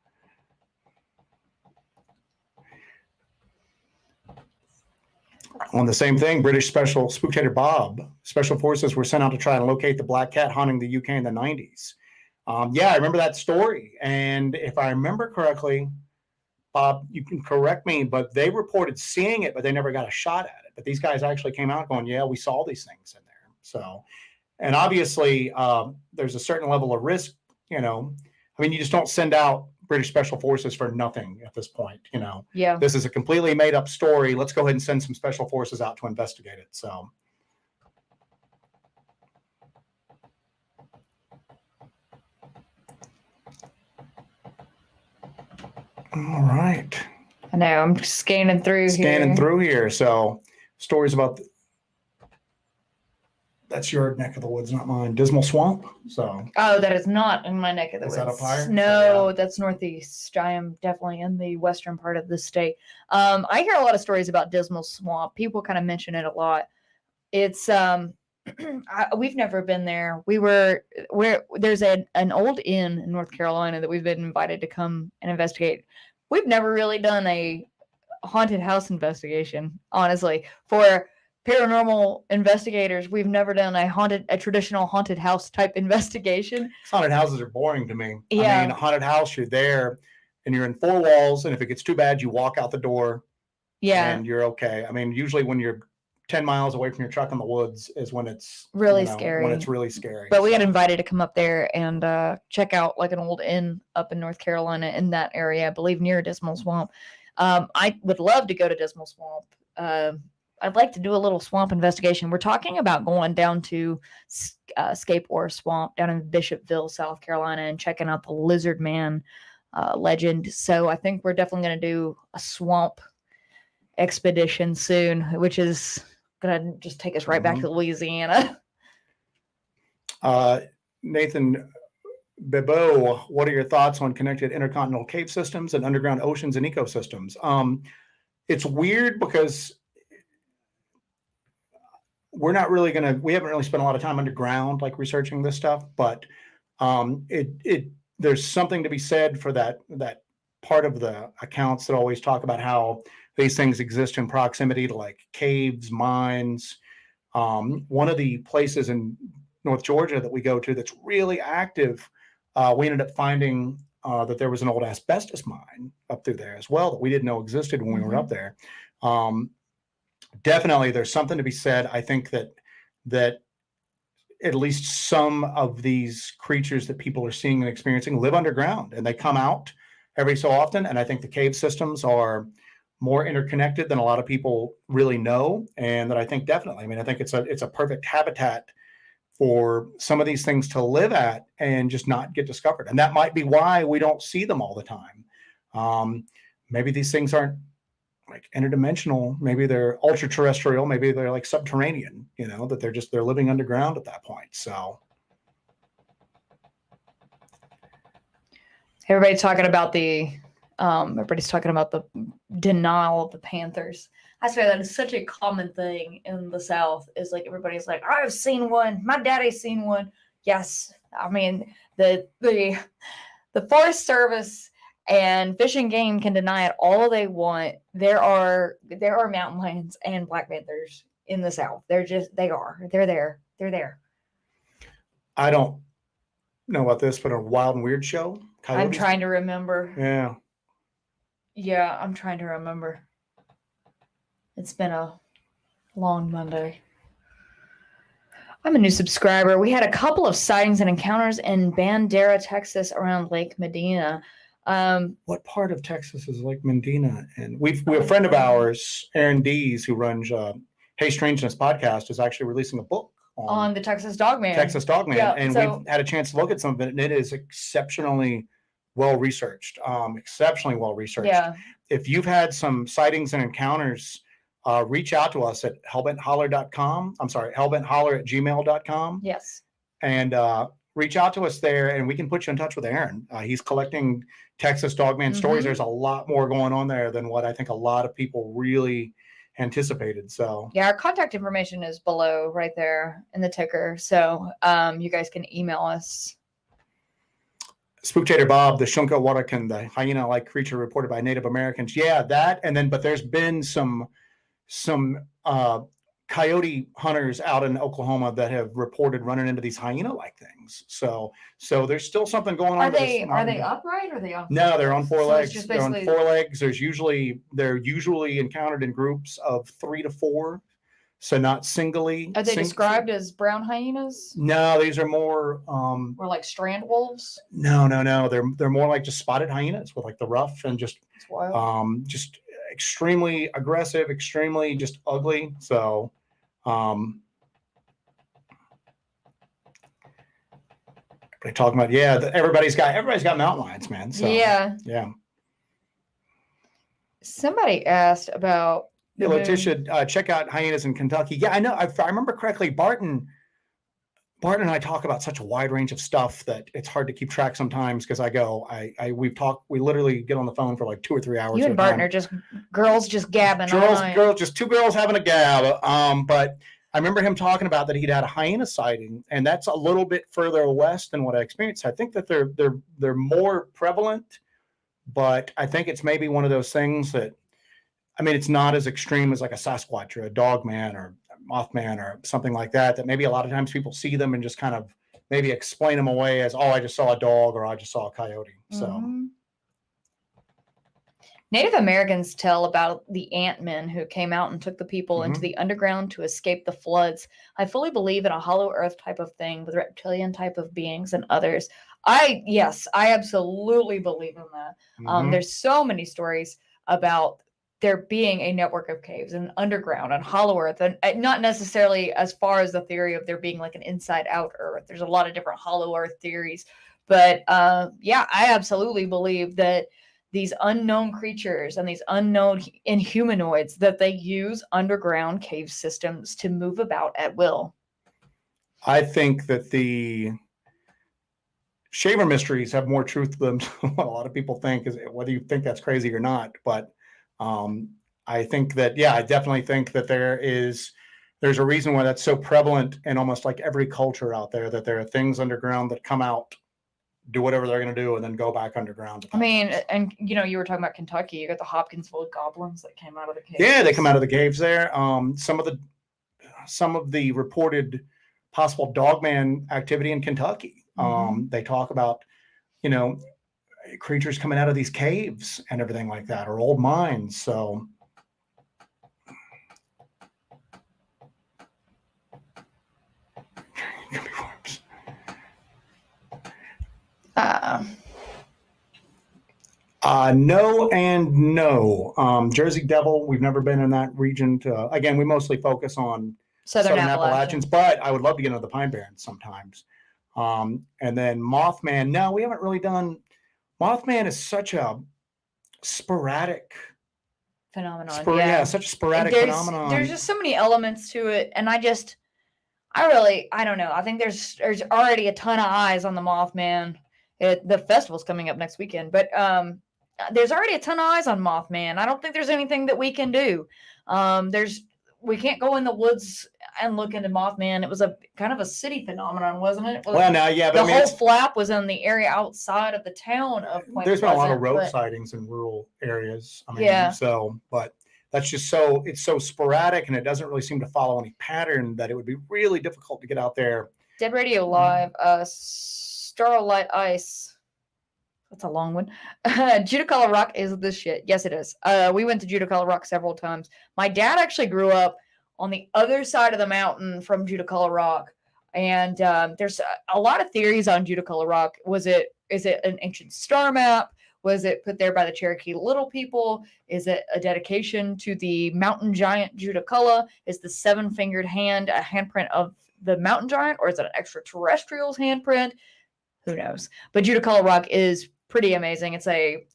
on the same thing, British Special Spooktator Bob, Special Forces were sent out to try and locate the black cat haunting the UK in the 90s. Yeah, I remember that story. And if I remember correctly, Bob, you can correct me, but they reported seeing it, but they never got a shot at it. But these guys actually came out going, yeah, we saw these things in there. So, and obviously there's a certain level of risk, you know. I mean, you just don't send out British Special Forces for nothing at this point, you know. Yeah. This is a completely made up story. Let's go ahead and send some special forces out to investigate it. So. All right. I know. I'm scanning through here. So stories about that's your neck of the woods, not mine. Dismal Swamp. So. Oh, that is not in my neck of the woods. Is that up higher? No, that's northeast. I am definitely in the western part of the state. I hear a lot of stories about Dismal Swamp. People kind of mention it a lot. It's we've never been there. There's an old inn in North Carolina that we've been invited to come and investigate. We've never really done a haunted house investigation, honestly. For paranormal investigators, we've never done a traditional haunted house type investigation. Haunted houses are boring to me. Yeah. I mean, a haunted house, you're there and you're in four walls, and if it gets too bad, you walk out the door. Yeah. And you're okay. I mean, usually when you're 10 miles away from your truck in the woods is when it's really scary. When it's really scary. But we got invited to come up there and check out like an old inn up in North Carolina in that area, I believe near Dismal Swamp. I would love to go to Dismal Swamp. I'd like to do a little swamp investigation. We're talking about going down to Scape Ore Swamp down in Bishopville, South Carolina, and checking out the Lizard Man legend. So I think we're definitely going to do a swamp expedition soon, which is going to just take us right back to Louisiana. Nathan Bebo, what are your thoughts on connected intercontinental cave systems and underground oceans and ecosystems? it's weird because we haven't really spent a lot of time underground, like researching this stuff, but there's something to be said for that part of the accounts that always talk about how these things exist in proximity to like caves, mines. One of the places in North Georgia that we go to that's really active, we ended up finding that there was an old asbestos mine up through there as well that we didn't know existed when we were up there. Definitely, there's something to be said. I think that at least some of these creatures that people are seeing and experiencing live underground, and they come out every so often. And I think the cave systems are more interconnected than a lot of people really know. And that I think definitely, I mean, I think it's a perfect habitat for some of these things to live at and just not get discovered. And that might be why we don't see them all the time. Maybe these things aren't like interdimensional. Maybe they're ultra terrestrial. Maybe they're like subterranean, that they're living underground at that point. So everybody's talking about the denial of the Panthers. I swear that is such a common thing in the South, is like everybody's like, I've seen one, my daddy's seen one. Yes. I mean, the Forest Service and Fish and Game can deny it all they want. There are mountain lions and black panthers in the South. They're there. I don't know about this, but a Wild and Weird show. Coyotes? I'm trying to remember. Yeah, I'm trying to remember. It's been a long Monday. I'm a new subscriber. We had a couple of sightings and encounters in Bandera, Texas, around Lake Medina. What part of Texas is Lake Medina? And we have a friend of ours, Aaron Dees, who runs Hey Strangeness podcast, is actually releasing a book on the Texas Dogman. Yeah, and we've had a chance to look at some of it, and it is exceptionally well researched. Yeah. If you've had some sightings and encounters, reach out to us at hellbentholler.com. I'm sorry, hellbentholler@gmail.com. Yes. And reach out to us there, and we can put you in touch with Aaron. He's collecting Texas Dogman stories. There's a lot more going on there than what I think a lot of people really anticipated. So yeah, our contact information is below right there in the ticker. So you guys can email us. Spooktator Bob, the Shunka Warakan, the hyena-like creature reported by Native Americans. Yeah, that, and then, but there's been some coyote hunters out in Oklahoma that have reported running into these hyena-like things. So there's still something going on. Are they upright or are they on? No, they're on four legs. Just they're on 4 legs. They're usually encountered in groups of 3 to 4. So not singly. Are they described as brown hyenas? No, these are more or like strand wolves? No. They're more like just spotted hyenas with like the ruff and just extremely aggressive, extremely just ugly. So everybody talking about everybody's got mountain lions, man. So yeah. Somebody asked about Letitia, check out hyenas in Kentucky. Yeah, I know. If I remember correctly, Barton and I talk about such a wide range of stuff that it's hard to keep track sometimes because we literally get on the phone for like 2 or 3 hours. You and Barton are just girls just gabbing. Just 2 girls having a gab. But I remember him talking about that he'd had a hyena sighting, and that's a little bit further west than what I experienced. I think that they're more prevalent, but I think it's maybe one of those things that, I mean, it's not as extreme as like a Sasquatch or a Dogman or a Mothman or something like that maybe a lot of times people see them and just kind of maybe explain them away as, oh, I just saw a dog or I just saw a coyote. So Native Americans tell about the Ant-Men who came out and took the people into the underground to escape the floods. I fully believe in a hollow earth type of thing with reptilian type of beings and others. I absolutely believe in that. There's so many stories about there being a network of caves and underground and hollow earth, and not necessarily as far as the theory of there being like an inside out earth. There's a lot of different hollow earth theories, but I absolutely believe that these unknown creatures and these unknown inhumanoids, that they use underground cave systems to move about at will. I think that the Shaver mysteries have more truth to them than what a lot of people think, is whether you think that's crazy or not. But I think that, I definitely think that there's a reason why that's so prevalent in almost like every culture out there, that there are things underground that come out, do whatever they're going to do, and then go back underground. I mean, and you were talking about Kentucky. You got the Hopkinsville goblins that came out of the caves. Yeah, they come out of the caves there. Some of the reported possible Dogman activity in Kentucky. They talk about, creatures coming out of these caves and everything like that, or old mines. So. No and no. Jersey Devil, we've never been in that region. Again, we mostly focus on Southern Appalachians, but I would love to get into the Pine Barrens sometimes. And then Mothman, no, we haven't really done. Mothman is such a sporadic phenomenon. Such a sporadic phenomenon. There's just so many elements to it, and I don't know. I think there's already a ton of eyes on the Mothman. The festival's coming up next weekend, but there's already a ton of eyes on Mothman. I don't think there's anything that we can do. We can't go in the woods and look into Mothman. It was a kind of a city phenomenon, wasn't it? Well, now, yeah, but the whole flap was in the area outside of the town of Point There's been a lot of road sightings in rural areas. But that's just it's so sporadic, and it doesn't really seem to follow any pattern, that it would be really difficult to get out there. Dead Radio Live, Starlight Ice. That's a long one. Judicola Rock is this shit. Yes, it is. We went to Judicola Rock several times. My dad actually grew up on the other side of the mountain from Judicola Rock. And there's a lot of theories on Judicola Rock. Is it an ancient star map? Was it put there by the Cherokee Little People? Is it a dedication to the mountain giant Judicola? Is the seven-fingered hand a handprint of the mountain giant, or is it an extraterrestrial's handprint? Who knows? But Judicola Rock is pretty amazing. It's a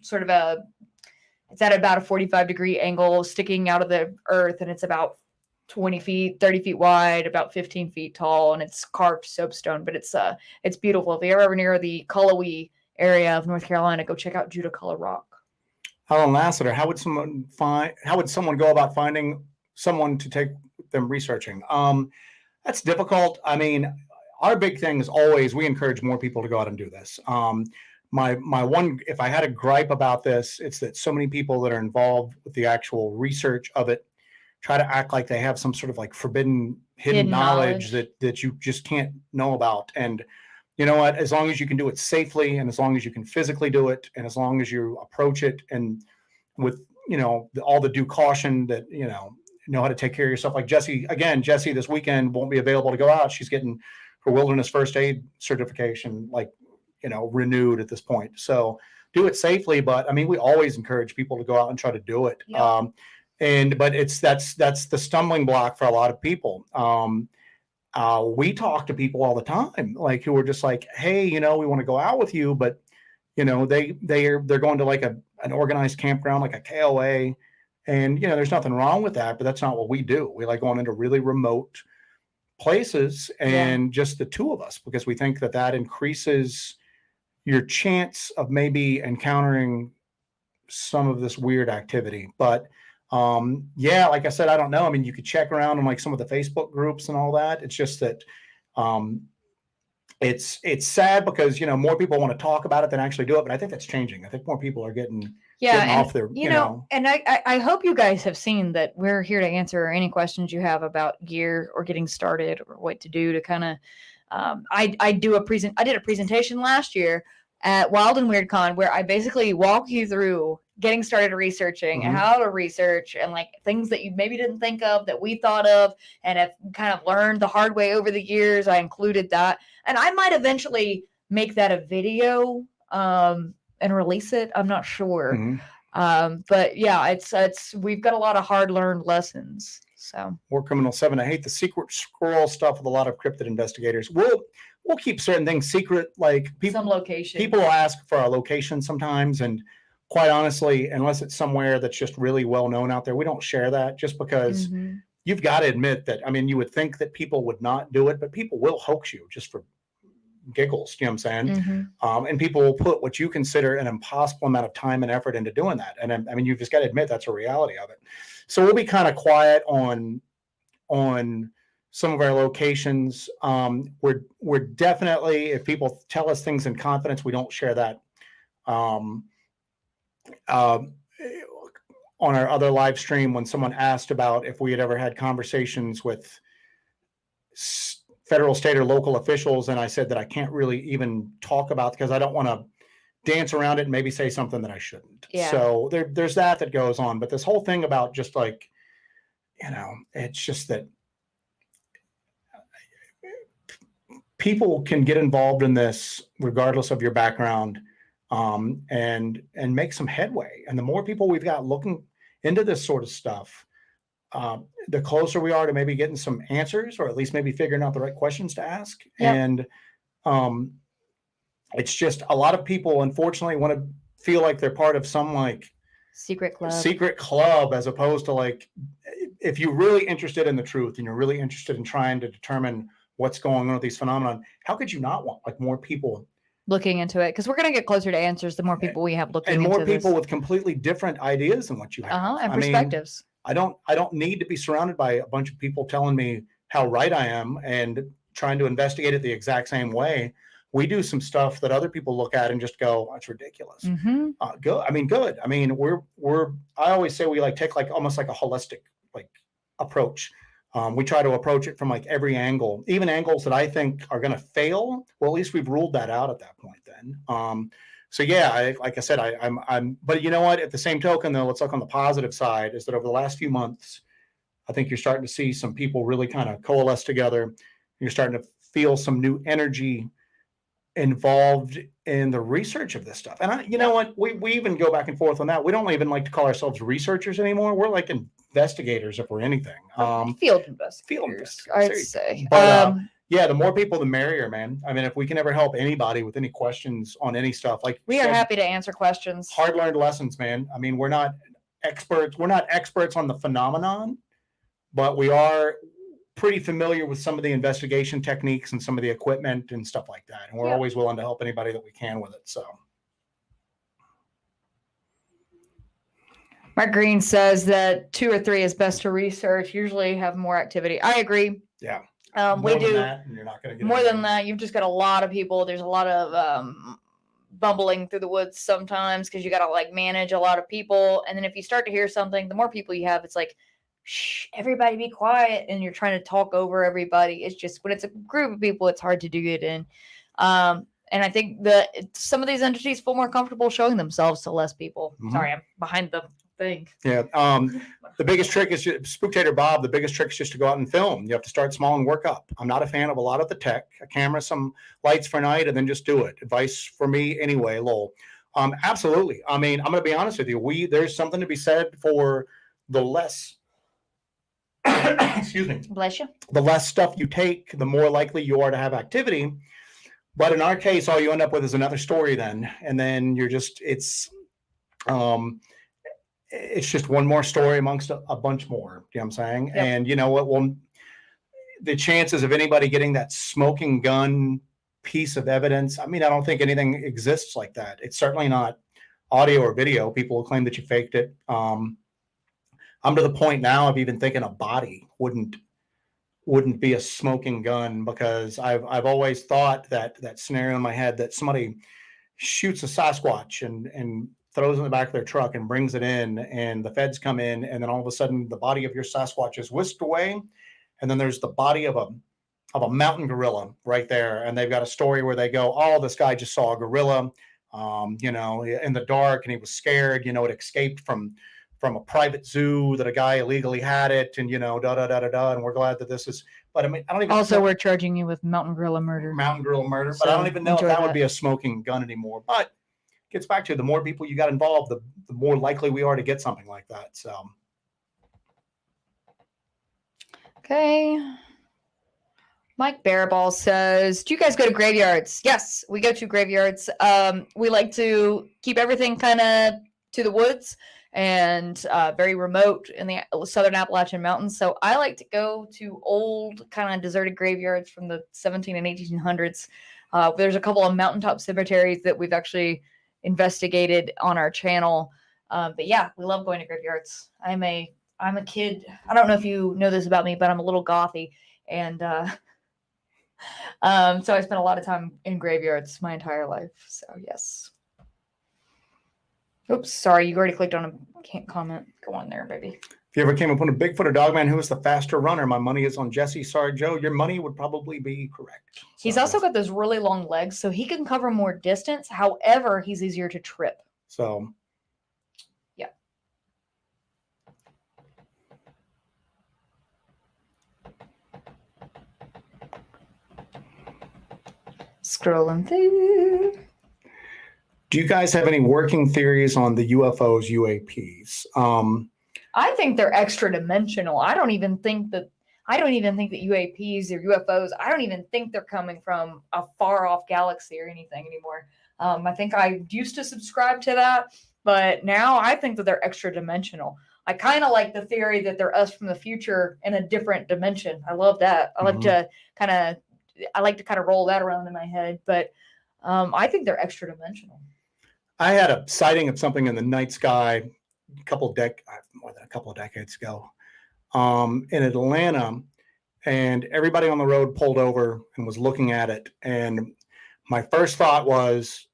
it's at about a 45-degree angle sticking out of the earth, and it's about 20 feet, 30 feet wide, about 15 feet tall, and it's carved soapstone, but it's beautiful. If you're ever near the Cullowhee area of North Carolina, go check out Judicola Rock. Alan Lassiter, how would someone go about finding someone to take them researching? That's difficult. I mean, our big thing is always, we encourage more people to go out and do this. My one, if I had a gripe about this, it's that so many people that are involved with the actual research of it try to act like they have some sort of like forbidden hidden knowledge that you just can't know about. And you know what, as long as you can do it safely, and as long as you can physically do it, and as long as you approach it and with, all the due caution that, know how to take care of yourself. Like Jessi this weekend won't be available to go out. She's getting her wilderness first aid certification, renewed at this point. So do it safely. But I mean, we always encourage people to go out and try to do it. Yep. But that's the stumbling block for a lot of people. We talk to people all the time, who are just like, hey, we want to go out with you, but they're going to like an organized campground, like a KOA. And, there's nothing wrong with that, but that's not what we do. We like going into really remote places and just the two of us, because we think that increases your chance of maybe encountering some of this weird activity. But like I said, I don't know. I mean, you could check around on like some of the Facebook groups and all that. It's just that it's sad because, more people want to talk about it than actually do it. But I think that's changing. I think more people are getting off their, And I hope you guys have seen that we're here to answer any questions you have about gear or getting started or what to do to kind of, I did a presentation last year at Wild and Weird Con where I basically walk you through getting started researching and how to research and like things that you maybe didn't think of that we thought of and have kind of learned the hard way over the years. I included that, and I might eventually make that a video and release it. I'm not sure. But yeah, it's we've got a lot of hard learned lessons. So War Criminal 7, I hate the secret squirrel stuff with a lot of cryptid investigators. We'll keep certain things secret, like some location. People will ask for our location sometimes, and quite honestly, unless it's somewhere that's just really well known out there, we don't share that, just because you've got to admit that, I mean, you would think that people would not do it, but people will hoax you just for giggles. You know what I'm saying? Mhm. And people will put what you consider an impossible amount of time and effort into doing that. And I mean, you've just got to admit that's a reality of it. So we'll be kind of quiet on some of our locations. We're definitely, if people tell us things in confidence, we don't share that. Um, on our other live stream, when someone asked about if we had ever had conversations with federal, state, or local officials, and I said that I can't really even talk about because I don't want to dance around it and maybe say something that I shouldn't. Yeah. So there's that goes on. But this whole thing about just like, it's just that people can get involved in this regardless of your background, and make some headway. And the more people we've got looking into this sort of stuff, the closer we are to maybe getting some answers, or at least maybe figuring out the right questions to ask. Yep. And it's just a lot of people, unfortunately, want to feel like they're part of some like secret club, as opposed to like, if you're really interested in the truth and you're really interested in trying to determine what's going on with these phenomena, how could you not want like more people looking into it? Because we're going to get closer to answers the more people we have looking into and more people this. with completely different ideas than what you have. And perspectives. I don't need to be surrounded by a bunch of people telling me how right I am and trying to investigate it the exact same way. We do some stuff that other people look at and just go, that's ridiculous. Good. I mean, good. I mean, I always say we like take like almost like a holistic like approach. We try to approach it from like every angle, even angles that I think are going to fail. Well, at least we've ruled that out at that point then. So yeah, like I said, I'm, but you know what, at the same token though, let's look on the positive side, is that over the last few months, I think you're starting to see some people really kind of coalesce together. You're starting to feel some new energy involved in the research of this stuff. And you know what, we even go back and forth on that. We don't even like to call ourselves researchers anymore. We're like investigators if we're anything. Field investigators, I'd say. But yeah, the more people, the merrier, man. I mean, if we can ever help anybody with any questions on any stuff, like we are happy to answer questions. Hard learned lessons, man. I mean, we're not experts. We're not experts on the phenomenon, but we are pretty familiar with some of the investigation techniques and some of the equipment and stuff like that. And we're always willing to help anybody that we can with it. So. Mark Green says that 2 or 3 is best to research. Usually have more activity. I agree. Yeah. We do you're not going to get more than that. You've just got a lot of people. There's a lot of bumbling through the woods sometimes because you got to like manage a lot of people. And then if you start to hear something, the more people you have, it's like, shh, everybody be quiet. And you're trying to talk over everybody. It's just when it's a group of people, it's hard to do it in. And I think that some of these entities feel more comfortable showing themselves to less people. Sorry, I'm behind the thing. Yeah. The biggest trick is Spooktator Bob. The biggest trick is just to go out and film. You have to start small and work up. I'm not a fan of a lot of the tech, a camera, some lights for night, and then just do it. Advice for me anyway, lol. Absolutely. I mean, I'm going to be honest with you. There's something to be said for the less, excuse me. Bless you. The less stuff you take, the more likely you are to have activity. But in our case, all you end up with is another story then. And then you're just, it's just one more story amongst a bunch more. You know what I'm saying? Yep. And you know what? Well, the chances of anybody getting that smoking gun piece of evidence, I mean, I don't think anything exists like that. It's certainly not audio or video. People will claim that you faked it. I'm to the point now of even thinking a body wouldn't be a smoking gun, because I've always thought that scenario in my head that somebody shoots a Sasquatch and throws it in the back of their truck and brings it in, and the feds come in, and then all of a sudden the body of your Sasquatch is whisked away, and then there's the body of a mountain gorilla right there, and they've got a story where they go, oh, this guy just saw a gorilla, in the dark, and he was scared, it escaped from a private zoo that a guy illegally had it, and and we're glad that this is. But I mean, I don't even. Also, we're charging you with mountain gorilla murder. But I don't even know if that would be a smoking gun anymore. But gets back to the more people you got involved, the more likely we are to get something like that. So. Okay. Mike Baraball says, do you guys go to graveyards? Yes, we go to graveyards. We like to keep everything kind of to the woods and very remote in the southern Appalachian Mountains. So I like to go to old kind of deserted graveyards from the 17 and 1800s. There's a couple of mountaintop cemeteries that we've actually investigated on our channel. But yeah, we love going to graveyards. I'm a kid. I don't know if you know this about me, but I'm a little gothy, and so I spent a lot of time in graveyards my entire life. So yes. Oops, sorry, you already clicked on a can't comment. Go on there, baby. If you ever came upon a Bigfoot or Dogman, who is the faster runner? My money is on Jessi. Sorry, Joe. Your money would probably be correct. He's also got those really long legs, so he can cover more distance. However, he's easier to trip. So, yeah. Scrolling through. Do you guys have any working theories on the UFOs, UAPs? I think they're extra dimensional. I don't even think that UAPs or UFOs, I don't even think they're coming from a far off galaxy or anything anymore. I think I used to subscribe to that, but now I think that they're extra dimensional. I kind of like the theory that they're us from the future in a different dimension. I love that. I like to kind of roll that around in my head, but I think they're extra dimensional. I had a sighting of something in the night sky more than a couple of decades ago in Atlanta, and everybody on the road pulled over and was looking at it. And my first thought was,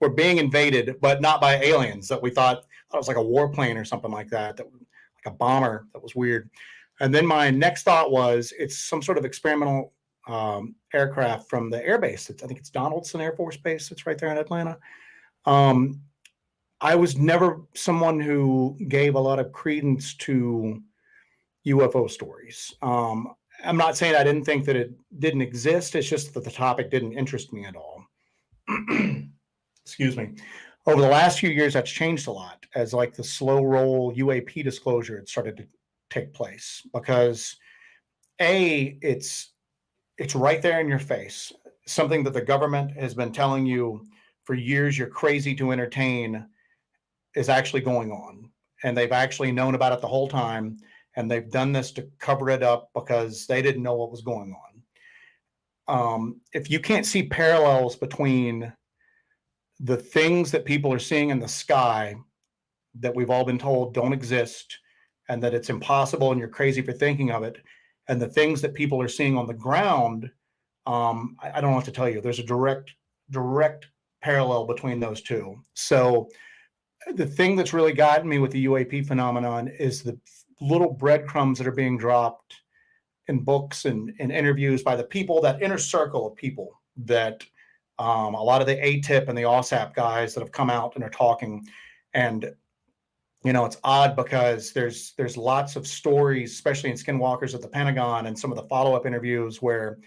we're being invaded, but not by aliens. That we thought it was like a warplane or something like that, like a bomber. That was weird. And then my next thought was, it's some sort of experimental aircraft from the air base. I think it's Donaldson Air Force Base. It's right there in Atlanta. I was never someone who gave a lot of credence to UFO stories. I'm not saying I didn't think that it didn't exist. It's just that the topic didn't interest me at all. Excuse me. Over the last few years, that's changed a lot as like the slow roll UAP disclosure had started to take place, because it's right there in your face. Something that the government has been telling you for years you're crazy to entertain is actually going on. And they've actually known about it the whole time. And they've done this to cover it up because they didn't know what was going on. If you can't see parallels between the things that people are seeing in the sky that we've all been told don't exist and that it's impossible and you're crazy for thinking of it, and the things that people are seeing on the ground, I don't know what to tell you. There's a direct parallel between those two. So the thing that's really gotten me with the UAP phenomenon is the little breadcrumbs that are being dropped in books and interviews by the people, that inner circle of people that a lot of the ATIP and the OSAP guys that have come out and are talking. And it's odd because there's lots of stories, especially in Skinwalkers at the Pentagon and some of the follow-up interviews, where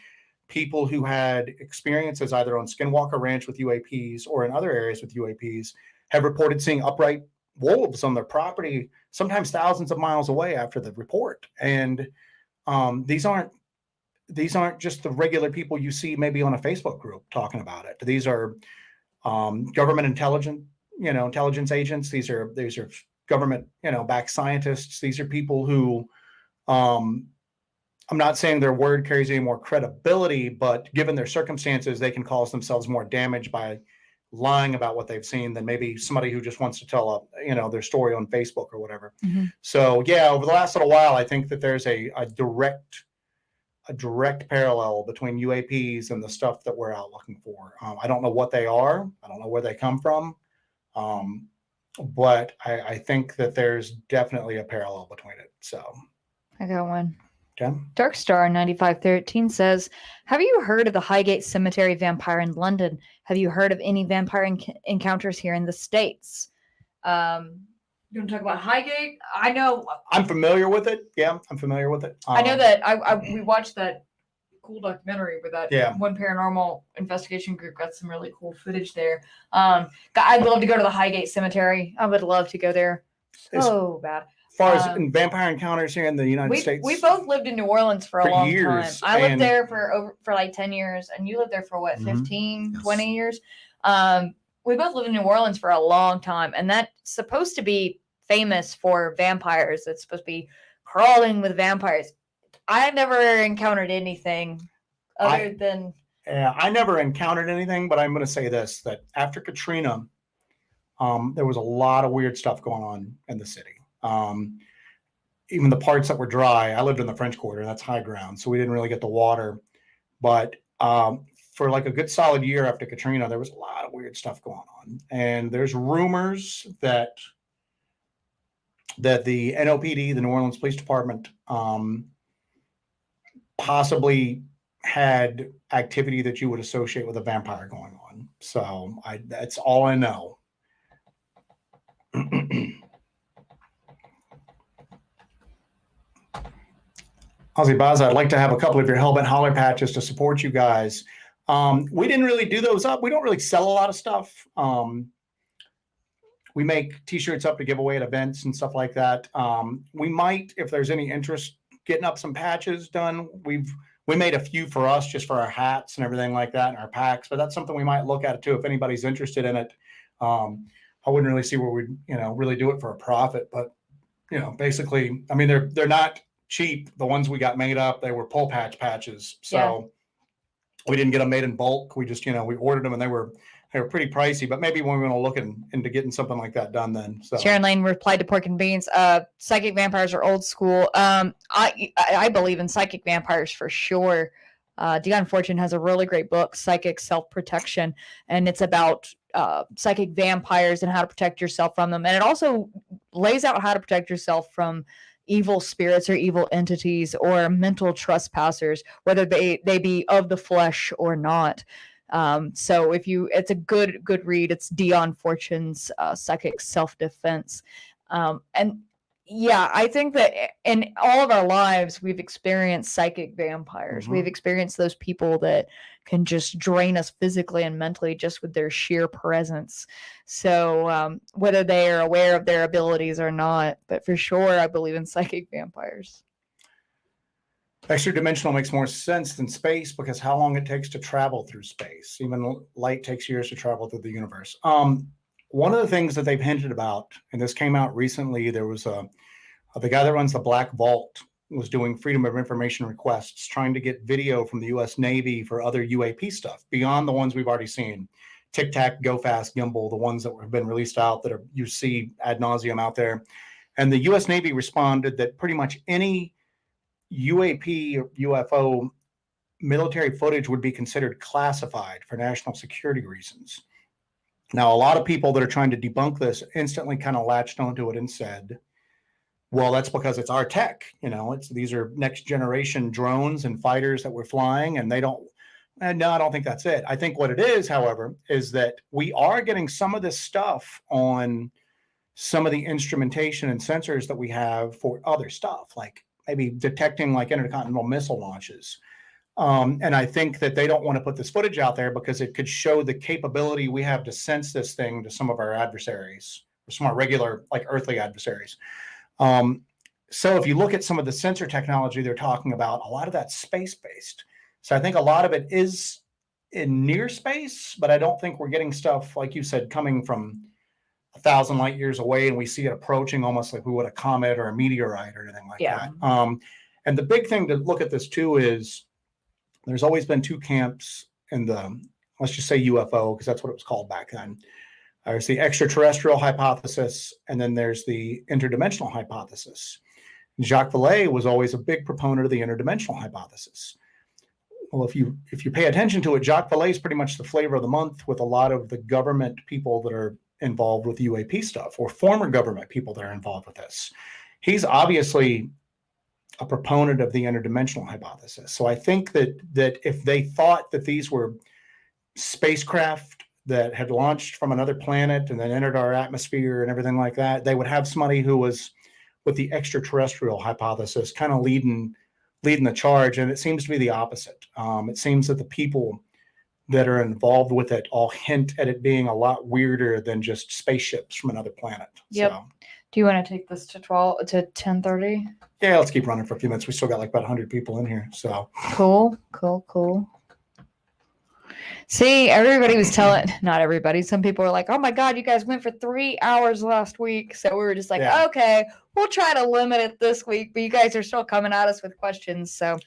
people who had experiences either on Skinwalker Ranch with UAPs or in other areas with UAPs have reported seeing upright wolves on their property, sometimes thousands of miles away after the report. And these aren't just the regular people you see maybe on a Facebook group talking about it. These are government intelligence agents. These are government, backed scientists. These are people who, I'm not saying their word carries any more credibility, but given their circumstances, they can cause themselves more damage by lying about what they've seen than maybe somebody who just wants to tell their story on Facebook or whatever. Mm-hmm. So yeah, over the last little while, I think that there's a direct parallel between UAPs and the stuff that we're out looking for. I don't know what they are. I don't know where they come from. But I think that there's definitely a parallel between it. So I got one. Okay. Darkstar 9513 says, have you heard of the Highgate Cemetery vampire in London? Have you heard of any vampire encounters here in the States? You want to talk about Highgate? I know. I'm familiar with it. Yeah, I'm familiar with it. I know that we watched that cool documentary where that one paranormal investigation group got some really cool footage there. I'd love to go to the Highgate Cemetery. I would love to go there. So bad. As far as vampire encounters here in the United States, we both lived in New Orleans for a long time. I lived there for like 10 years, and you lived there for what, 15, 20 years? We both lived in New Orleans for a long time, and that's supposed to be famous for vampires. It's supposed to be crawling with vampires. I never encountered anything other than I never encountered anything, but I'm going to say this, that after Katrina, there was a lot of weird stuff going on in the city. Even the parts that were dry, I lived in the French Quarter, that's high ground, so we didn't really get the water. But for like a good solid year after Katrina, there was a lot of weird stuff going on. And there's rumors that the NOPD, the New Orleans Police Department, possibly had activity that you would associate with a vampire going on. So that's all I know. Ozzy Baza, I'd like to have a couple of your Hellbent Holler patches to support you guys. We didn't really do those up. We don't really sell a lot of stuff. We make t-shirts up to give away at events and stuff like that. We might, if there's any interest, getting up some patches done. We made a few for us just for our hats and everything like that and our packs, but that's something we might look at too if anybody's interested in it. I wouldn't really see where we'd really do it for a profit, but basically, I mean, they're not cheap. The ones we got made up, they were pull patch patches, so we didn't get them made in bulk. We just we ordered them and they were pretty pricey, but maybe we're going to look into getting something like that done then. So Sharon Lane replied to Pork and Beans, psychic vampires are old school. I believe in psychic vampires for sure. Dion Fortune has a really great book, Psychic Self-Protection, and it's about psychic vampires and how to protect yourself from them. And it also lays out how to protect yourself from evil spirits or evil entities or mental trespassers, whether they be of the flesh or not. So it's a good read. It's Dion Fortune's Psychic Self-Defense. And yeah, I think that in all of our lives, we've experienced psychic vampires. We've experienced those people that can just drain us physically and mentally just with their sheer presence. So whether they are aware of their abilities or not, but for sure, I believe in psychic vampires. Extra dimensional makes more sense than space because how long it takes to travel through space. Even light takes years to travel through the universe. One of the things that they've hinted about, and this came out recently, there was the guy that runs the Black Vault was doing Freedom of Information requests, trying to get video from the U.S. Navy for other UAP stuff beyond the ones we've already seen. Tic Tac, Go Fast, Gimbal, the ones that have been released out that you see ad nauseum out there. And the U.S. Navy responded that pretty much any UAP or UFO military footage would be considered classified for national security reasons. Now, a lot of people that are trying to debunk this instantly kind of latched onto it and said, well, that's because it's our tech. These are next generation drones and fighters that we're flying, and no, I don't think that's it. I think what it is, however, is that we are getting some of this stuff on some of the instrumentation and sensors that we have for other stuff, like maybe detecting like intercontinental missile launches. And I think that they don't want to put this footage out there because it could show the capability we have to sense this thing to some of our adversaries, some of our regular, like earthly adversaries. So if you look at some of the sensor technology they're talking about, a lot of that's space-based. So I think a lot of it is in near space, but I don't think we're getting stuff, like you said, coming from 1,000 light years away, and we see it approaching almost like we would a comet or a meteorite or anything like that. And the big thing to look at this too is there's always been two camps in the, let's just say UFO, because that's what it was called back then. There's the extraterrestrial hypothesis, and then there's the interdimensional hypothesis. Jacques Vallée was always a big proponent of the interdimensional hypothesis. Well, if you pay attention to it, Jacques Vallée is pretty much the flavor of the month with a lot of the government people that are involved with UAP stuff, or former government people that are involved with this. He's obviously a proponent of the interdimensional hypothesis. So I think that if they thought that these were spacecraft that had launched from another planet and then entered our atmosphere and everything like that, they would have somebody who was with the extraterrestrial hypothesis kind of leading the charge. And it seems to be the opposite. It seems that the people that are involved with it all hint at it being a lot weirder than just spaceships from another planet. Yep. So, do you want to take this to 10:30? Yeah, let's keep running for a few minutes. We still got like about 100 people in here. So cool. See, everybody was not everybody. Some people were like, oh my God, you guys went for 3 hours last week. So we were just like, okay, we'll try to limit it this week, but you guys are still coming at us with questions. So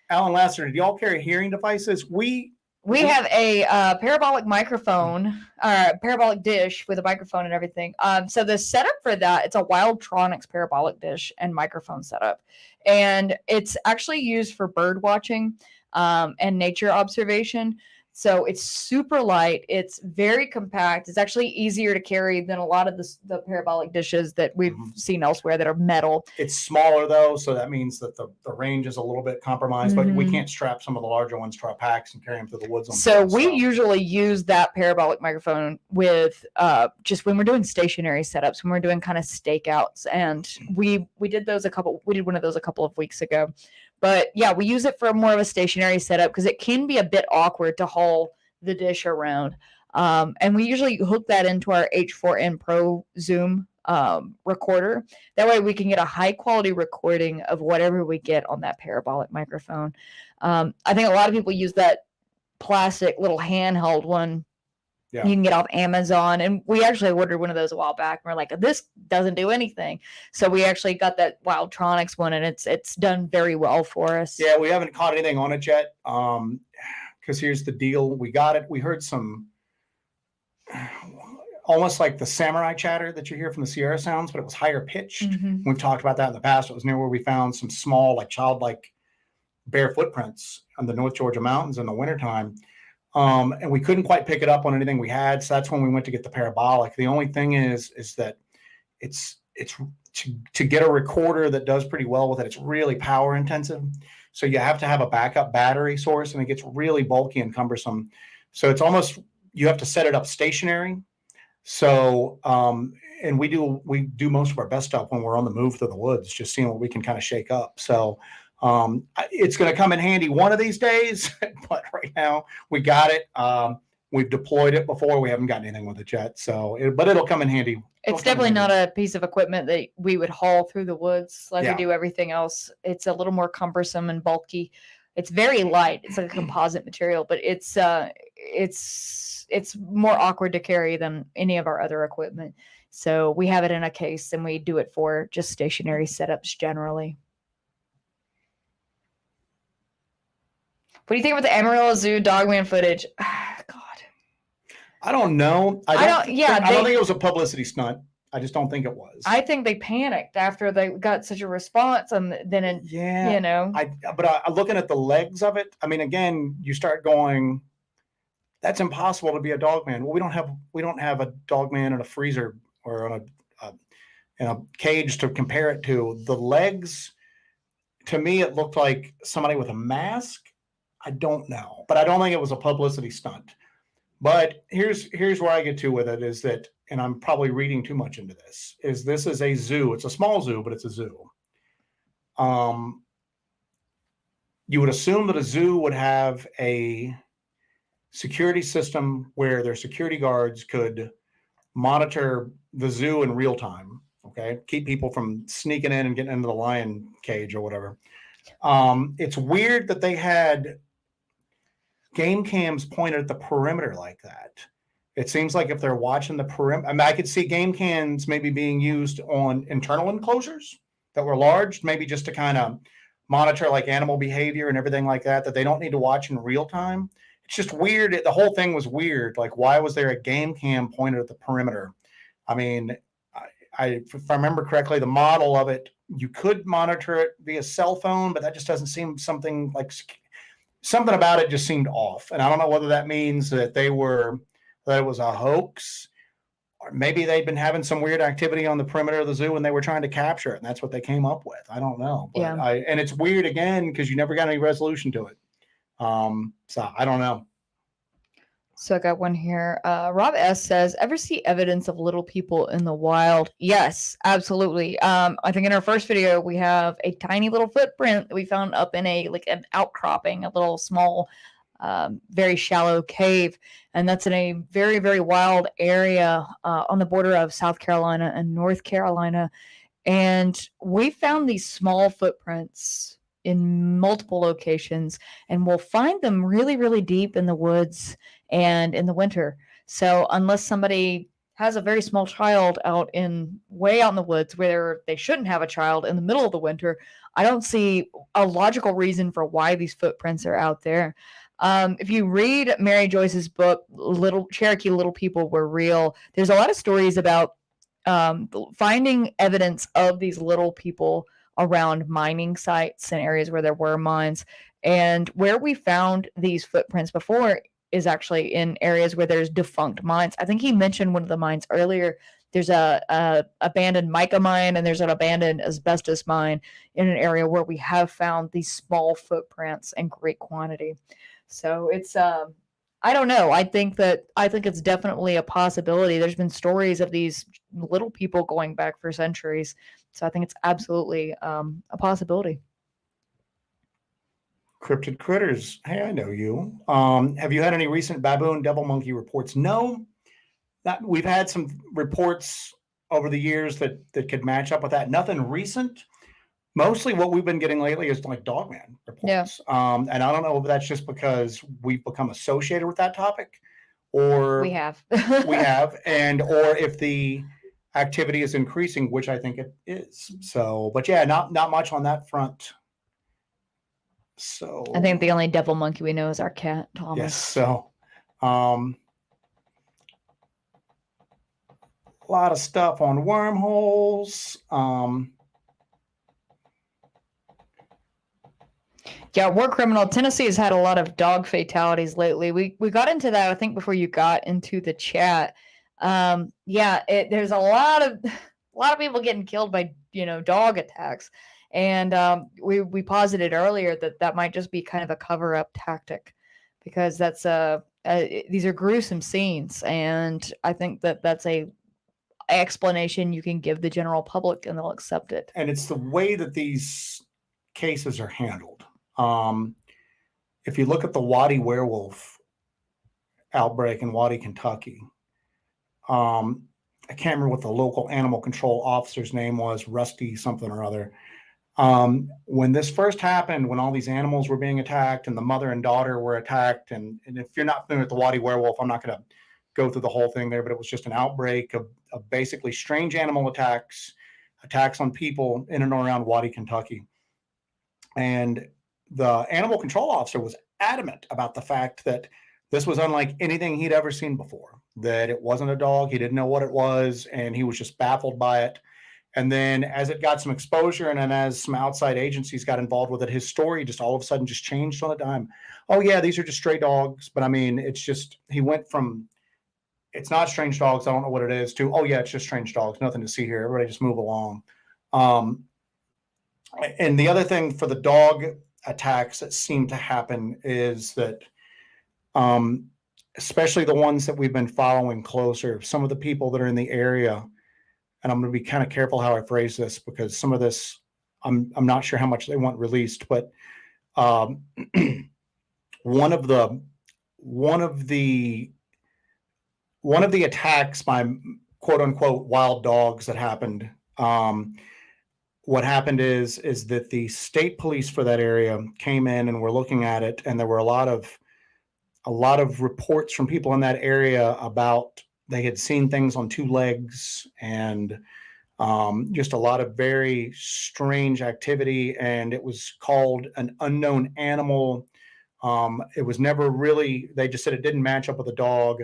Alan Lasser, did y'all carry hearing devices? We We have a parabolic microphone, parabolic dish with a microphone and everything. So the setup for that, it's a Wildtronics parabolic dish and microphone setup. And it's actually used for bird watching and nature observation. So it's super light. It's very compact. It's actually easier to carry than a lot of the parabolic dishes that we've seen elsewhere that are metal. It's smaller though, so that means that the range is a little bit compromised, but we can't strap some of the larger ones to our packs and carry them through the woods. So we usually use that parabolic microphone with just when we're doing stationary setups, when we're doing kind of stakeouts, and we did those we did one of those a couple of weeks ago. But yeah, we use it for more of a stationary setup because it can be a bit awkward to haul the dish around. And we usually hook that into our H4n Pro Zoom recorder. That way we can get a high quality recording of whatever we get on that parabolic microphone. I think a lot of people use that plastic little handheld one. Yeah. You can get off Amazon, and we actually ordered one of those a while back. And we're like, this doesn't do anything. So we actually got that Wildtronics one, and it's done very well for us. Yeah, we haven't caught anything on it yet. Because here's the deal: we got it. We heard some almost like the samurai chatter that you hear from the Sierra sounds, but it was higher pitched. We've talked about that in the past. It was near where we found some small, like childlike bear footprints on the North Georgia mountains in the wintertime. And we couldn't quite pick it up on anything we had. So that's when we went to get the parabolic. The only thing is that it's to get a recorder that does pretty well with it. It's really power intensive. So you have to have a backup battery source, and it gets really bulky and cumbersome. So it's almost, you have to set it up stationary. So, and we do most of our best stuff when we're on the move through the woods, just seeing what we can kind of shake up. So, it's going to come in handy one of these days, but right now we got it. We've deployed it before. We haven't gotten anything with it yet. So, but it'll come in handy. It's definitely not a piece of equipment that we would haul through the woods like we do everything else. It's a little more cumbersome and bulky. It's very light. It's like a composite material, but it's more awkward to carry than any of our other equipment. So we have it in a case, and we do it for just stationary setups generally. What do you think about the Amarillo Zoo Dogman footage? God, I don't know. I don't think it was a publicity stunt. I just don't think it was. I think they panicked after they got such a response, and then you know. But looking at the legs of it, I mean, again, you start going, that's impossible to be a dogman. Well, we don't have a dogman in a freezer or on in a cage to compare it to. The legs, to me, it looked like somebody with a mask. I don't know, but I don't think it was a publicity stunt. But here's where I get to with it is that, and I'm probably reading too much into this, this is a zoo. It's a small zoo, but it's a zoo. You would assume that a zoo would have a security system where their security guards could monitor the zoo in real time. Okay. Keep people from sneaking in and getting into the lion cage or whatever. It's weird that they had game cams pointed at the perimeter like that. It seems like if they're watching the perimeter, I mean, I could see game cams maybe being used on internal enclosures that were large, maybe just to kind of monitor like animal behavior and everything like that they don't need to watch in real time. It's just weird. The whole thing was weird. Like, why was there a game cam pointed at the perimeter? I mean, if I remember correctly, the model of it, you could monitor it via cell phone, but that just doesn't seem something about it just seemed off. And I don't know whether that means that it was a hoax, or maybe they'd been having some weird activity on the perimeter of the zoo and they were trying to capture it, and that's what they came up with. I don't know. But and it's weird again because you never got any resolution to it. So I don't know. So I got one here. Rob S says, ever see evidence of little people in the wild? Yes, absolutely. I think in our first video, we have a tiny little footprint that we found up in an outcropping, a little small, very shallow cave. And that's in a very, very wild area on the border of South Carolina and North Carolina. And we found these small footprints in multiple locations, and we'll find them really, really deep in the woods and in the winter. So unless somebody has a very small child way out in the woods where they shouldn't have a child in the middle of the winter, I don't see a logical reason for why these footprints are out there. If you read Mary Joyce's book, Little Cherokee Little People Were Real, there's a lot of stories about finding evidence of these little people around mining sites and areas where there were mines. And where we found these footprints before is actually in areas where there's defunct mines. I think he mentioned one of the mines earlier. There's a abandoned mica mine and there's an abandoned asbestos mine in an area where we have found these small footprints in great quantity. So it's I don't know. I think it's definitely a possibility. There's been stories of these little people going back for centuries. So I think it's absolutely a possibility. Cryptid Critters. Hey, I know you. Have you had any recent baboon devil monkey reports? No. We've had some reports over the years that could match up with that. Nothing recent. Mostly what we've been getting lately is like Dogman reports. Yeah. And I don't know if that's just because we've become associated with that topic or we have, and or if the activity is increasing, which I think it is. So, but yeah, not much on that front. So I think the only devil monkey we know is our cat, Thomas. Yes. So, a lot of stuff on wormholes. Yeah, war criminal. Tennessee has had a lot of dog fatalities lately. We got into that, I think, before you got into the chat. There's a lot of people getting killed by dog attacks, and we posited earlier that might just be kind of a cover-up tactic, because that's these are gruesome scenes, and I think that's a explanation you can give the general public and they'll accept it. And it's the way that these cases are handled. If you look at the Waddy werewolf outbreak in Waddy, Kentucky, I can't remember what the local animal control officer's name was, Rusty something or other. When this first happened, when all these animals were being attacked and the mother and daughter were attacked, and if you're not familiar with the Waddy werewolf, I'm not going to go through the whole thing there, but it was just an outbreak of basically strange animal attacks on people in and around Waddy, Kentucky. And the animal control officer was adamant about the fact that this was unlike anything he'd ever seen before, that it wasn't a dog. He didn't know what it was, and he was just baffled by it. And then as it got some exposure and then as some outside agencies got involved with it, his story just all of a sudden just changed on a dime. Oh, yeah, these are just stray dogs. But I mean, it's just, he went from, it's not strange dogs, I don't know what it is, to, oh, yeah, it's just strange dogs. Nothing to see here. Everybody just move along. And the other thing for the dog attacks that seem to happen is that, especially the ones that we've been following closer, some of the people that are in the area, and I'm going to be kind of careful how I phrase this because some of this, I'm not sure how much they want released, but one of the attacks by quote unquote wild dogs that happened, what happened is that the state police for that area came in and were looking at it, and there were a lot of reports from people in that area about they had seen things on two legs and just a lot of very strange activity, and it was called an unknown animal. It was never really, they just said it didn't match up with a dog.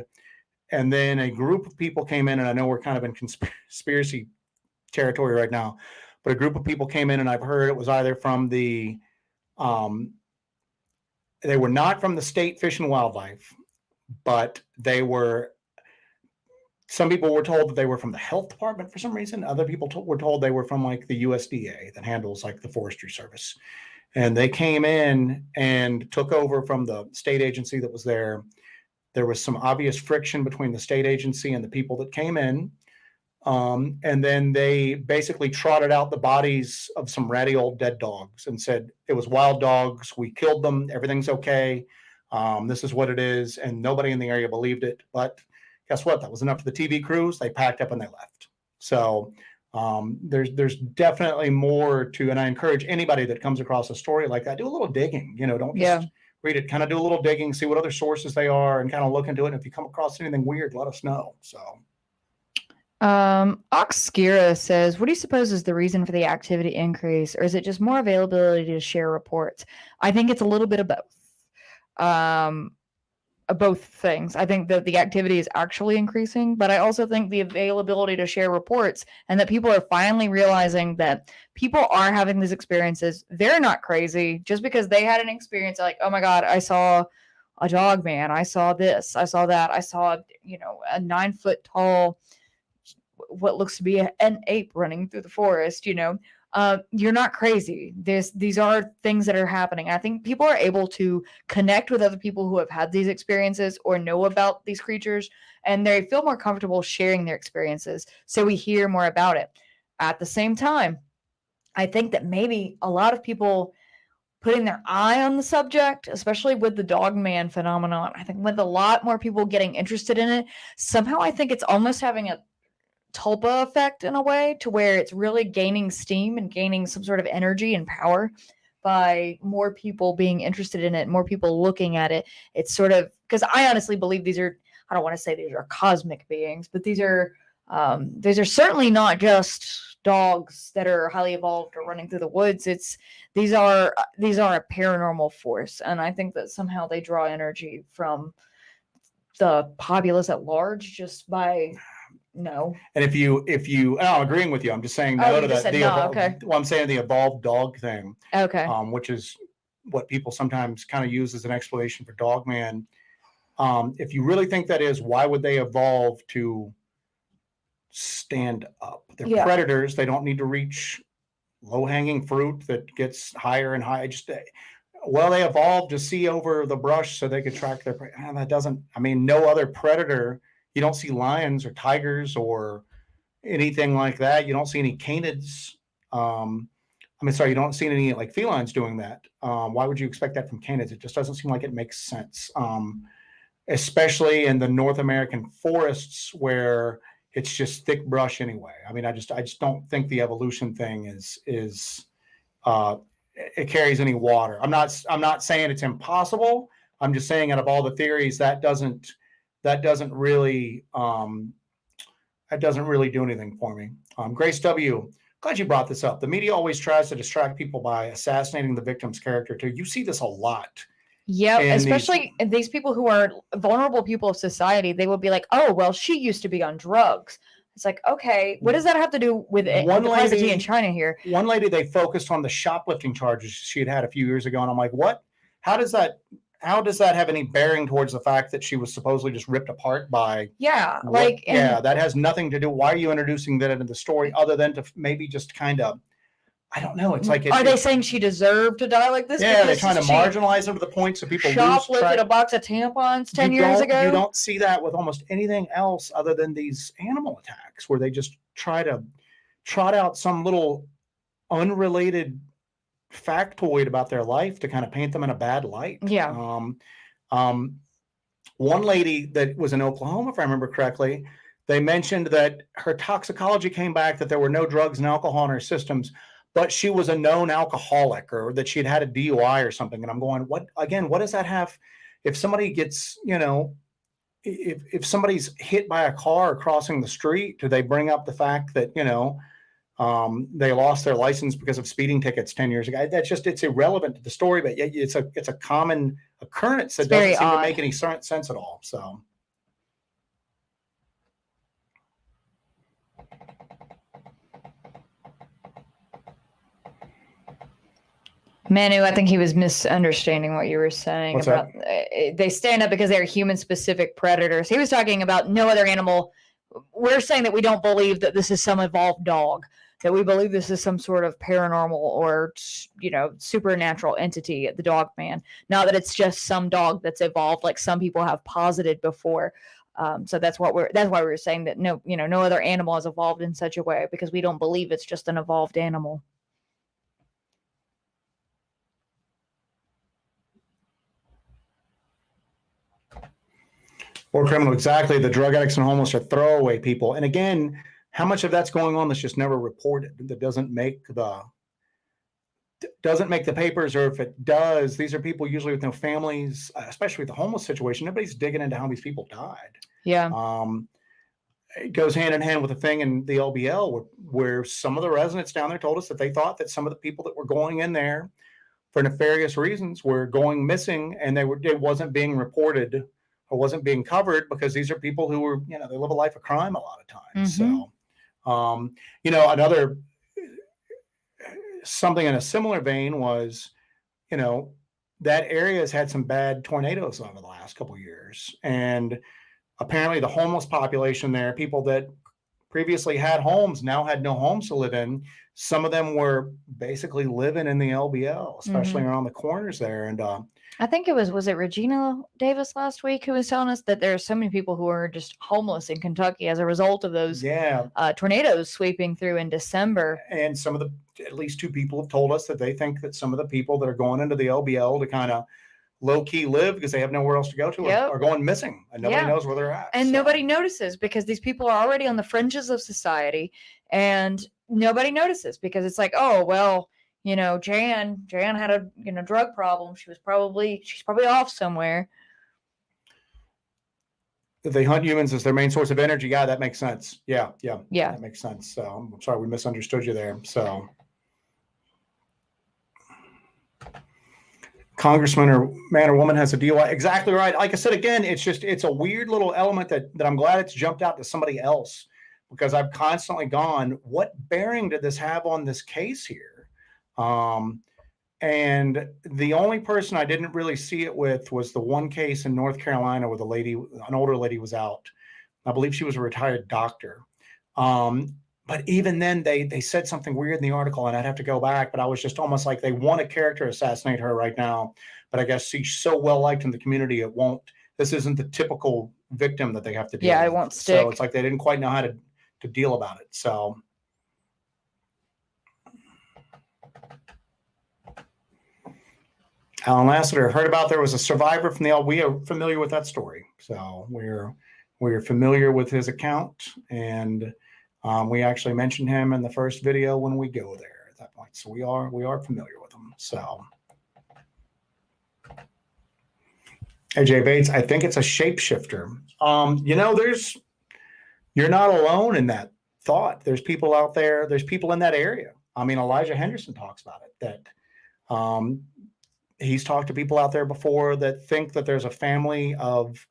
And then a group of people came in, and I know we're kind of in conspiracy territory right now, but a group of people came in, and I've heard it was either from they were not from the state Fish and Wildlife, but some people were told that they were from the health department for some reason. Other people were told they were from like the USDA that handles like the Forestry Service. And they came in and took over from the state agency that was there. There was some obvious friction between the state agency and the people that came in. And then they basically trotted out the bodies of some ratty old dead dogs and said, it was wild dogs. We killed them. Everything's okay. This is what it is. And nobody in the area believed it. But guess what? That was enough for the TV crews. They packed up and they left. So there's definitely more to, and I encourage anybody that comes across a story like that, do a little digging, don't just read it, kind of do a little digging, see what other sources they are and kind of look into it. And if you come across anything weird, let us know. So. Oxkira says, what do you suppose is the reason for the activity increase, or is it just more availability to share reports? I think it's a little bit of both. both things. I think that the activity is actually increasing, but I also think the availability to share reports and that people are finally realizing that people are having these experiences. They're not crazy just because they had an experience like, oh my God, I saw a dog man. I saw this. I saw that. I saw, a 9-foot tall, what looks to be an ape running through the forest, you're not crazy. These are things that are happening. I think people are able to connect with other people who have had these experiences or know about these creatures, and they feel more comfortable sharing their experiences. So we hear more about it. At the same time, I think that maybe a lot of people putting their eye on the subject, especially with the Dogman phenomenon, I think with a lot more people getting interested in it, somehow I think it's almost having a tulpa effect in a way to where it's really gaining steam and gaining some sort of energy and power by more people being interested in it, more people looking at it. It's sort of, because I honestly believe I don't want to say these are cosmic beings, but these are certainly not just dogs that are highly evolved or running through the woods. These are a paranormal force, and I think that somehow they draw energy from the populace at large just by no. And if you, I'm agreeing with you. I'm just saying Oh, no you to just that. said no, okay. Well, I'm saying the evolved dog thing, Okay. which is what people sometimes kind of use as an explanation for Dogman. If you really think that is, why would they evolve to stand up? They're predators. They don't need to reach low-hanging fruit that gets higher and higher. They evolved to see over the brush so they could track their prey. And that doesn't, no other predator. You don't see lions or tigers or anything like that. You don't see any canids. You don't see any like felines doing that. Why would you expect that from canids? It just doesn't seem like it makes sense. Especially in the North American forests where it's just thick brush anyway. I just don't think the evolution thing is it carries any water. I'm not saying it's impossible. I'm just saying out of all the theories, that doesn't really do anything for me. Grace W, glad you brought this up. The media always tries to distract people by assassinating the victim's character too. You see this a lot. Yeah, especially these people who are vulnerable people of society. They will be like, oh, well, she used to be on drugs. It's like, okay, what does that have to do with the crazy in China here? One lady, they focused on the shoplifting charges she had a few years ago. And I'm like, what? How does that have any bearing towards the fact that she was supposedly just ripped apart by? That has nothing to do. Why are you introducing that into the story other than to maybe just kind of, I don't know. It's like, are they saying she deserved to die like this? Yeah, they're trying to marginalize her to the point so people shoplifted a box of tampons 10 years ago. You don't see that with almost anything else other than these animal attacks where they just try to trot out some little unrelated factoid about their life to kind of paint them in a bad light. Yeah. One lady that was in Oklahoma, if I remember correctly, they mentioned that her toxicology came back that there were no drugs and alcohol in her systems, but she was a known alcoholic or that she'd had a DUI or something. And I'm going, what does that have? If somebody gets, if somebody's hit by a car crossing the street, do they bring up the fact that, they lost their license because of speeding tickets 10 years ago? It's irrelevant to the story, but it's a common occurrence that doesn't seem to make any sense at all. So. Manu, I think he was misunderstanding what you were saying. What's about they stand up because they're human-specific predators. He was talking about no other animal. We're saying that we don't believe that this is some evolved dog, that we believe this is some sort of paranormal or, supernatural entity, the Dogman. Not that it's just some dog that's evolved like some people have posited before. So that's why we're saying that no other animal has evolved in such a way, because we don't believe it's just an evolved animal. Or criminal, exactly. The drug addicts and homeless are throwaway people. And again, how much of that's going on that's just never reported, that doesn't make the papers, or if it does, these are people usually with no families, especially with the homeless situation. Nobody's digging into how these people died. Yeah. It goes hand in hand with the thing in the LBL where some of the residents down there told us that they thought that some of the people that were going in there for nefarious reasons were going missing, and it wasn't being reported or wasn't being covered because these are people who were, they live a life of crime a lot of times. So, another something in a similar vein was, that area has had some bad tornadoes over the last couple of years. And apparently the homeless population there, people that previously had homes, now had no homes to live in. Some of them were basically living in the LBL, especially around the corners there. And I think it was it Regina Davis last week who was telling us that there are so many people who are just homeless in Kentucky as a result of those tornadoes sweeping through in December. And at least 2 people have told us that they think that some of the people that are going into the LBL to kind of low-key live because they have nowhere else to go to are going missing, and nobody knows where they're at. And nobody notices because these people are already on the fringes of society, and nobody notices because it's like, oh, well, Jan had a drug problem. She's probably off somewhere. They hunt humans as their main source of energy. Yeah, that makes sense. Yeah. That makes sense. So I'm sorry we misunderstood you there. So congressman or man or woman has a DUI. Exactly right. Like I said, again, it's a weird little element that I'm glad it's jumped out to somebody else, because I've constantly gone, what bearing did this have on this case here? And the only person I didn't really see it with was the one case in North Carolina where an older lady was out. I believe she was a retired doctor. But even then they said something weird in the article, and I'd have to go back, but I was just almost like they want to character assassinate her right now. But I guess she's so well liked in the community, this isn't the typical victim that they have to deal with. Yeah, it won't stick. So it's like they didn't quite know how to deal about it. So Alan Lassiter, heard about there was a survivor from we are familiar with that story. So we're familiar with his account, and we actually mentioned him in the first video when we go there at that point. So we are familiar with him. So AJ Bates, I think it's a shapeshifter. You're not alone in that thought. There's people out there. There's people in that area. I mean, Elijah Henderson talks about it, that he's talked to people out there before that think that there's a family of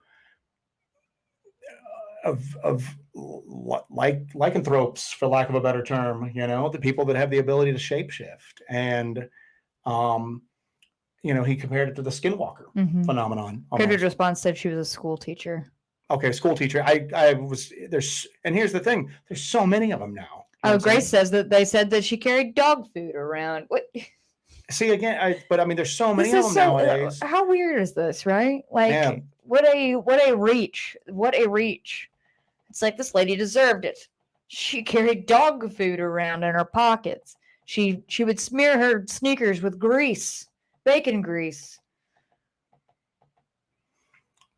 lycanthropes, for lack of a better term, the people that have the ability to shapeshift. And, he compared it to the skinwalker phenomenon. Cryptid Response said she was a school teacher. Okay, school teacher. And here's the thing, there's so many of them now. Grace says that they said that she carried dog food around. What? See, again, there's so many of them nowadays. How weird is this, right? Like, what a reach. What a reach. It's like, this lady deserved it. She carried dog food around in her pockets. She would smear her sneakers with grease, bacon grease.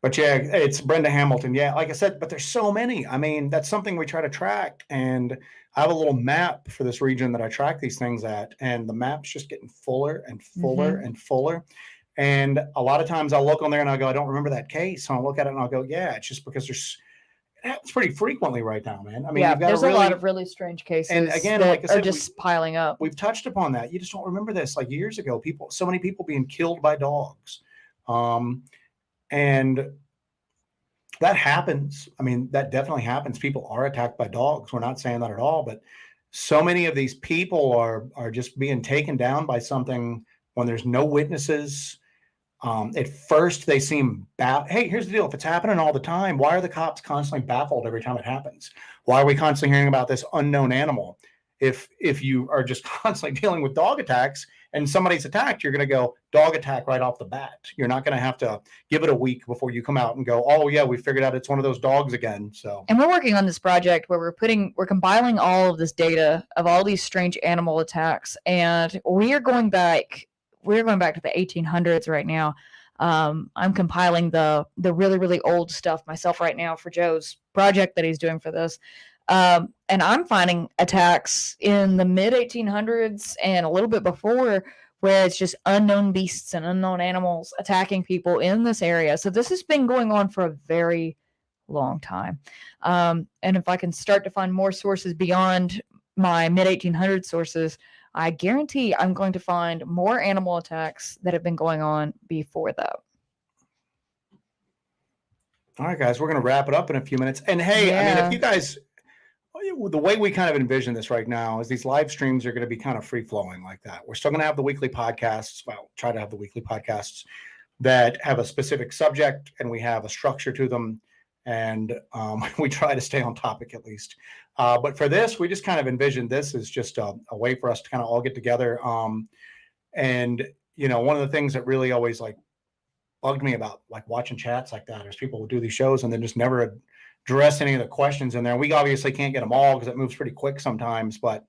But yeah, it's Brenda Hamilton. Yeah, like I said, but there's so many. I mean, that's something we try to track. And I have a little map for this region that I track these things at. And the map's just getting fuller and fuller and fuller. And a lot of times I'll look on there and I'll go, I don't remember that case. So I'll look at it and I'll go, yeah, it's just because it happens pretty frequently right now, man. I mean, there's a lot of really strange cases. And again, like I said, just piling up. We've touched upon that. You just don't remember this. Like years ago, so many people being killed by dogs. And that happens. I mean, that definitely happens. People are attacked by dogs. We're not saying that at all, but so many of these people are just being taken down by something when there's no witnesses. At first they seem hey, here's the deal. If it's happening all the time, why are the cops constantly baffled every time it happens? Why are we constantly hearing about this unknown animal? If you are just constantly dealing with dog attacks and somebody's attacked, you're going to go dog attack right off the bat. You're not going to have to give it a week before you come out and go, oh yeah, we figured out it's one of those dogs again. So, and we're working on this project where we're compiling all of this data of all these strange animal attacks, and we're going back to the 1800s right now. I'm compiling the really, really old stuff myself right now for Joe's project that he's doing for this. And I'm finding attacks in the mid 1800s and a little bit before, where it's just unknown beasts and unknown animals attacking people in this area. So this has been going on for a very long time. And if I can start to find more sources beyond my mid-1800s sources, I guarantee I'm going to find more animal attacks that have been going on before that. All right, guys, we're going to wrap it up in a few minutes. And hey, I mean, if you guys, the way we kind of envision this right now is these live streams are going to be kind of free flowing like that. We're still going to have the weekly podcasts. Well, try to have the weekly podcasts that have a specific subject and we have a structure to them. And we try to stay on topic at least. But for this, we just kind of envisioned this as just a way for us to kind of all get together. And, you know, one of the things that really always like bugged me about like watching chats like that is people will do these shows and then just never address any of the questions in there. We obviously can't get them all because it moves pretty quick sometimes, but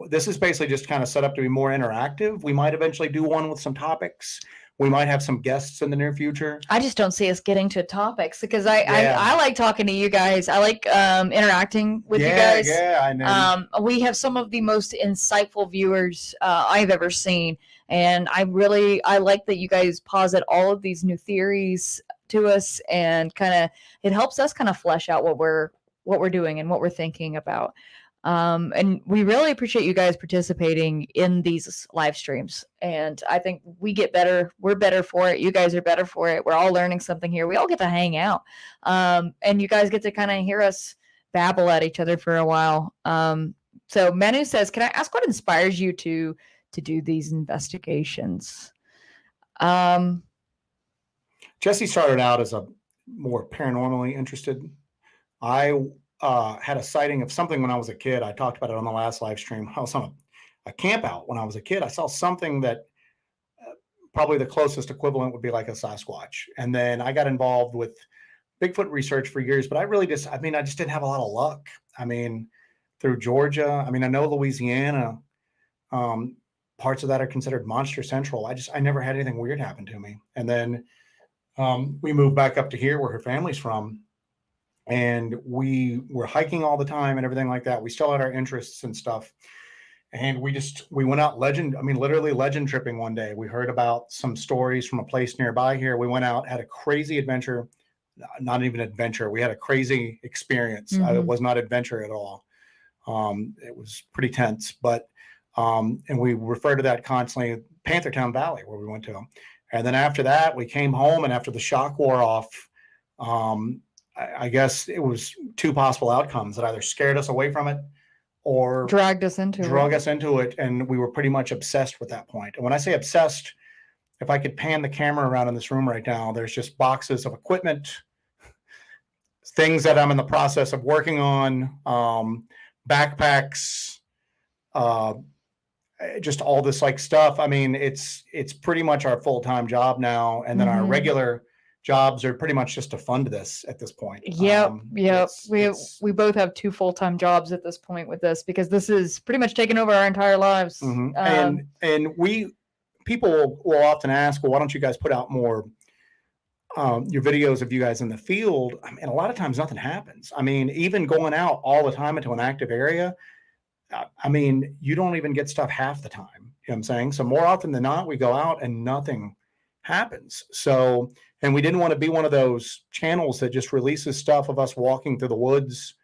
this is basically just kind of set up to be more interactive. We might eventually do one with some topics. We might have some guests in the near future. I just don't see us getting to topics because I like talking to you guys. I like interacting with you guys. Yeah, I know. We have some of the most insightful viewers I've ever seen. And I like that you guys posit all of these new theories to us and it helps us kind of flesh out what we're doing and what we're thinking about. And we really appreciate you guys participating in these live streams. And I think we get better. We're better for it. You guys are better for it. We're all learning something here. We all get to hang out. And you guys get to kind of hear us babble at each other for a while. So Manu says, can I ask what inspires you to do these investigations? Jessi started out as a more paranormally interested. I had a sighting of something when I was a kid. I talked about it on the last live stream. I was on a camp out when I was a kid. I saw something that probably the closest equivalent would be like a Sasquatch. And then I got involved with Bigfoot research for years, but I just didn't have a lot of luck. I mean, through Georgia, I know Louisiana, parts of that are considered monster central. I never had anything weird happen to me. And then we moved back up to here where her family's from. And we were hiking all the time and everything like that. We still had our interests and stuff. And we went out literally legend tripping one day. We heard about some stories from a place nearby here. We went out, had a crazy adventure, not even adventure. We had a crazy experience. Mm-hmm. It was not adventure at all. It was pretty tense, but, and we refer to that constantly, Panthertown Valley, where we went to. And then after that, we came home, and after the shock wore off, I guess it was two possible outcomes that either scared us away from it or drug us into it. And we were pretty much obsessed with that point. And when I say obsessed, if I could pan the camera around in this room right now, there's just boxes of equipment, things that I'm in the process of working on, backpacks, just all this like stuff. It's pretty much our full-time job now. And then our regular jobs are pretty much just to fund this at this point. Yep. We both have two full-time jobs at this point with this because this is pretty much taking over our entire lives. Mm-hmm. And people will often ask, well, why don't you guys put out more your videos of you guys in the field? A lot of times nothing happens. Even going out all the time into an active area, you don't even get stuff half the time. You know what I'm saying? So more often than not, we go out and nothing happens. So, and we didn't want to be one of those channels that just releases stuff of us walking through the woods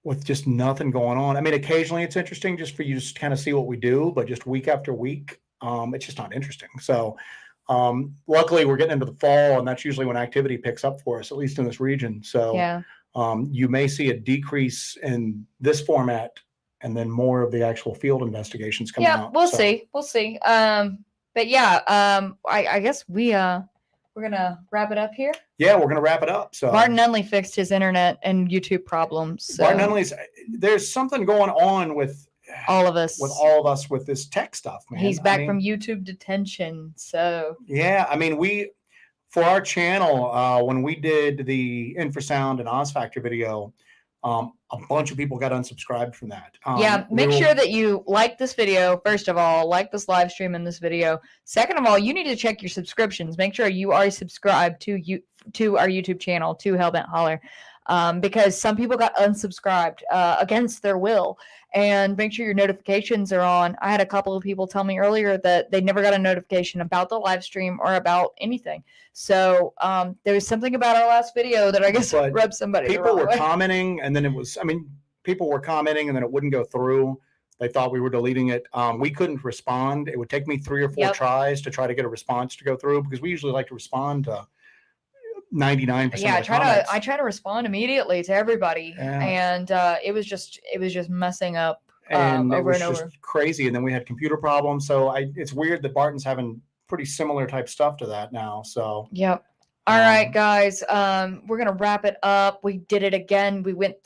with just nothing going on. Occasionally it's interesting just for you to kind of see what we do, but just week after week, it's just not interesting. So luckily we're getting into the fall, and that's usually when activity picks up for us, at least in this region. So yeah. You may see a decrease in this format and then more of the actual field investigations coming out. Yeah, we'll see. But yeah, I guess we're gonna wrap it up here. Yeah, we're gonna wrap it up. So Martin Nunley fixed his internet and YouTube problems. So. Martin Nunley's, there's something going on with all of us with this tech stuff, man. He's back from YouTube detention. So yeah, we for our channel, when we did the Infrasound and Oz Factor video, a bunch of people got unsubscribed from that. Make sure that you like this video. First of all, like this live stream and this video. Second of all, you need to check your subscriptions. Make sure you are subscribed to our YouTube channel, to Hellbent Holler. because some people got unsubscribed against their will. And make sure your notifications are on. I had a couple of people tell me earlier that they never got a notification about the live stream or about anything. So there was something about our last video that I guess rubbed somebody the People wrong were way. commenting, and then people were commenting, and then it wouldn't go through. They thought we were deleting it. We couldn't respond. It would take me 3 or 4 tries to try to get a response to go through, because we usually like to respond to 99% of the comments. I try to respond immediately to everybody, and it was just messing up and over it was and just over. crazy. And then we had computer problems, so it's weird that Barton's having pretty similar type stuff to that now. So yep. All right, guys. We're gonna wrap it up. We did it again. We went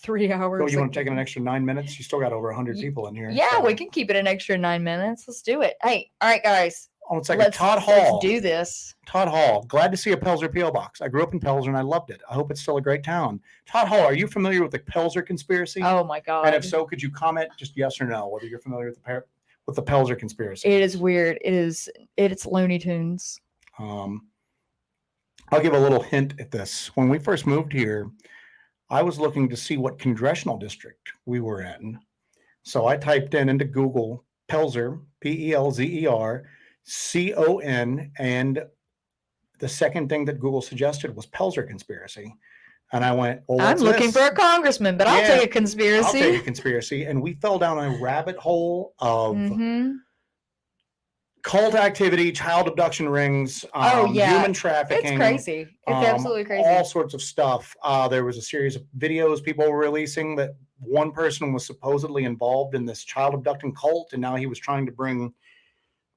3 hours. Oh, you want to take an extra 9 minutes? You still got over 100 people in here. Yeah, so we can keep it an extra 9 minutes. Let's do it. Hey, all right, guys. Oh, it's like Todd Hall. Let's do this. Todd Hall. Glad to see a Pelzer P.O. box. I grew up in Pelzer and I loved it. I hope it's still a great town. Todd Hall, are you familiar with the Pelzer conspiracy? Oh my God. And if so, could you comment just yes or no whether you're familiar with the Pelzer conspiracy? It is weird. It's Looney Tunes. I'll give a little hint at this. When we first moved here, I was looking to see what congressional district we were in. So I typed into Google Pelzer, Pelzer, CON, and the second thing that Google suggested was Pelzer conspiracy. And I went, well, I'm looking for a congressman, but I'll take a conspiracy. I'll take a conspiracy. And we fell down a rabbit hole of cult activity, child abduction rings, human trafficking. It's crazy. It's absolutely crazy. All sorts of stuff. There was a series of videos people were releasing that one person was supposedly involved in this child abducting cult, and now he was trying to bring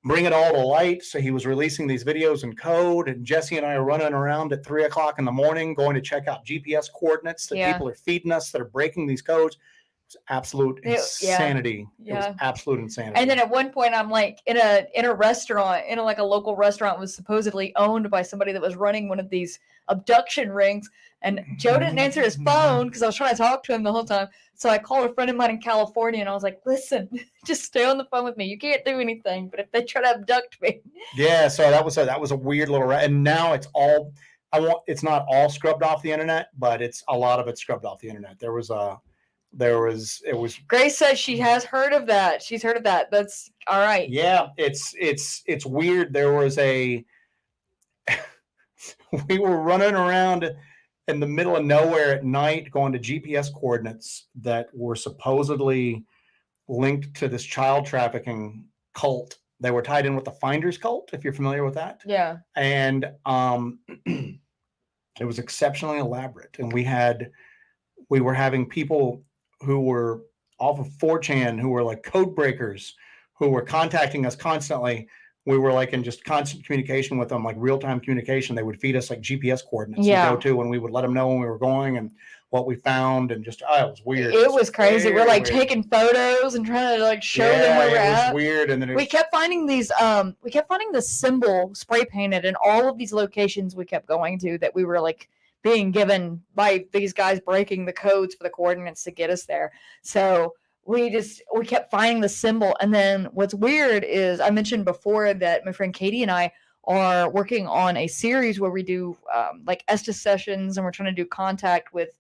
it all to light. So he was releasing these videos in code, and Jessi and I are running around at 3 o'clock in the morning going to check out GPS coordinates that people are feeding us that are breaking these codes. It was absolute insanity. It was absolute insanity. And then at one point, I'm like in a restaurant, like a local restaurant, was supposedly owned by somebody that was running one of these abduction rings. And Joe didn't answer his phone because I was trying to talk to him the whole time. So I called a friend of mine in California, and I was like, "Listen, just stay on the phone with me. You can't do anything, but if they try to abduct me." Yeah. So that was a weird little. And now it's all. It's not all scrubbed off the internet, but it's a lot of it scrubbed off the internet. It was. Grace says she has heard of that. She's heard of that. That's all right. Yeah, it's weird. There was we were running around in the middle of nowhere at night going to GPS coordinates that were supposedly linked to this child trafficking cult. They were tied in with the Finders cult, if you're familiar with that. Yeah. And it was exceptionally elaborate. And we were having people who were off of 4chan, who were like code breakers, who were contacting us constantly. We were like in just constant communication with them, like real-time communication. They would feed us like GPS coordinates to go to, and we would let them know when we were going and what we found, and just it was weird. It was crazy. We're like taking photos and trying to like show them where we're at. It was weird, and then we kept finding these. We kept finding the symbol spray painted in all of these locations we kept going to that we were like being given by these guys breaking the codes for the coordinates to get us there. So we kept finding the symbol. And then what's weird is I mentioned before that my friend Katie and I are working on a series where we do like Estes sessions, and we're trying to do contact with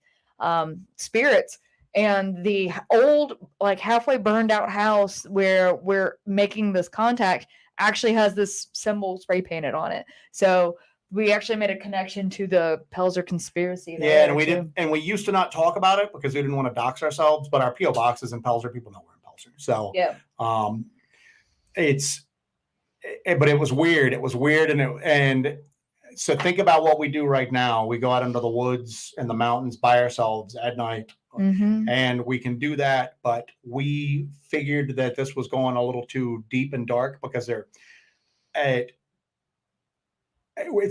spirits. And the old, like halfway burned out house where we're making this contact actually has this symbol spray painted on it. So we actually made a connection to the Pelzer conspiracy. Yeah, and we used to not talk about it because we didn't want to dox ourselves, but our P.O. boxes in Pelzer, people know we're in Pelzer. So yeah, but it was weird. It was weird, and so think about what we do right now. We go out into the woods and the mountains by ourselves at night, and we can do that. But we figured that this was going a little too deep and dark because at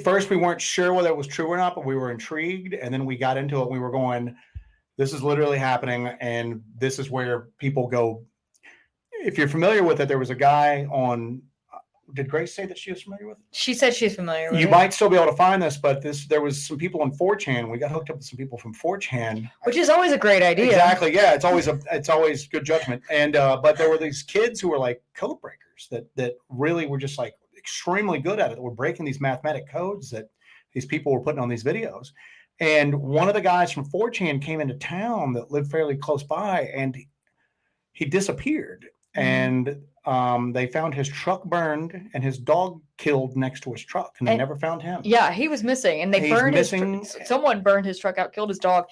first we weren't sure whether it was true or not, but we were intrigued. And then we got into it. We were going, this is literally happening. And this is where people go. If you're familiar with it, there was a guy on, did Grace say that she was familiar with it? She said she's familiar with it. You might still be able to find this, but there was some people on 4chan. We got hooked up with some people from 4chan. Which is always a great idea. Exactly. Yeah. It's always good judgment. And, but there were these kids who were like code breakers that really were just like extremely good at it. We're breaking these mathematic codes that these people were putting on these videos. And one of the guys from 4chan came into town that lived fairly close by, and he disappeared. And they found his truck burned and his dog killed next to his truck, and they never found him. Yeah, he was missing, and they burned his someone burned his truck out, killed his dog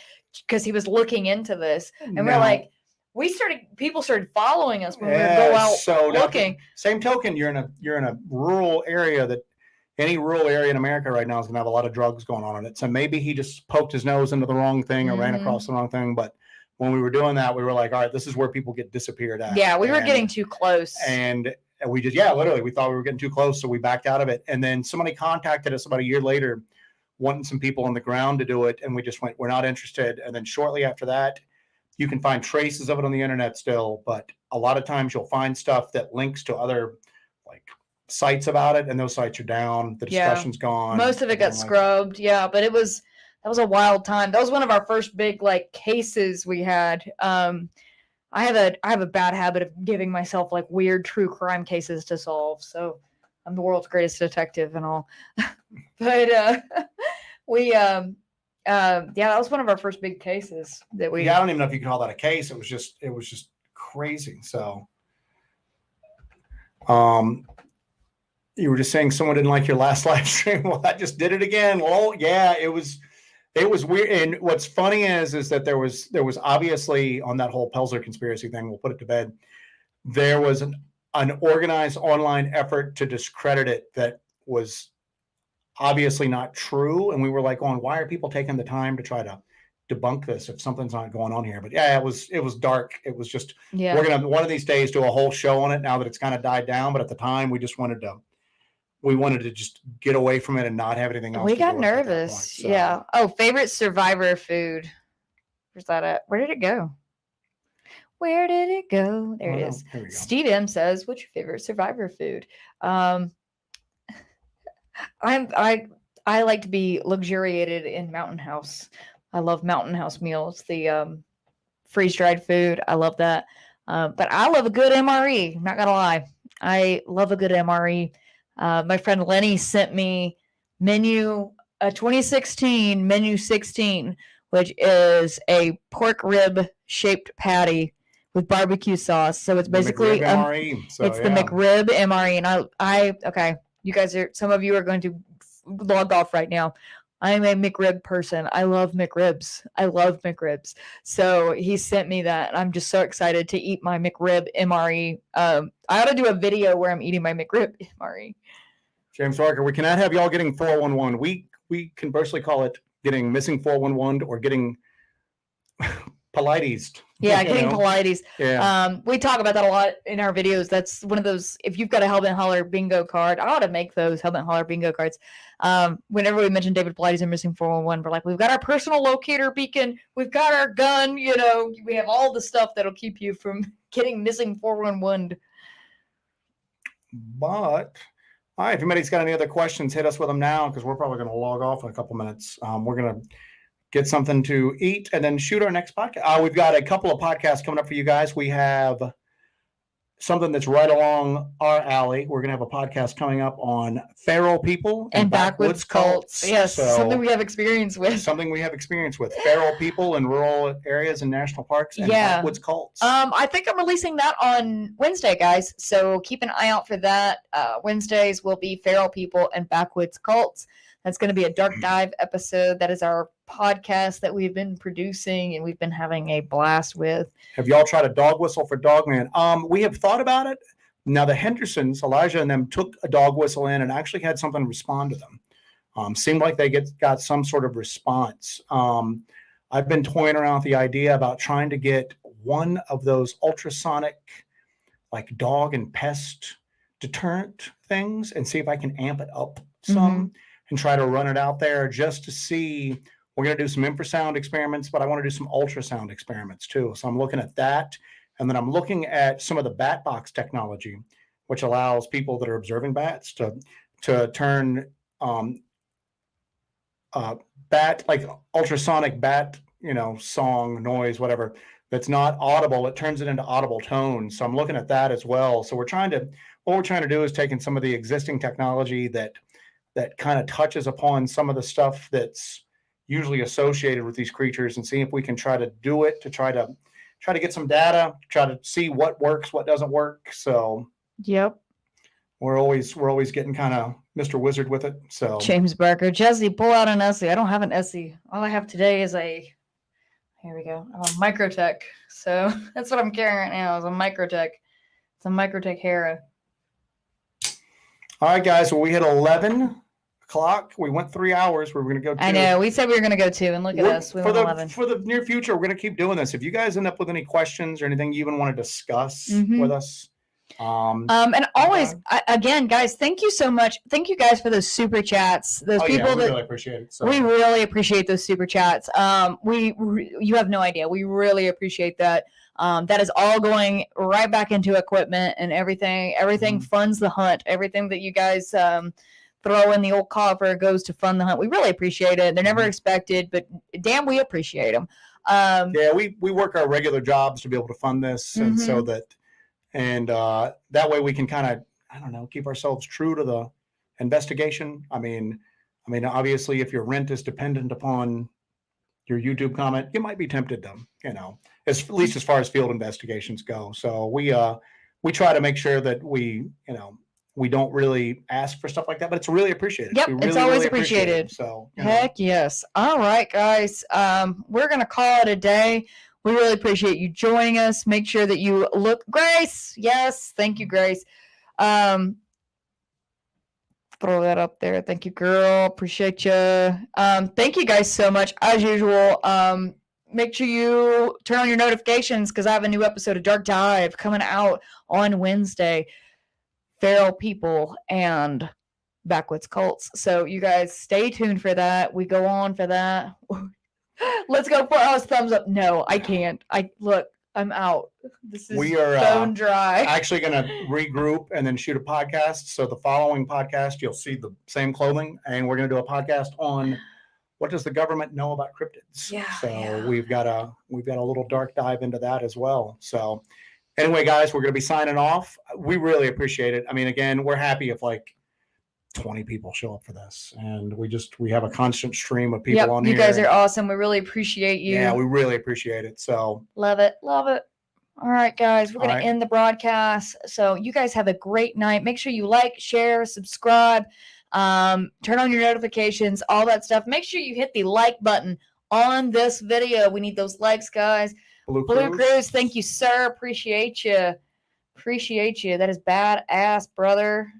because he was looking into this. And we're like, people started following us when we would go out looking. Same token, you're in a rural area that any rural area in America right now is going to have a lot of drugs going on in it. So maybe he just poked his nose into the wrong thing or ran across the wrong thing. But when we were doing that, we were like, all right, this is where people get disappeared at. Yeah, we were getting too close. And we just, literally, we thought we were getting too close. So we backed out of it. And then somebody contacted us about a year later, wanting some people on the ground to do it. And we just went, we're not interested. And then shortly after that, you can find traces of it on the internet still. But a lot of times you'll find stuff that links to other like sites about it. And those sites are down. The discussion's gone. Most of it got scrubbed. But that was a wild time. That was one of our first big like cases we had. I have a bad habit of giving myself like weird true crime cases to solve. So I'm the world's greatest detective and all. But that was one of our first big cases that we. I don't even know if you could call that a case. It was just crazy. So, you were just saying someone didn't like your last live stream. Well, I just did it again. Well, yeah, it was weird. And what's funny is that there was obviously on that whole Pelzer conspiracy thing, we'll put it to bed. There was an organized online effort to discredit it that was obviously not true. And we were like, why are people taking the time to try to debunk this if something's not going on here? But yeah, it was dark. It was just, we're going to one of these days do a whole show on it now that it's kind of died down. But at the time we just wanted to just get away from it and not have anything else. We got nervous. Point, so. Yeah. Oh, favorite survivor food. Where's that at? Where did it go? Where did it go? There it is. Steve M says, what's your favorite survivor food? I like to be luxuriated in Mountain House. I love Mountain House meals. The freeze-dried food. I love that. But I love a good MRE. I'm not gonna lie. I love a good MRE. My friend Lenny sent me menu 2016 menu 16, which is a pork rib shaped patty with barbecue sauce. So it's basically the McRib MRE. And I okay, you guys some of you are going to log off right now. I'm a McRib person. I love McRibs. So he sent me that. And I'm just so excited to eat my McRib MRE. I ought to do a video where I'm eating my McRib MRE. James Parker, we cannot have y'all getting 411. We conversely call it getting missing 411 or getting polities. Yeah, getting polities. Yeah. We talk about that a lot in our videos. That's one of those, if you've got a Hellbent Holler bingo card, I ought to make those Hellbent Holler bingo cards. Whenever we mention David Polites and missing 411, we're like, we've got our personal locator beacon, we've got our gun, we have all the stuff that'll keep you from getting missing 411. But, all right, if anybody's got any other questions, hit us with them now, because we're probably going to log off in a couple minutes. We're going to get something to eat and then shoot our next podcast. We've got a couple of podcasts coming up for you guys. We have something that's right along our alley. We're going to have a podcast coming up on feral people and backwoods cults. Yes, so, something we have experience with. Feral people in rural areas and national parks and backwoods cults. I think I'm releasing that on Wednesday, guys. So keep an eye out for that. Wednesdays will be feral people and backwoods cults. That's going to be a dark dive episode. That is our podcast that we've been producing and we've been having a blast with. Have y'all tried a dog whistle for Dogman? We have thought about it. Now the Hendersons, Elijah and them took a dog whistle in and actually had something respond to them. Seemed like they got some sort of response. I've been toying around with the idea about trying to get one of those ultrasonic like dog and pest deterrent things and see if I can amp it up some. And try to run it out there just to see. We're going to do some infrasound experiments, but I want to do some ultrasound experiments too. So I'm looking at that. And then I'm looking at some of the bat box technology, which allows people that are observing bats to turn bat, like ultrasonic bat, song, noise, whatever, that's not audible. It turns it into audible tones. So I'm looking at that as well. So what we're trying to do is taking some of the existing technology that kind of touches upon some of the stuff that's usually associated with these creatures and see if we can try to do it to try to get some data, try to see what works, what doesn't work. So Yep. we're always getting kind of Mr. Wizard with it. So James Barker, Jessi, pull out an Essie. I don't have an Essie. All I have today is here we go. I'm a Microtech. So that's what I'm carrying right now is a Microtech. It's a Microtech Hera. all right, guys. Well, we hit 11 o'clock. We went 3 hours. We were going to go. I know. We said we were going to go 2, and look at us. We went 11. For the near future, we're going to keep doing this. If you guys end up with any questions or anything you even want to discuss with us. And always, again, guys, thank you so much. Thank you guys for those super chats. Those people we that really appreciate it. So. We really appreciate those super chats. You have no idea. We really appreciate that. That is all going right back into equipment and everything. Everything funds the hunt. Everything that you guys throw in the old coffer goes to fund the hunt. We really appreciate it. They're never expected, but damn, we appreciate them. We work our regular jobs to be able to fund this, and so that. And that way we can kind of, I don't know, keep ourselves true to the investigation. I mean, obviously, if your rent is dependent upon your YouTube comment, you might be tempted to, at least as far as field investigations go. So we try to make sure that we don't really ask for stuff like that, but it's really appreciated. Yep, really, it's always really appreciated. So heck yes. All right, guys. We're gonna call it a day. We really appreciate you joining us. Make sure that you look, Grace. Yes, thank you, Grace. Throw that up there. Thank you, girl. Appreciate you. Thank you guys so much. As usual, make sure you turn on your notifications because I have a new episode of Dark Dive coming out on Wednesday. Feral people and backwoods cults. So you guys stay tuned for that. We go on for that. Let's go for us. Thumbs up. No, I can't. I'm out. This is bone dry. Actually going to regroup and then shoot a podcast. So the following podcast, you'll see the same clothing, and we're going to do a podcast on what does the government know about cryptids. Yeah. So we've got a little dark dive into that as well. So anyway, guys, we're going to be signing off. We really appreciate it. I mean, again, we're happy if 20 people show up for this, and we have a constant stream of people on here. You guys are awesome. We really appreciate you. Yeah, we really appreciate it. So love it. All right, guys, we're going to end the broadcast. So you guys have a great night. Make sure you like, share, subscribe, turn on your notifications, all that stuff. Make sure you hit the like button on this video. We need those likes, guys. Blue Cruise, thank you, sir. Appreciate you. That is badass, brother.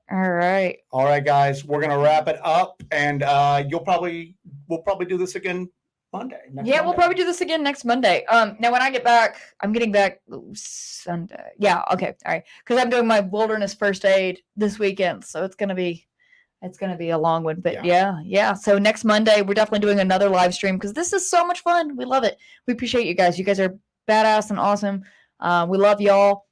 All right, guys, we're gonna wrap it up, and we'll probably do this again Monday. We'll probably do this again next Monday. Now when I get back, I'm getting back Sunday. Yeah, okay, all right, because I'm doing my wilderness first aid this weekend, so it's gonna be a long one. But yeah. So next Monday, we're definitely doing another live stream because this is so much fun. We love it. We appreciate you guys. You guys are badass and awesome. We love y'all.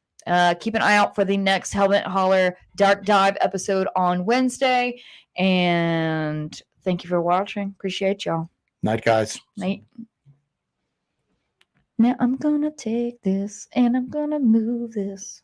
Keep an eye out for the next Hellbent Holler Dark Dive episode on Wednesday. And thank you for watching. Appreciate y'all. Night, guys. Night. Now I'm going to take this and I'm going to move this.